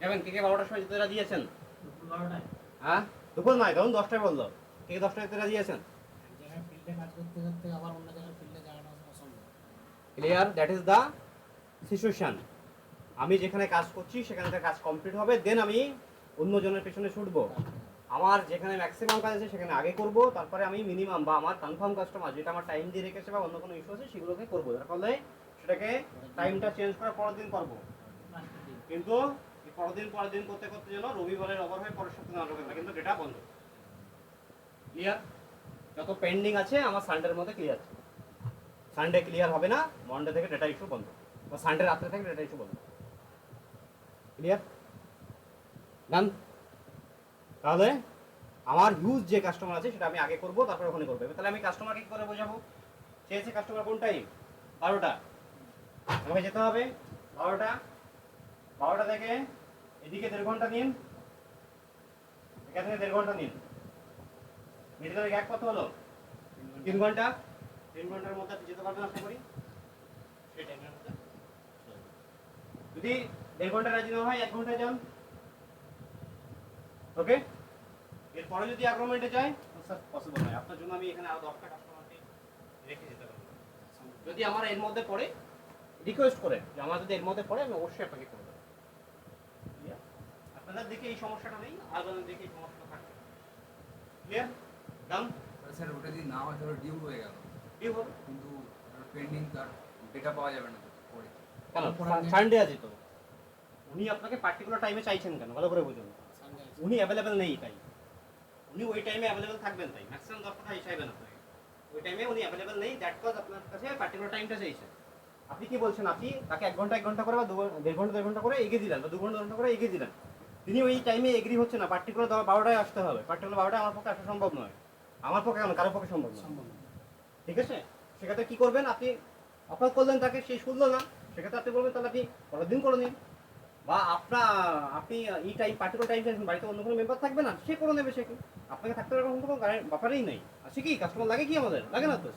Speaker 1: যাবেন? কে কে 12টার সময় যেতে রাজি আছেন?
Speaker 7: দুপুর 12টায়
Speaker 1: হ্যাঁ, দুপুর নয়, ধরুন 10টায় বললো, কে কে 10টায় যেতে রাজি আছেন?
Speaker 2: এক জায়গায় ফিল্ডে কাজ করতে করতে আবার অন্য জায়গায় ফিল্ডে যাওয়াটা অসম্ভব।
Speaker 1: Clear? That is the situation. আমি যেখানে কাজ করছি সেখানে কাজ কমপ্লিট হবে, দেন আমি অন্য জনের পেছনে ছুটবো? আমার যেখানে ম্যাক্সিমাম কাজ আছে সেখানে আগে করব, তারপরে আমি মিনিমাম বা আমার কনফার্ম কাস্টমার যেটা আমার টাইম দিয়ে রেখেছে বা অন্য কোনো ইস্যু আছে সেগুলোকে করবো, যার ফলে সেটাকে টাইমটা চেঞ্জ করে পরের দিন করবো। কিন্তু এই পরের দিন করতে করতে যেন রবিবারের ওভার হয়ে পরের সপ্তাহে না ঢোকে না, কিন্তু ডেটা বন্ধ। ক্লিয়ার? যত পেন্ডিং আছে আমার সানডের মধ্যে ক্লিয়ার। সানডে ক্লিয়ার হবে না, মন্ডে থেকে ডেটা ইস্যু বন্ধ, বা সানডে রাত্রে থেকে ডেটা ইস্যু বন্ধ। ক্লিয়ার? ডান? তাহলে আমার ইউজ যে কাস্টমার আছে সেটা আমি আগে করব, তারপরে ওখানে করবো। তাহলে আমি কাস্টমারকে কি করে বোঝাবো? চেয়েছে কাস্টমার কোন টাইম? 12টা। আমাকে যেতে হবে 12টা থেকে এদিকে 1.5 ঘন্টা নিন, এখান থেকে 1.5 ঘন্টা নিন, মিডিলের গ্যাপ কত হলো? 3 ঘন্টা। 3 ঘন্টার মধ্যে আপনি যেতে পারবেন আশা করি সেই টাইমের মধ্যে। যদি 1.5 ঘন্টা রাজি না হয় 1 ঘন্টায় যান। ওকে? এরপরে যদি অ্যাগ্রিমেন্টে যায় স্যার পসিবল নয়, আপনার জন্য আমি এখানে আরো 10টা কাস্টমারকে রেখে যেতে পারবো। যদি আমার এর মধ্যে পড়ে রিকোয়েস্ট করে যে আমার যদি এর মধ্যে পড়ে আমি অবশ্যই আপনাকে করে দেবো। আপনাদের দেখে এই সমস্যাটা নেই, আরবানের দেখে এই সমস্যাটা থাকবে। ক্লিয়ার? ডান?
Speaker 3: স্যার ওটা যদি না হয় তাহলে ডিউ হয়ে গেল,
Speaker 1: ডিউ হবে
Speaker 3: কিন্তু পেন্ডিং তার ডেটা পাওয়া যাবে না পরে।
Speaker 1: কেন? সানডে আছে তো, উনি আপনাকে পার্টিকুলার টাইমে চাইছেন কেন ভালো করে বুঝুন। উনি অ্যাভেলেবেল নেই তাই, উনি ওই টাইমে অ্যাভেলেবেল থাকবেন তাই ম্যাক্সিমাম 10টা চাইবেন আপনাকে, ওই টাইমে উনি অ্যাভেলেবেল নেই, দ্যাট কজ আপনার কাছে পার্টিকুলার টাইমটা চাইছেন। আপনি কি বলছেন? আপনি তাকে 1 ঘন্টা করে বা 1.5 ঘন্টা করে এগিয়ে দিলেন, বা 2 ঘন্টা করে এগিয়ে দিলেন, তিনি ওই টাইমে এগ্রি হচ্ছে না, পার্টিকুলার 12টায় আসতে হবে, পার্টিকুলার 12টায় আমার পক্ষে আসা সম্ভব নয়, আমার পক্ষে কেন কারোর পক্ষে সম্ভব নয়। ঠিক আছে? সেক্ষেত্রে কি করবেন? আপনি অফার করলেন তাকে, সে শুনলো না, সেক্ষেত্রে আপনি বলবেন তাহলে আপনি পরের দিন করে নিন, বা আপনি এই টাইম পার্টিকুলার টাইম চাইছেন, বাড়িতে অন্য কোনো মেম্বার থাকবে না, সে করে নেবে, সে কি আপনাকে থাকতে পারবে কোনো ব্যাপারেই নেই। আর সে কি কাস্টমার লাগে কি আমাদের? লাগে না তো,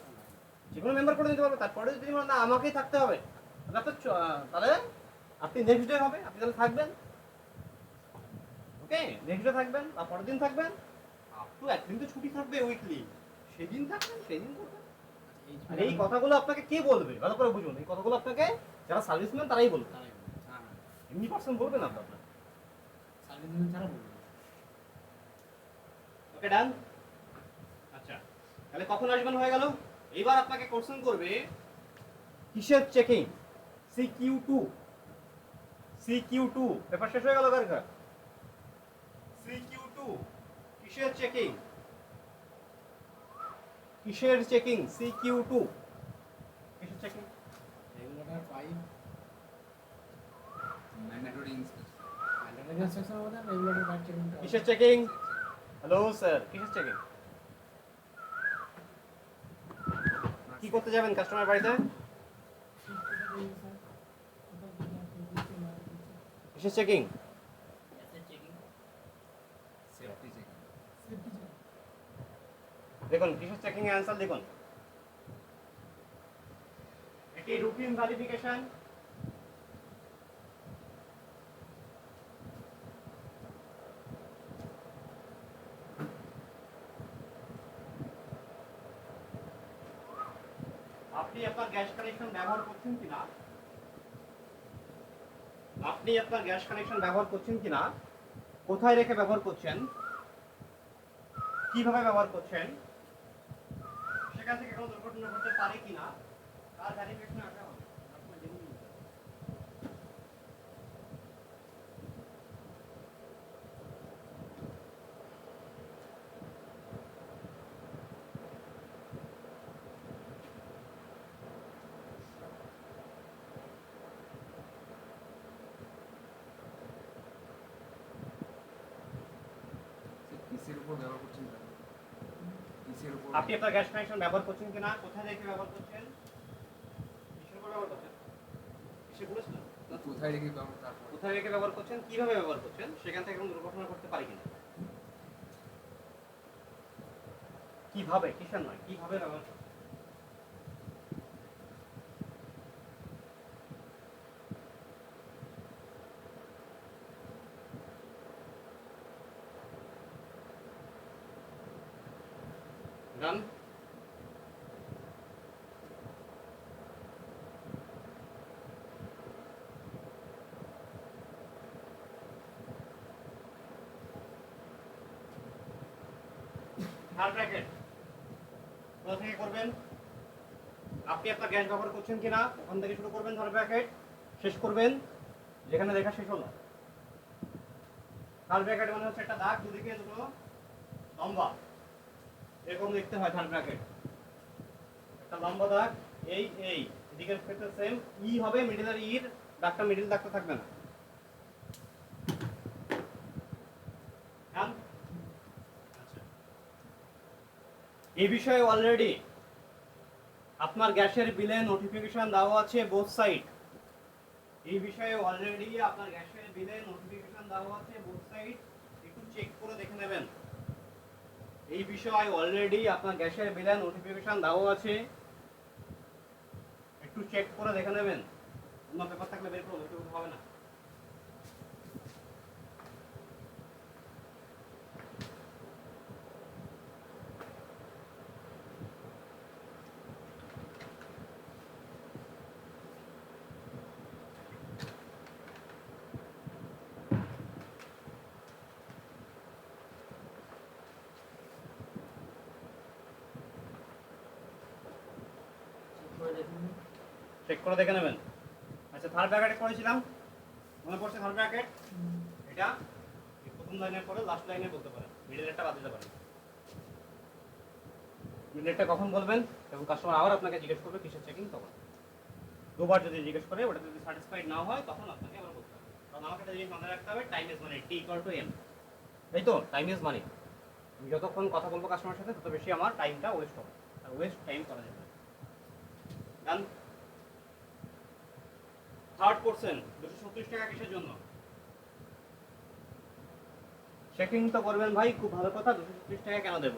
Speaker 1: যে কোনো মেম্বার করে নিতে পারবে। তারপরে যদি বলেন না আমাকেই থাকতে হবে, তাহলে আপনি নেক্সট ডে হবে, আপনি তাহলে থাকবেন। ওকে? নেক্সট ডে থাকবেন বা পরের দিন থাকবেন, আপ টু একদিন তো ছুটি থাকবে উইকলি, সেদিন থাকবেন, সেদিন করবেন। আর এই কথাগুলো আপনাকে কে বলবে ভালো করে বুঝুন, এই কথাগুলো আপনাকে যারা সার্ভিসম্যান তারাই বলবে, এমনি পার্সন বলবে না আপনার। ওকে ডান? আচ্ছা, তাহলে কখন আসবেন হয়ে গেল। এইবার আপনাকে কোশ্চেন করবে কিসের চেকিং? CQ2 পেপার শেষ হয়ে গেল কার? CQ2 কিসের চেকিং? কিসের চেকিং? CQ2 কিসের checking?
Speaker 2: Regulator pipe
Speaker 3: mandatory inspection.
Speaker 2: Mandatory instruction হবে, রেগুলেটর পাইপ চেকিং।
Speaker 1: কিসের চেকিং? হ্যালো স্যার, কিসের চেকিং? কি করতে যাবেন কাস্টমার বাড়িতে? কিসের চেকিং?
Speaker 7: গ্যাসের চেকিং,
Speaker 3: সেফটি চেক।
Speaker 1: দেখুন কিসের চেকিং এর অ্যানসার দেখুন, এটি রুটিন ভেরিফিকেশন, আপনি আপনার গ্যাস কানেকশন ব্যবহার করছেন কিনা, আপনি আপনার গ্যাস কানেকশন ব্যবহার করছেন কিনা, কোথায় রেখে ব্যবহার করছেন, কিভাবে ব্যবহার করছেন, সেখান থেকে কোনো দুর্ঘটনা ঘটতে পারে কিনা, তার ভেরিফিকেশন আসা হবে।
Speaker 3: কিসের উপর ব্যবহার করছেন তাহলে? কিসের উপর?
Speaker 1: আপনি আপনার গ্যাস কানেকশন ব্যবহার করছেন কিনা, কোথায় রেখে ব্যবহার করছেন, কিসের উপর ব্যবহার করছেন, কিসে বলেছিলেন,
Speaker 3: কোথায় রেখে ব্যবহার, তারপর
Speaker 1: কোথায় রেখে ব্যবহার করছেন, কিভাবে ব্যবহার করছেন, সেখান থেকে কোনো দুর্ঘটনা ঘটতে পারে কিনা। কিভাবে, কিসের নয়, কিভাবে ব্যবহার করছেন। Done? থার্ড ব্র্যাকেট কোথা থেকে করবেন? আপনি আপনার গ্যাস ব্যবহার করছেন কিনা ওখান থেকে শুরু করবেন, থার্ড ব্র্যাকেট শেষ করবেন যেখানে লেখা শেষ হলো। থার্ড ব্র্যাকেট মানে হচ্ছে একটা দাগ দুদিকে দুটো লম্বা এরকম লিখতে হয়। থার্ড ব্র্যাকেট একটা লম্বা দাগ, এই এদিকের ক্ষেত্রে সেম ই হবে, মিডলের ইর দাগটা মিডল দাগটা থাকবে না। আচ্ছা, এই বিষয়ে অলরেডি আপনার গ্যাসের বিলে নোটিফিকেশন দেওয়া আছে বোথ সাইড। এই বিষয়ে অলরেডি আপনার গ্যাসের বিলে নোটিফিকেশন দেওয়া আছে বোথ সাইড, একটু চেক করে দেখে নেবেন। এই বিষয়ে অলরেডি আপনার গ্যাসের বিলে নোটিফিকেশন দেওয়া আছে, একটু চেক করে দেখে নেবেন। অন্য পেপার থাকলে বের করুন, একটু হবে না। চেক করে দেখে নেবেন। আচ্ছা, থার্ড ব্র্যাকেটে করেছিলাম, মনে পড়ছে? থার্ড ব্র্যাকেট এটা এই প্রথম লাইনের পরে লাস্ট লাইনে বলতে পারেন, মিডলেরটা বাদ দিতে পারেন। মিডলেরটা কখন বলবেন? এবং কাস্টমার আবার আপনাকে জিজ্ঞেস করবে কিসের চেকিং, তখন দুবার যদি জিজ্ঞেস করে ওটা যদি স্যাটিসফাইড না হয় তখন আপনাকে আবার বলতে হবে। কারণ আমাকে একটা জিনিস মনে রাখতে হবে, time is money, T equal to M, তাই তো? Time is money. আমি যতক্ষণ কথা বলবো কাস্টমারের সাথে তত বেশি আমার টাইমটা ওয়েস্ট হবে, আর ওয়েস্ট টাইম করা যাবে না। ডান। থার্ড কোশ্চেন, 236 টাকা কিসের জন্য? চেকিং তো করবেন ভাই, খুব ভালো কথা। 236 টাকা কেন দেব?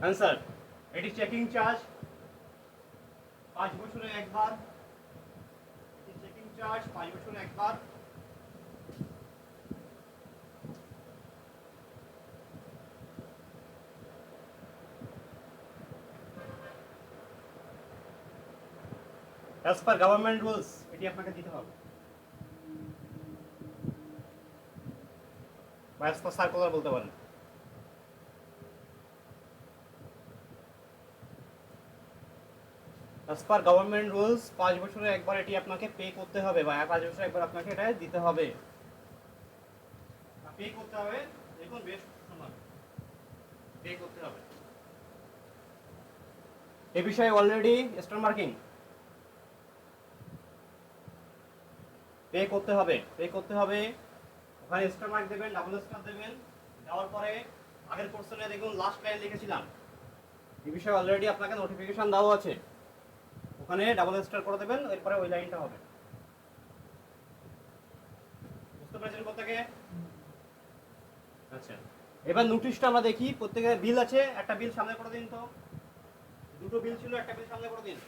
Speaker 1: आंसर, এটি চেকিং চার্জ 5 বছরে একবার। এটি চেকিং চার্জ 5 বছরে একবার। as per government rules এটি আপনাকে দিতে হবে, বা as per সার্কুলার বলতে পারেন। as per government rules 5 বছরে একবার এটি আপনাকে পে করতে হবে, বা 5 বছরে একবার আপনাকে এটা দিতে হবে, পে করতে হবে। দেখুন বেশ সমান পে করতে হবে। এই বিষয়ে অলরেডি স্টার মার্কিং পে করতে হবে, পে করতে হবে। ওখানে স্টার মার্ক দেবেন, ডাবল স্টার দেবেন। দেওয়ার পরে আগের কোশ্চেনে দেখুন লাস্ট লাইন লিখেছিলাম, এই বিষয়ে অলরেডি আপনাকে নোটিফিকেশন দেওয়া আছে, ওখানে ডাবল স্টার করে দেবেন, এরপরে ওই লাইনটা হবে। বুঝতে পেরেছেন প্রত্যেকে? আচ্ছা, এবার নোটিশটা আমরা দেখি। প্রত্যেকের বিল আছে, একটা বিল সামনে করে দিন তো। দুটো বিল ছিল, একটা বিল সামনে করে দিন।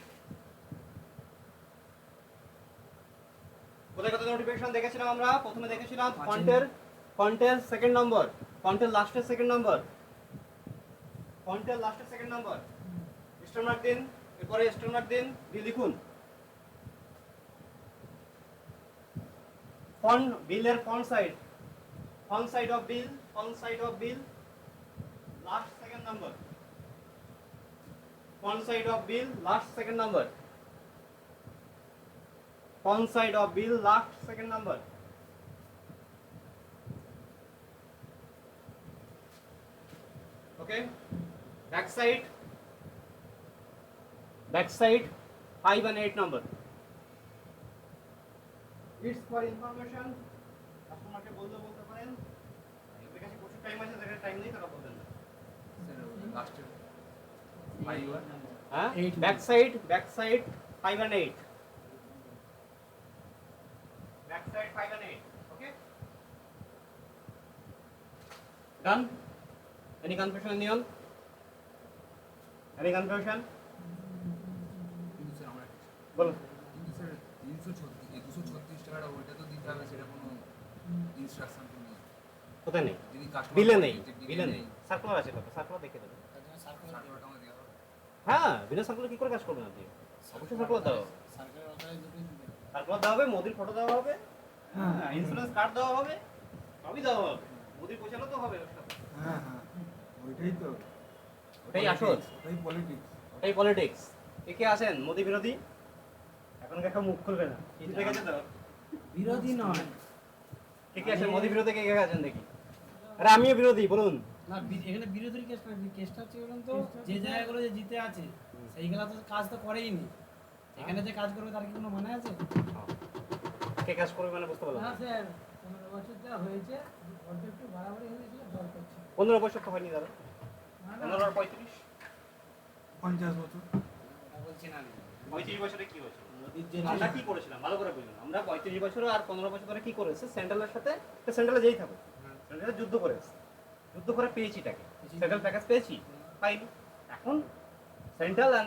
Speaker 1: কোথায় কোথায় নোটিফিকেশন দেখেছিলাম আমরা? প্রথমে দেখেছিলাম ফন্টের সেকেন্ড নম্বর, ফন্টের লাস্টের সেকেন্ড নম্বর, ফন্টের লাস্টের সেকেন্ড নম্বর। স্টার মার্ক দিন, এরপরে স্টার মার্ক দিন, বিল লিখুন। ফন্ট বিলের font side of bill, font side of bill, last second number. Font side of bill, last second number. front side of bill, last second number. Okay, back side 5 and 8 number. It's for information. customer কে বলতে পারেন, এর কাছে প্রচুর টাইম আছে, যাদের টাইম নেই তারা বলবেন না।
Speaker 3: লাস্টের 5
Speaker 1: হ্যাঁ, back side 5 and 8. Backside 5 and 8. Okay. Done. Any confusion, Neil? Any confusion?
Speaker 3: কিন্তু স্যার আমরা
Speaker 1: বলো।
Speaker 3: কিন্তু স্যার 236 টাকাটা ওইটা তো দিতে হবে, সেটা কোনো ইনস্ট্রাকশন তো নেই।
Speaker 1: কোথায় নেই?
Speaker 3: যদি কাস্টমার
Speaker 1: বিলে নেই, বিলে নেই। সার্কুলার আছে তো, সার্কুলার দেখে দেবেন।
Speaker 3: সার্কুলারটা আমাদের দেওয়া হবে।
Speaker 1: হ্যাঁ, বিনা সার্কুলার কি করে কাজ করবেন আপনি? অবশ্যই সার্কুলার দেওয়া হবে।
Speaker 2: সরকারের অথরাইজ দুটোই দিতে হবে।
Speaker 1: সার্কুলার দেওয়া হবে, মোদির ফটো দেওয়া হবে, হ্যাঁ, ইন্স্যুরেন্স কার্ড দেওয়া হবে, সবই দেওয়া হবে। মোদির পৌঁছানো তো হবে ওর সাথে।
Speaker 4: হ্যাঁ হ্যাঁ ওইটাই তো,
Speaker 1: ওটাই আসল,
Speaker 4: ওটাই পলিটিক্স।
Speaker 1: ওটাই পলিটিক্স। কে আছেন মোদি বিরোধী? এখন কেউ মুখ খুলবে না। ঠিক আছে তো?
Speaker 2: বিরোধী নয়।
Speaker 1: কে আছেন মোদি বিরোধী? কে আছেন দেখি? আরে আমিও বিরোধী, বলুন।
Speaker 2: না এখানে বিরোধীর কেস না, কেসটা হচ্ছে বলুন তো যে জায়গাগুলো যে জিতে আছে সেইগুলো তো কাজ তো করেই নি। এখানে যে কাজ করবে তার কি কোনো মানে আছে?
Speaker 1: কে কাজ করবে মানে বুঝতে পারলাম না।
Speaker 2: স্যার 15 বছর যা হয়েছে অল্প একটু বাড়াবাড়ি হয়েছিল দল করছে
Speaker 1: 15 বছর তো হয়নি দাদা, 15 আর 35।
Speaker 4: 50 বছর।
Speaker 2: ওটা বলছি না আমি।
Speaker 1: 35 বছরে কি হয়েছে?
Speaker 2: মোদির যে
Speaker 1: আমরা কি করেছিলাম ভালো করে বুঝুন। আমরা 35 বছর আর 15 বছর ধরে কি করেছে, সেন্ট্রালের সাথে, সেন্ট্রালে যেই থাকুক, সেন্ট্রালে যুদ্ধ করেছে, যুদ্ধ করে পেয়েছি টাকা, সেন্ট্রাল প্যাকেজ পেয়েছি, পাইনি। এখন সেন্ট্রাল আর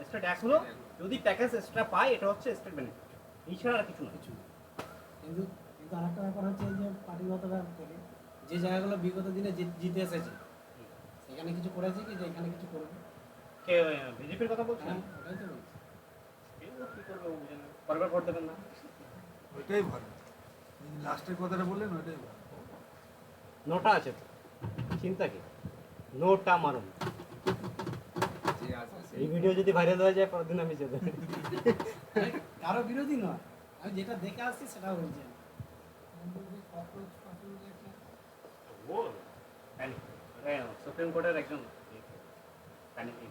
Speaker 1: স্টেট এক হলো, যদি প্যাকেজ এক্সট্রা পাই এটা হচ্ছে স্টেট বেনিফিট, এছাড়া আর কিছু না।
Speaker 2: কিন্তু কিন্তু আরেকটা ব্যাপার হচ্ছে এই যে পার্টিগত ব্যাপার করে যে জায়গাগুলো বিগত দিনে জিতে এসেছে সেখানে কিছু করেছে কি যে এখানে কিছু করবে?
Speaker 1: কে বিজেপির কথা বলছেন?
Speaker 2: হ্যাঁ ওটাই তো বলছি।
Speaker 1: এগুলো কি করবে বুঝে না, বারবার ভোট দেবেন না।
Speaker 4: ওইটাই ভালো, লাস্টের কথাটা বললেন ওইটাই ভালো।
Speaker 1: নোটা আছে তো, চিন্তা কি, নোটা মারুন।
Speaker 3: যে আছে সে
Speaker 1: এই ভিডিও যদি ভাইরাল হয়ে যায় পরের দিন আমি যেতে
Speaker 2: আরে, কারো বিরোধী নয়, আমি যেটা দেখে আসছি সেটা বলছি আমি।
Speaker 1: সুপ্রিম কোর্টের একজন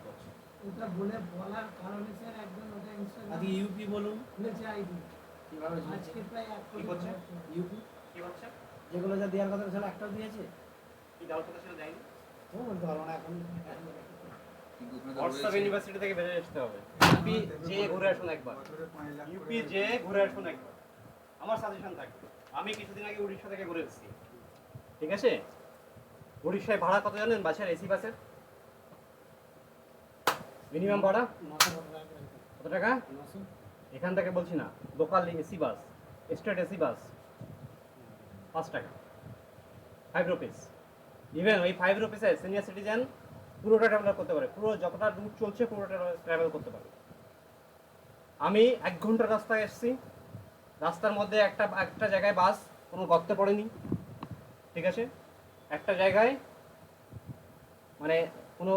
Speaker 1: করছে।
Speaker 8: ওটা বলে বলার কারণে স্যার একজন ওটা ইনস্টাগ্রাম
Speaker 2: আজকে ইউপি বলুন
Speaker 8: খুলেছে আইডি
Speaker 2: কিভাবে
Speaker 8: আজকে প্রায় এক
Speaker 1: কি
Speaker 8: কোটি
Speaker 1: করছে?
Speaker 2: ইউপি
Speaker 1: কি হচ্ছে?
Speaker 2: যেগুলো যা দেওয়ার কথা ছিল একটাও দিয়েছে
Speaker 1: কি দেওয়ার কথা ছিল যায়নি?
Speaker 2: ও বলতে পারবো না এখন।
Speaker 3: কিন্তু ওখানে তো
Speaker 1: হোয়াটসঅ্যাপ
Speaker 3: রয়েছে।
Speaker 1: ইউনিভার্সিটি থেকে বেরিয়ে আসতে হবে। ইউপি যে ঘুরে আসুন একবার,
Speaker 4: বছরে 5 লাখ
Speaker 1: ইউপি যে ঘুরে আসুন একবার, আমার সাজেশন থাকবে। আমি কিছুদিন আগে উড়িষ্যা থেকে ঘুরে এসেছি, ঠিক আছে? উড়িষ্যায় ভাড়া কত জানেন বাসের, এসি বাসের মিনিমাম ভাড়া
Speaker 2: 900 কত টাকা করে?
Speaker 1: কত টাকা?
Speaker 2: 900?
Speaker 1: এখান থেকে বলছি না, local AC bus, state AC bus 5 টাকা, 5 রুপিস। ইভেন ওই 5 রুপিসে সিনিয়র সিটিজেন পুরোটা ট্রাভেল করতে পারে, পুরো যতটা রুট চলছে পুরোটা ট্রাভেল করতে পারে। আমি 1 ঘন্টার রাস্তায় এসেছি, রাস্তার মধ্যে একটা জায়গায় বাস কোনো গর্তে পড়েনি, ঠিক আছে? একটা জায়গায় মানে কোনো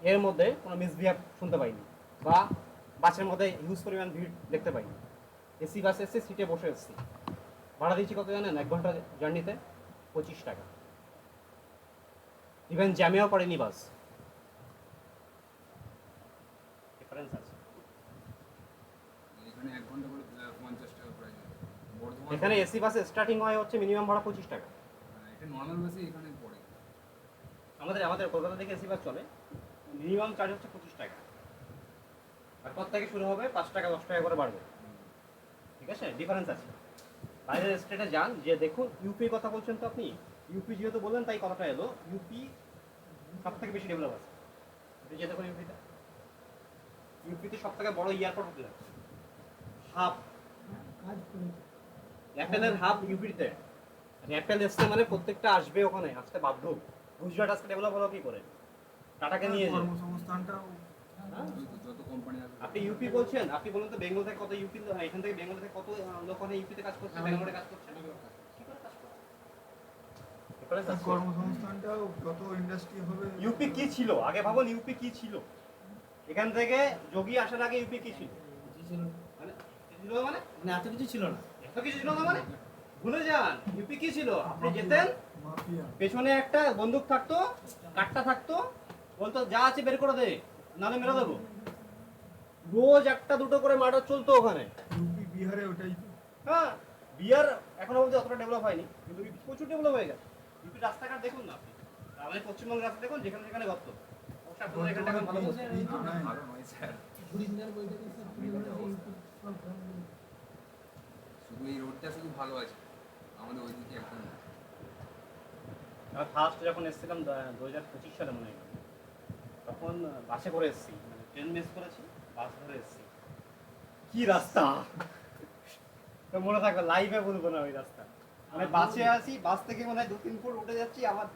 Speaker 1: এর মধ্যে কোনো মিসবিহেভ শুনতে পাইনি, বা বাসের মধ্যে হিউজ পরিমাণ ভিড় দেখতে পাইনি। এসি বাসে এসেছি, সিটে বসে এসেছি, ভাড়া দিয়েছি কত জানেন? 1 ঘন্টা জার্নিতে 25 টাকা। ইভেন জ্যামেও পড়েনি বাস। ডিফারেন্স আছে।
Speaker 3: এখানে 1 ঘন্টা করে 50 টাকা প্রাইস। বর্ধমান
Speaker 1: এখানে এসি বাসে স্টার্টিং হয় হচ্ছে মিনিমাম ভাড়া 25 টাকা।
Speaker 3: এটা নর্মাল বাসে এখানে পড়ে।
Speaker 1: আমাদের কলকাতা থেকে এসি বাস চলে, মিনিমাম চার্জ হচ্ছে 25 টাকা। তারপর থেকে শুরু হবে 5 টাকা 10 টাকা করে বাড়বে, ঠিক আছে? ডিফারেন্স আছে। বাইরের স্টেটে যান, যে দেখুন। ইউপি কথা বলছেন তো আপনি, ইউপি যেহেতু বললেন তাই কথাটা এলো। ইউপি সব থেকে বেশি ডেভেলপ আছে। আপনি যে দেখুন ইউপিতে সব থেকে বড় এয়ারপোর্ট হতে যাচ্ছে, হাব,
Speaker 8: কাজ করেছে
Speaker 1: অ্যাপেলের হাব ইউপিতে। অ্যাপেল এসছে মানে প্রত্যেকটা আসবে, ওখানে আসতে বাধ্য। গুজরাট আজকে ডেভেলপ হলো কি করে? টাটাকে নিয়ে যে।
Speaker 4: কর্মসংস্থানটাও
Speaker 3: যত কোম্পানি আছে
Speaker 1: আপনি ইউপি বলছেন, আপনি বলুন তো বেঙ্গল থেকে কত ইউপি, এখান থেকে বেঙ্গল থেকে কত লোক ওখানে ইউপিতে কাজ করছে, ব্যাঙ্গালোরে কাজ করছে? কি করে কাজ করছে? Difference আছে।
Speaker 4: কর্মসংস্থানটাও যত ইন্ডাস্ট্রি হবে।
Speaker 1: ইউপি কি ছিল আগে ভাবুন, ইউপি কি ছিল? এখান থেকে যোগী আসার আগে ইউপি কি ছিল?
Speaker 2: কিছু ছিল না।
Speaker 1: মানে কি ছিল মানে?
Speaker 2: মানে এত কিছু ছিল না।
Speaker 1: এত কিছু ছিল না মানে? ভুলে যান, ইউপি কি ছিল? আপনি যেতেন,
Speaker 4: মাফিয়া।
Speaker 1: পেছনে একটা বন্দুক থাকতো, কাঠটা থাকতো, বলতো যা আছে বের করে দে, নালে মেরে দেবো। রোজ একটা দুটো করে মার্ডার চলতো ওখানে।
Speaker 4: ইউপি বিহারে ওটাই তো।
Speaker 1: হ্যাঁ, বিহার এখনো অবধি অতটা ডেভেলপ হয়নি, কিন্তু প্রচুর ডেভেলপ হয়ে গেছে। ইউপি রাস্তাঘাট দেখুন না আপনি, আমাদের পশ্চিমবঙ্গের রাস্তা দেখুন, যেখানে যেখানে গর্ত। অবশ্য আপনাদের এখানটা এখন ভালো করছে।
Speaker 3: ভালো নয় স্যার।
Speaker 8: হরিন্দার বইটাকে স্যার তুলে ধরে ইউটিউব সব ধরনের
Speaker 3: শুধু এই রোডটা শুধু ভালো আছে, আমাদের ওইদিকে একদম না।
Speaker 1: আমি ফার্স্ট যখন এসেছিলাম 2025 সালে মনে হয়, তখন বাসে করে এসেছি, মানে ট্রেন মিস করেছি, বাস ধরে এসেছি। কি রাস্তা! তো মনে থাকবে, লাইভে বলবো না ওই রাস্তা। মানে বাসে আসি, বাস থেকে মনে হয় 2-3 ফুট উঠে যাচ্ছি, আবার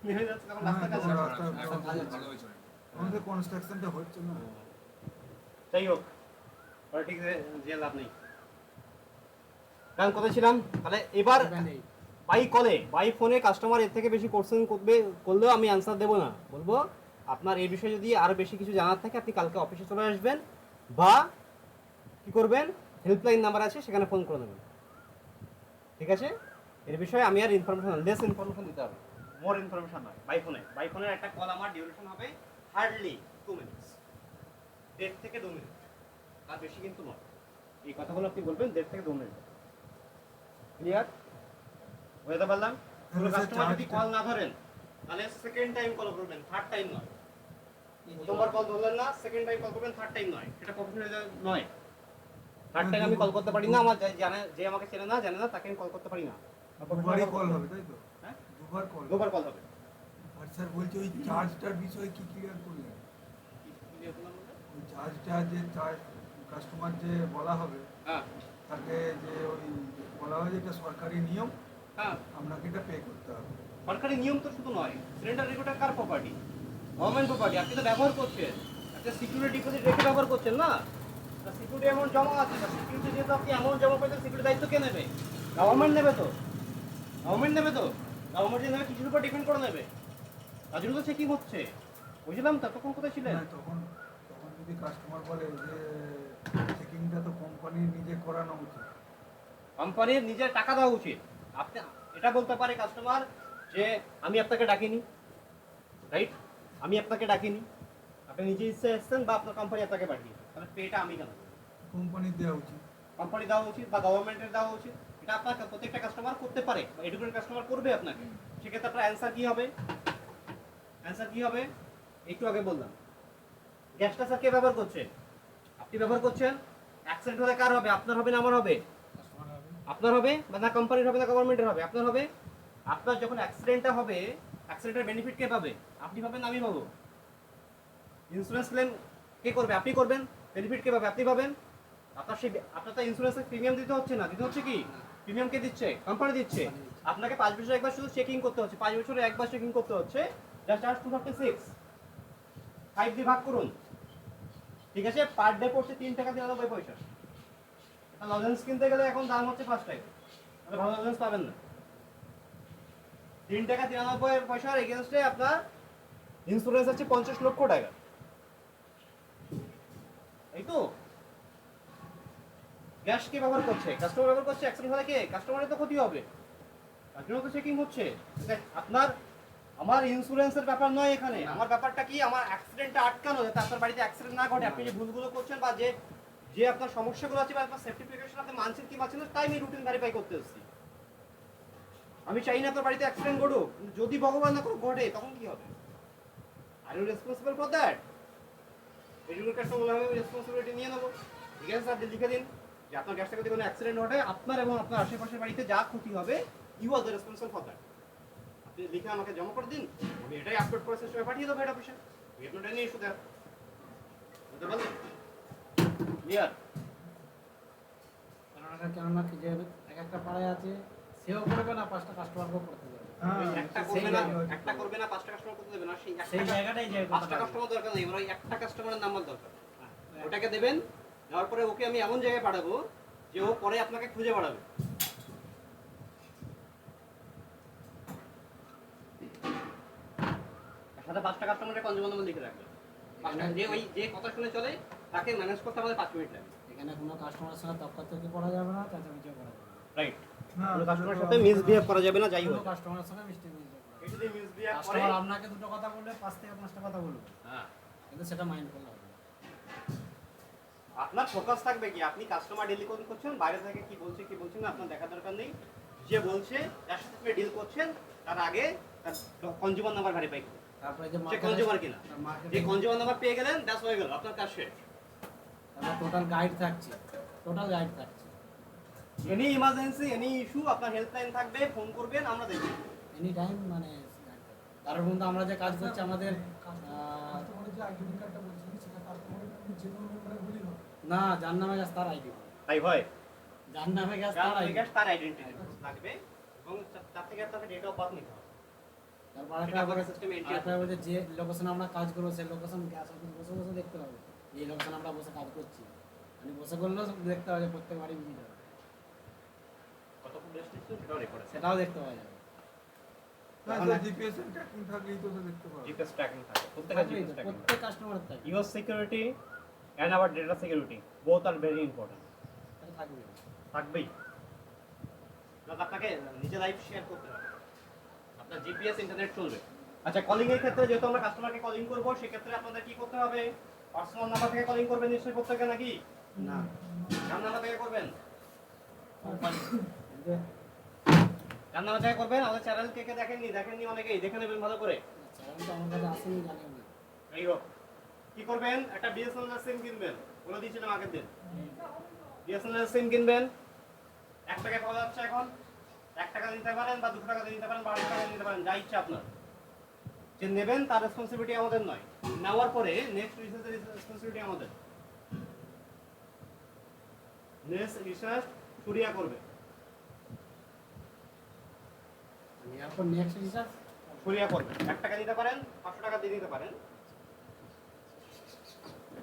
Speaker 1: নেমে যাচ্ছি, তখন রাস্তা কাছে।
Speaker 3: এখন ভালো হয়েছে।
Speaker 4: আমাদের কনস্ট্রাকশনটা হচ্ছে না।
Speaker 1: যাই হোক পলিটিক্স যে লাভ নেই। কারণ কোথায় ছিলাম তাহলে এবার বাই ফোনে কাস্টমার এর থেকে বেশি কোশ্চেন করলেও আমি অ্যান্সার দেবো না, বলবো আপনার এই বিষয়ে যদি আরো বেশি কিছু জানার থাকে আপনি কালকে অফিসে চলে আসবেন বা কি করবেন হেল্পলাইন নাম্বার আছে সেখানে ফোন করে নেবেন, ঠিক আছে? এর বিষয়ে আমি আর লেস ইনফরমেশন দিতে হবে, মোর ইনফরমেশন নয়। বাই ফোনের একটা কল আমার ডিউরেশন হবে হার্ডলি 2 মিনিটস, 1.5 থেকে 2 মিনিট, আর বেশি কিন্তু নয়। এই কথাগুলো আপনি বলবেন 1.5 থেকে 2 মিনিট, ক্লিয়ার? বুঝতে পারলাম? পুরো কাস্টমার যদি কল না ধরেন তাহলে সেকেন্ড টাইম কল করবেন, থার্ড টাইম নয়। প্রথমবার কল ধরলেন না, সেকেন্ড টাইম কল করবেন, থার্ড টাইম নয়, এটা প্রফেশনাল নয়। থার্ড টাইম আমি কল করতে পারি না, আমার যে আমাকে চেনে না জানে না তাকে আমি কল করতে পারি না।
Speaker 4: দুবারই কল হবে তাই তো?
Speaker 1: হ্যাঁ,
Speaker 4: দুবার
Speaker 1: কল হবে।
Speaker 4: আর স্যার বলছি ওই চার্জটার বিষয়ে কি ক্লিয়ার করলেন? ওই চার্জটা যে চার্জ কাস্টমার যে বলা হবে
Speaker 1: হ্যাঁ
Speaker 4: তাকে যে ওই বলা হয় যে এটা সরকারি নিয়ম,
Speaker 1: হ্যাঁ,
Speaker 4: আপনাকে এটা পে করতে হবে।
Speaker 1: সরকারি নিয়ম তো শুধু নয়, সিলিন্ডার রেকর্ডার কার প্রপার্টি? Government property. আপনি তো ব্যবহার করছেন, একটা সিকিউরিটি ডিপোজিট রেখে ব্যবহার করছেন না, সিকিউরিটি অ্যামাউন্ট জমা আছে, সিকিউরিটি যেহেতু আপনি অ্যামাউন্ট জমা করেছেন সিকিউরিটি দায়িত্ব কে নেবে? গভর্নমেন্ট নেবে তো, গভর্নমেন্ট যে নেবে কিছুর উপর ডিপেন্ড করে নেবে, তার জন্য তো চেকিং হচ্ছে। বুঝলাম তো, তখন কোথায় ছিলেন?
Speaker 4: না, তখন তখন যদি কাস্টমার বলে যে চেকিংটা তো কোম্পানির নিজে করানো উচিত,
Speaker 1: কোম্পানির নিজের টাকা দেওয়া উচিত। আপনি এটা বলতে পারে কাস্টমার যে আমি আপনাকে ডাকিনি, রাইট? আমি আপনাকে ডাকিনি, আপনি নিজে ইচ্ছে এসেছেন বা আপনার কোম্পানি আপনাকে পাঠিয়েছে, তাহলে পেটা আমি কেন দেবো?
Speaker 4: কোম্পানির দেওয়া উচিত।
Speaker 1: কোম্পানি দেওয়া উচিত বা গভর্নমেন্টের দেওয়া উচিত, এটা আপনার প্রত্যেকটা কাস্টমার করতে পারে বা এডুকেটেড কাস্টমার করবে আপনাকে। সেক্ষেত্রে আপনার অ্যান্সার কি হবে? একটু আগে বললাম, গ্যাসটা স্যার কে ব্যবহার করছে? আপনি ব্যবহার করছেন। অ্যাক্সিডেন্ট হলে কার হবে? আপনার হবে না আমার হবে? আপনার হবে, বা না কোম্পানির হবে না গভর্নমেন্টের হবে? আপনার হবে। আপনার যখন অ্যাক্সিডেন্টটা হবে, অ্যাক্সিডেন্টের বেনিফিট কে পাবে? আপনি পাবেন না আমি পাবো? ইন্স্যুরেন্স ক্লেম কে করবে? আপনি করবেন। বেনিফিট কে পাবে? আপনি পাবেন। আপনার তো ইন্স্যুরেন্সের প্রিমিয়াম দিতে হচ্ছে না, দিতে হচ্ছে কি? প্রিমিয়াম কে দিচ্ছে? কোম্পানি দিচ্ছে। আপনাকে 5 বছরে একবার শুধু চেকিং করতে হচ্ছে, 5 বছরে একবার চেকিং করতে হচ্ছে, যা চার্জ 236, 5 দিয়ে ভাগ করুন, ঠিক আছে? পার ডে পড়ছে 3 টাকা 93 পয়সা। লজেন্স কিনতে গেলে এখন দাম হচ্ছে 5 টাকা, তাহলে ভালো লজেন্স পাবেন না। 3 টাকা 93 পয়সার এগেইনস্টে আপনার ইন্স্যুরেন্স আছে 50 লক্ষ টাকা, এই তো। গ্যাস কে ব্যবহার করছে? কাস্টমার ব্যবহার করছে। অ্যাক্সিডেন্ট হলে কে? কাস্টমারের তো ক্ষতি হবে, তার জন্য তো চেকিং হচ্ছে। আপনার আমার ইন্স্যুরেন্সের ব্যাপার নয় এখানে, আমার ব্যাপারটা কি? আমার অ্যাক্সিডেন্টটা আটকানো, যাতে আপনার বাড়িতে অ্যাক্সিডেন্ট না ঘটে। আপনি যে ভুলগুলো করছেন বা যে আপনার সমস্যাগুলো আছে বা আপনার সেফটি প্রিকশন আপনি মানছেন কি মানছেন না, তাই আমি রুটিন ভেরিফাই করতে এসেছি। আমি চাই না আপনার বাড়িতে অ্যাক্সিডেন্ট ঘটুক, যদি ভগবান না করে ঘটে তখন কি হবে? Are you responsible for that? Educated customer হবে, রেসপন্সিবিলিটি নিয়ে নেবো। ঠিক আছে স্যার, লিখে দিন যে আপনার গ্যাস থেকে যদি কোনো অ্যাক্সিডেন্ট ঘটে, আপনার এবং আপনার আশেপাশের বাড়িতে যা ক্ষতি হবে, you are the responsible for that. আপনি লিখে আমাকে জমা করে দিন, আমি এটাই আপলোড করে সিস্টেমে পাঠিয়ে দেবো হেড অফিসে। We have not any issue there. বুঝতে পারলেন? ক্লিয়ার?
Speaker 2: কেননা কি যে এক একটা পাড়ায় আছে, সেও করবে না, 5টা কাস্টমারকেও করতে যাবে।
Speaker 1: একটা করবে না 5টা কাস্টমার করতে দেবে না,
Speaker 2: সেই জায়গাটাই যে
Speaker 1: 5টা কাস্টমার দরকার নেই, ওই একটা কাস্টমারের নাম্বার দরকার। ওটাকে দেবেন, দেওয়ার পরে ওকে আমি এমন জায়গায় পাঠাবো যে ও পরে আপনাকে খুঁজে বেড়াবে। সাথে 5টা কাস্টমারের কনজিউমার নাম্বার লিখে রাখবেন। যে কথা শুনে চলে তাকে ম্যানেজ করতে আমাদের 5 মিনিট লাগে।
Speaker 2: এখানে কোনো কাস্টমারের সঙ্গে তর্কাতর্কি করা যাবে না, চেঁচামেচিও করা যাবে না।
Speaker 1: রাইট, কোনো কাস্টমারের সাথে মিসবিহেভ করা যাবে না, যাই হোক।
Speaker 2: কোনো কাস্টমারের সঙ্গে মিস্টেক করা যাবে না।
Speaker 1: এই যদি মিসবিহেভ করে,
Speaker 2: কাস্টমার আপনাকে দুটো কথা বললে 5 থেকে 5টা কথা বলবে,
Speaker 1: হ্যাঁ,
Speaker 2: কিন্তু সেটা মাইন্ড করলে হবে না।
Speaker 1: আপনার ফোকাস থাকবে কি আপনি কাস্টমার ডিল করছেন, বাইরে থেকে কি বলছে না আপনার দেখার দরকার নেই। যে বলছে যার সাথে আপনি ডিল করছেন তার আগে তার কনজিউমার নাম্বার ভেরিফাই করুন,
Speaker 2: তারপরে যে
Speaker 1: সে কনজিউমার কিনা। যে কনজিউমার নাম্বার পেয়ে গেলেন, ব্যাস হয়ে গেল, আপনার কাজ শেষ।
Speaker 2: তারপর টোটাল গাইড থাকছে,
Speaker 1: এনি ইমার্জেন্সি, এনি ইস্যু, আপনার হেল্পলাইন থাকবে, ফোন করবেন, আমরা দেখব
Speaker 2: এনি টাইম। মানে তার মধ্যে আমরা যে কাজ করছি আমাদের
Speaker 8: কাস্টমারের যে আইডেন্টি কার্ডটা বলছেন সেটা কাস্টমারের যে কোনো মেম্বারে হলেই হবে।
Speaker 2: না, যার নামে গ্যাস তার আইডি,
Speaker 1: তাই হয়।
Speaker 2: যার নামে গ্যাস
Speaker 1: যার
Speaker 2: তার
Speaker 1: নামে
Speaker 2: আইডি,
Speaker 1: গ্যাস তার আইডেন্টিটি লাগবে এবং তার থেকে আপনাকে ডেট অফ বার্থ নিতে হবে।
Speaker 2: তারপর
Speaker 1: সেটা আপনাকে সিস্টেমে এন্ট্রি
Speaker 2: আরেকটা বলছে যে লোকেশনে আমরা কাজ করবো সেই লোকেশন গ্যাস অফিস বসে বসে দেখতে হবে এই লোকেশনে আমরা বসে কাজ করছি মানে বসে করলেও সব দেখতে হবে প্রত্যেক বাড়ি ভিজিট হবে
Speaker 1: কত ফুট ডেস্টিনেশন সেটাও রেকর্ড আছে।
Speaker 2: সেটাও দেখতে পাওয়া যাবে
Speaker 4: জিপিএস ট্র্যাকিং থাকলেই তো ওটা দেখতে পাবে।
Speaker 1: জিপিএস ট্র্যাকিং থাকে, প্রত্যেকটা
Speaker 2: থাকবেই
Speaker 1: জিপিএস
Speaker 2: তো,
Speaker 1: ট্র্যাকিং।
Speaker 2: প্রত্যেক কাস্টমারের থাকে
Speaker 1: your security and our data security both are very important.
Speaker 2: এটা থাকবে
Speaker 1: থাকবেই, প্লাস আপনাকে নিজে লাইফ শেয়ার করতে হবে, আপনার জিপিএস ইন্টারনেট চলবে। আচ্ছা, কলিং এর ক্ষেত্রে যেহেতু আমরা কাস্টমারকে কলিং করব, সেক্ষেত্রে আপনাদের কি করতে হবে? পার্সোনাল নাম্বার থেকে কলিং করবেন নিশ্চয়ই প্রত্যেকে, নাকি
Speaker 2: না
Speaker 1: কার নাম্বার থেকে করবেন?
Speaker 2: যে
Speaker 1: কার নাম্বার থেকে করবেন? আমাদের চ্যানেল কে কে দেখেননি অনেকেই, দেখে নেবেন ভালো করে।
Speaker 2: চ্যানেল তো আমার কাছে আসেনি জানি না
Speaker 1: এই হোক, কি করবেন? একটা বিএসএনএল সিম কিনবেন, বলে দিয়েছিলাম আগের দিন। বিএসএনএল সিম কিনবেন, 1 টাকায় পাওয়া যাচ্ছে এখন। 1 টাকা দিতে পারেন বা 2 টাকা দিতে পারেন বা 2 টাকা দিতে পারেন, যা ইচ্ছা আপনার। যে নেবেন তার রেসপন্সিবিলিটি আমাদের নয়, নেওয়ার পরে নেক্সট রিসার্চের রেসপন্সিবিলিটি আমাদের। নেক্সট রিসার্চ সুরিয়া করবে,
Speaker 2: এরপর নেক্সট রিসার্চ
Speaker 1: সুরিয়া করবে। 1 টাকা দিতে পারেন, 500 টাকা দিয়ে দিতে পারেন।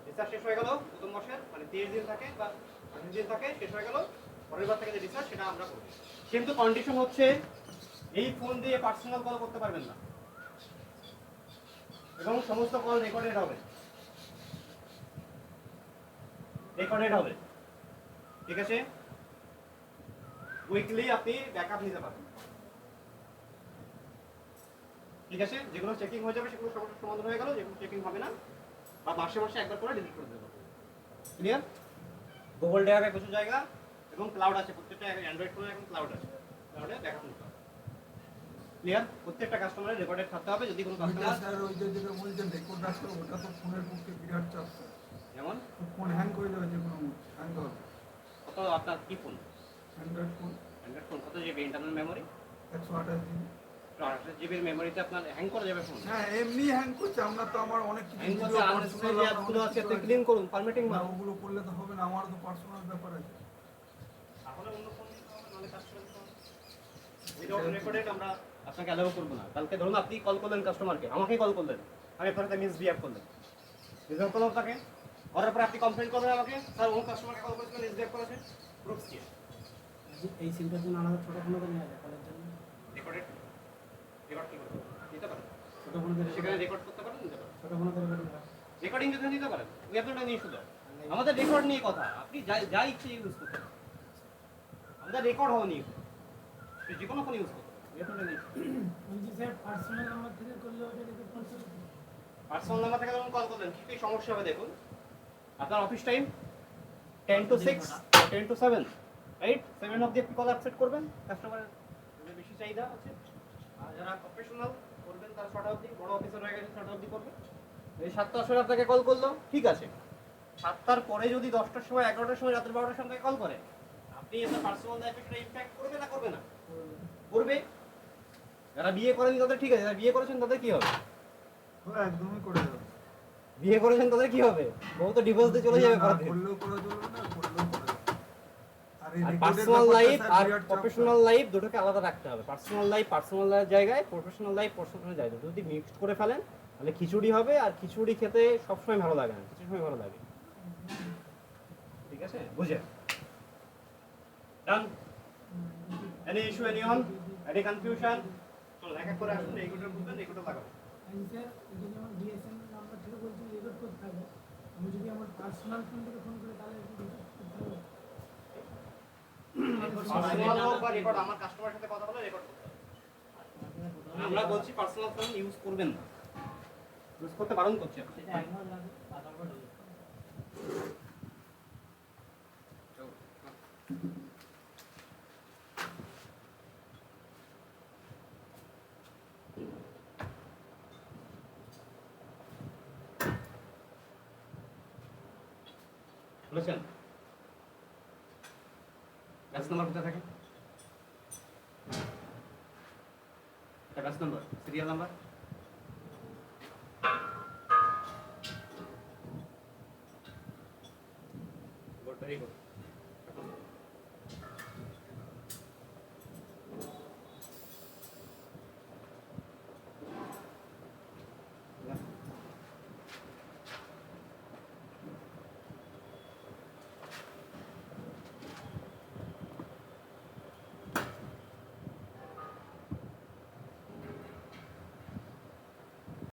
Speaker 1: রিসার্চ শেষ হয়ে গেল প্রথম মাসের, মানে 30 দিন থাকে বা 30 দিন থাকে, শেষ হয়ে গেল। পরের বার থেকে যে রিসার্চ সেটা আমরা করব, কিন্তু কন্ডিশন হচ্ছে এই ফোন দিয়ে পার্সোনাল কল করতে পারবেন না এবং সমস্ত কল রেকর্ডেড হবে, রেকর্ডেড হবে। ঠিক আছে, উইকলি আপনি ব্যাকআপ নিতে পারবেন। ঠিক আছে, যেগুলো চেকিং হয়ে যাবে সেগুলো সমস্যার সমাধান হয়ে গেল, যেগুলো চেকিং হবে না বা মাসে মাসে একবার করে ডিলিট করে দেবো। ক্লিয়ার? গুগল ড্রাইভে কিছু জায়গা এবং ক্লাউড আছে, প্রত্যেকটা অ্যান্ড্রয়েড ফোনে এখন ক্লাউড আছে, ক্লাউডে ব্যাকআপ নিতে হবে। ক্লিয়ার? প্রত্যেকটা কাস্টমারের রেকর্ডেড থাকতে হবে। যদি কোনো
Speaker 4: ওইটা
Speaker 1: কাস্টমার
Speaker 4: স্যার ওই যে যেটা বলছেন রেকর্ড রাখতে হবে, ওটা তো ফোনের পক্ষে বিরাট চাপ স্যার।
Speaker 1: যেমন
Speaker 4: ফোন হ্যাং করে দেবে যে কোনো হ্যাং হবে।
Speaker 1: কত আপনার কি phone?
Speaker 4: Android phone
Speaker 1: Android phone কত জিবি ইন্টারনাল মেমোরি?
Speaker 4: 128 জিবি।
Speaker 1: 128 জিবির মেমোরিতে আপনার হ্যাং করে যাবে ফোন।
Speaker 4: হ্যাঁ এমনি হ্যাং করছে, আমরা তো আমার অনেক কিছু
Speaker 1: হ্যাং করতে
Speaker 4: video
Speaker 1: আননেসেসারি
Speaker 4: personal
Speaker 1: অ্যাপগুলো
Speaker 4: অনেক
Speaker 1: আছে,
Speaker 4: কিছু
Speaker 1: আপনি ক্লিন করুন, ফরম্যাটিং
Speaker 4: না,
Speaker 1: মারুন।
Speaker 4: ওগুলো করলে তো হবে না, আমার তো পার্সোনাল ব্যাপার আছে।
Speaker 1: তাহলে অন্য ফোন নিতে হবে, নাহলে কাজ করতে হবে। উইদাউট রেকর্ডেড আমরা আপনাকে অ্যালাউ করব না। কালকে ধরুন আপনি কল করলেন কাস্টমারকে, আমাকেই কল করলেন, আমি আপনার সাথে মিসবিহেভ করলেন, মিসবিহেভ করলাম তাকে, করার পরে আপনি কমপ্লেন করবেন আমাকে, স্যার অন্য কাস্টমারকে কল করেছিলেন মিসবিহেভ করেছে, প্রুফস কি?
Speaker 2: এই সিমটার জন্য আলাদা ছোটো ফোনও তো নেওয়া যায় কলের জন্য
Speaker 1: রেকর্ডেড, রেকর্ড কি করতে নিতে পারেন,
Speaker 2: ছোটো ফোনে
Speaker 1: সেখানে রেকর্ড করতে পারেন, নিতে পারেন।
Speaker 2: ছোটো ফোনে তো রেকর্ডিং হয়
Speaker 1: রেকর্ডিং যদি নিতে পারেন, we have not any issue that. আমাদের রেকর্ড নিয়ে কথা, আপনি যা ইচ্ছে ইউজ করতে পারেন, আমাদের রেকর্ড হওয়া নিয়ে যে কোনো ফোন ইউজ করতে পারেন, we have not any issue.
Speaker 8: বলছি স্যার পার্সোনাল নাম্বার থেকে করলে ওটা রেকর্ড করতে হবে
Speaker 1: পার্সোনাল নাম্বার থেকে যখন কল করলেন কি কি সমস্যা হবে দেখুন। আপনার office time 10 to 6, 10 to 7, right? 7 অবধি আপনি কল অ্যাকসেপ্ট করবেন, কাস্টমারের যদি বেশি চাহিদা আছে। আর যারা প্রফেশনাল করবেন তারা 6টা অবধি, বড় অফিসার হয়ে গেছে 6টা অবধি করবে। এই 7টার সময় আপনাকে কল করলো, ঠিক আছে। 7টার পরে যদি 10টার সময়, 11টার সময়, রাত্রি 12টার সময় কল করে, আপনি আপনার পার্সোনাল লাইফে সেটা ইমপ্যাক্ট করবে না করবে না? করবে। যারা বিয়ে করেনি তাদের ঠিক আছে, যারা বিয়ে করেছেন তাদের কি হবে?
Speaker 4: ওরা একদমই করে দেবে।
Speaker 1: বিয়ে করেছেন তাদের কি হবে? বউ তো ডিভোর্স দিয়ে চলে যাবে
Speaker 4: না,
Speaker 1: পরে।
Speaker 4: করলেও করে চলবে না, করলেও করে দেবে। আর এই
Speaker 1: আর
Speaker 4: recorded
Speaker 1: পার্সোনাল
Speaker 4: ব্যাপারটা
Speaker 1: লাইফ
Speaker 4: স্যার
Speaker 1: আর
Speaker 4: বিরাট চাপ
Speaker 1: প্রফেশনাল লাইফ দুটোকে আলাদা রাখতে হবে। পার্সোনাল লাইফ পার্সোনাল জায়গায়, প্রফেশনাল লাইফ প্রফেশনাল জায়গায়। যদি মিক্সড করে ফেলেন তাহলে খিচুড়ি হবে, আর খিচুড়ি খেতে সবসময় ভালো লাগে না, কিছু সময় ভালো লাগে। ঠিক আছে, বুঝে done? Any issue, anyone, any confusion? চলো এক এক করে আসুন, এইগুলো বুঝবেন, এইগুলো লাগাবো।
Speaker 8: স্যার এটা যেমন ডিএসএনএল নাম্বার থেকে বলছি রেকর্ড করতে হবে আমি যদি আমার পার্সোনাল ফোন থেকে ফোন করি তাহলে রেকর্ড করতে হবে
Speaker 1: পার্সোনাল হোক বা রেকর্ড, আমার কাস্টমারের সাথে কথা বলে রেকর্ড করতে হবে। আমরা বলছি পার্সোনাল ফোন ইউজ করবেন না, ইউজ করতে বারণ করছি আপনি।
Speaker 7: সেটা একবার লাগে তারপর
Speaker 1: বুঝেছেন? ব্যাচ নাম্বার কোথায় থাকে? এটা batch number, serial number. Good, very good.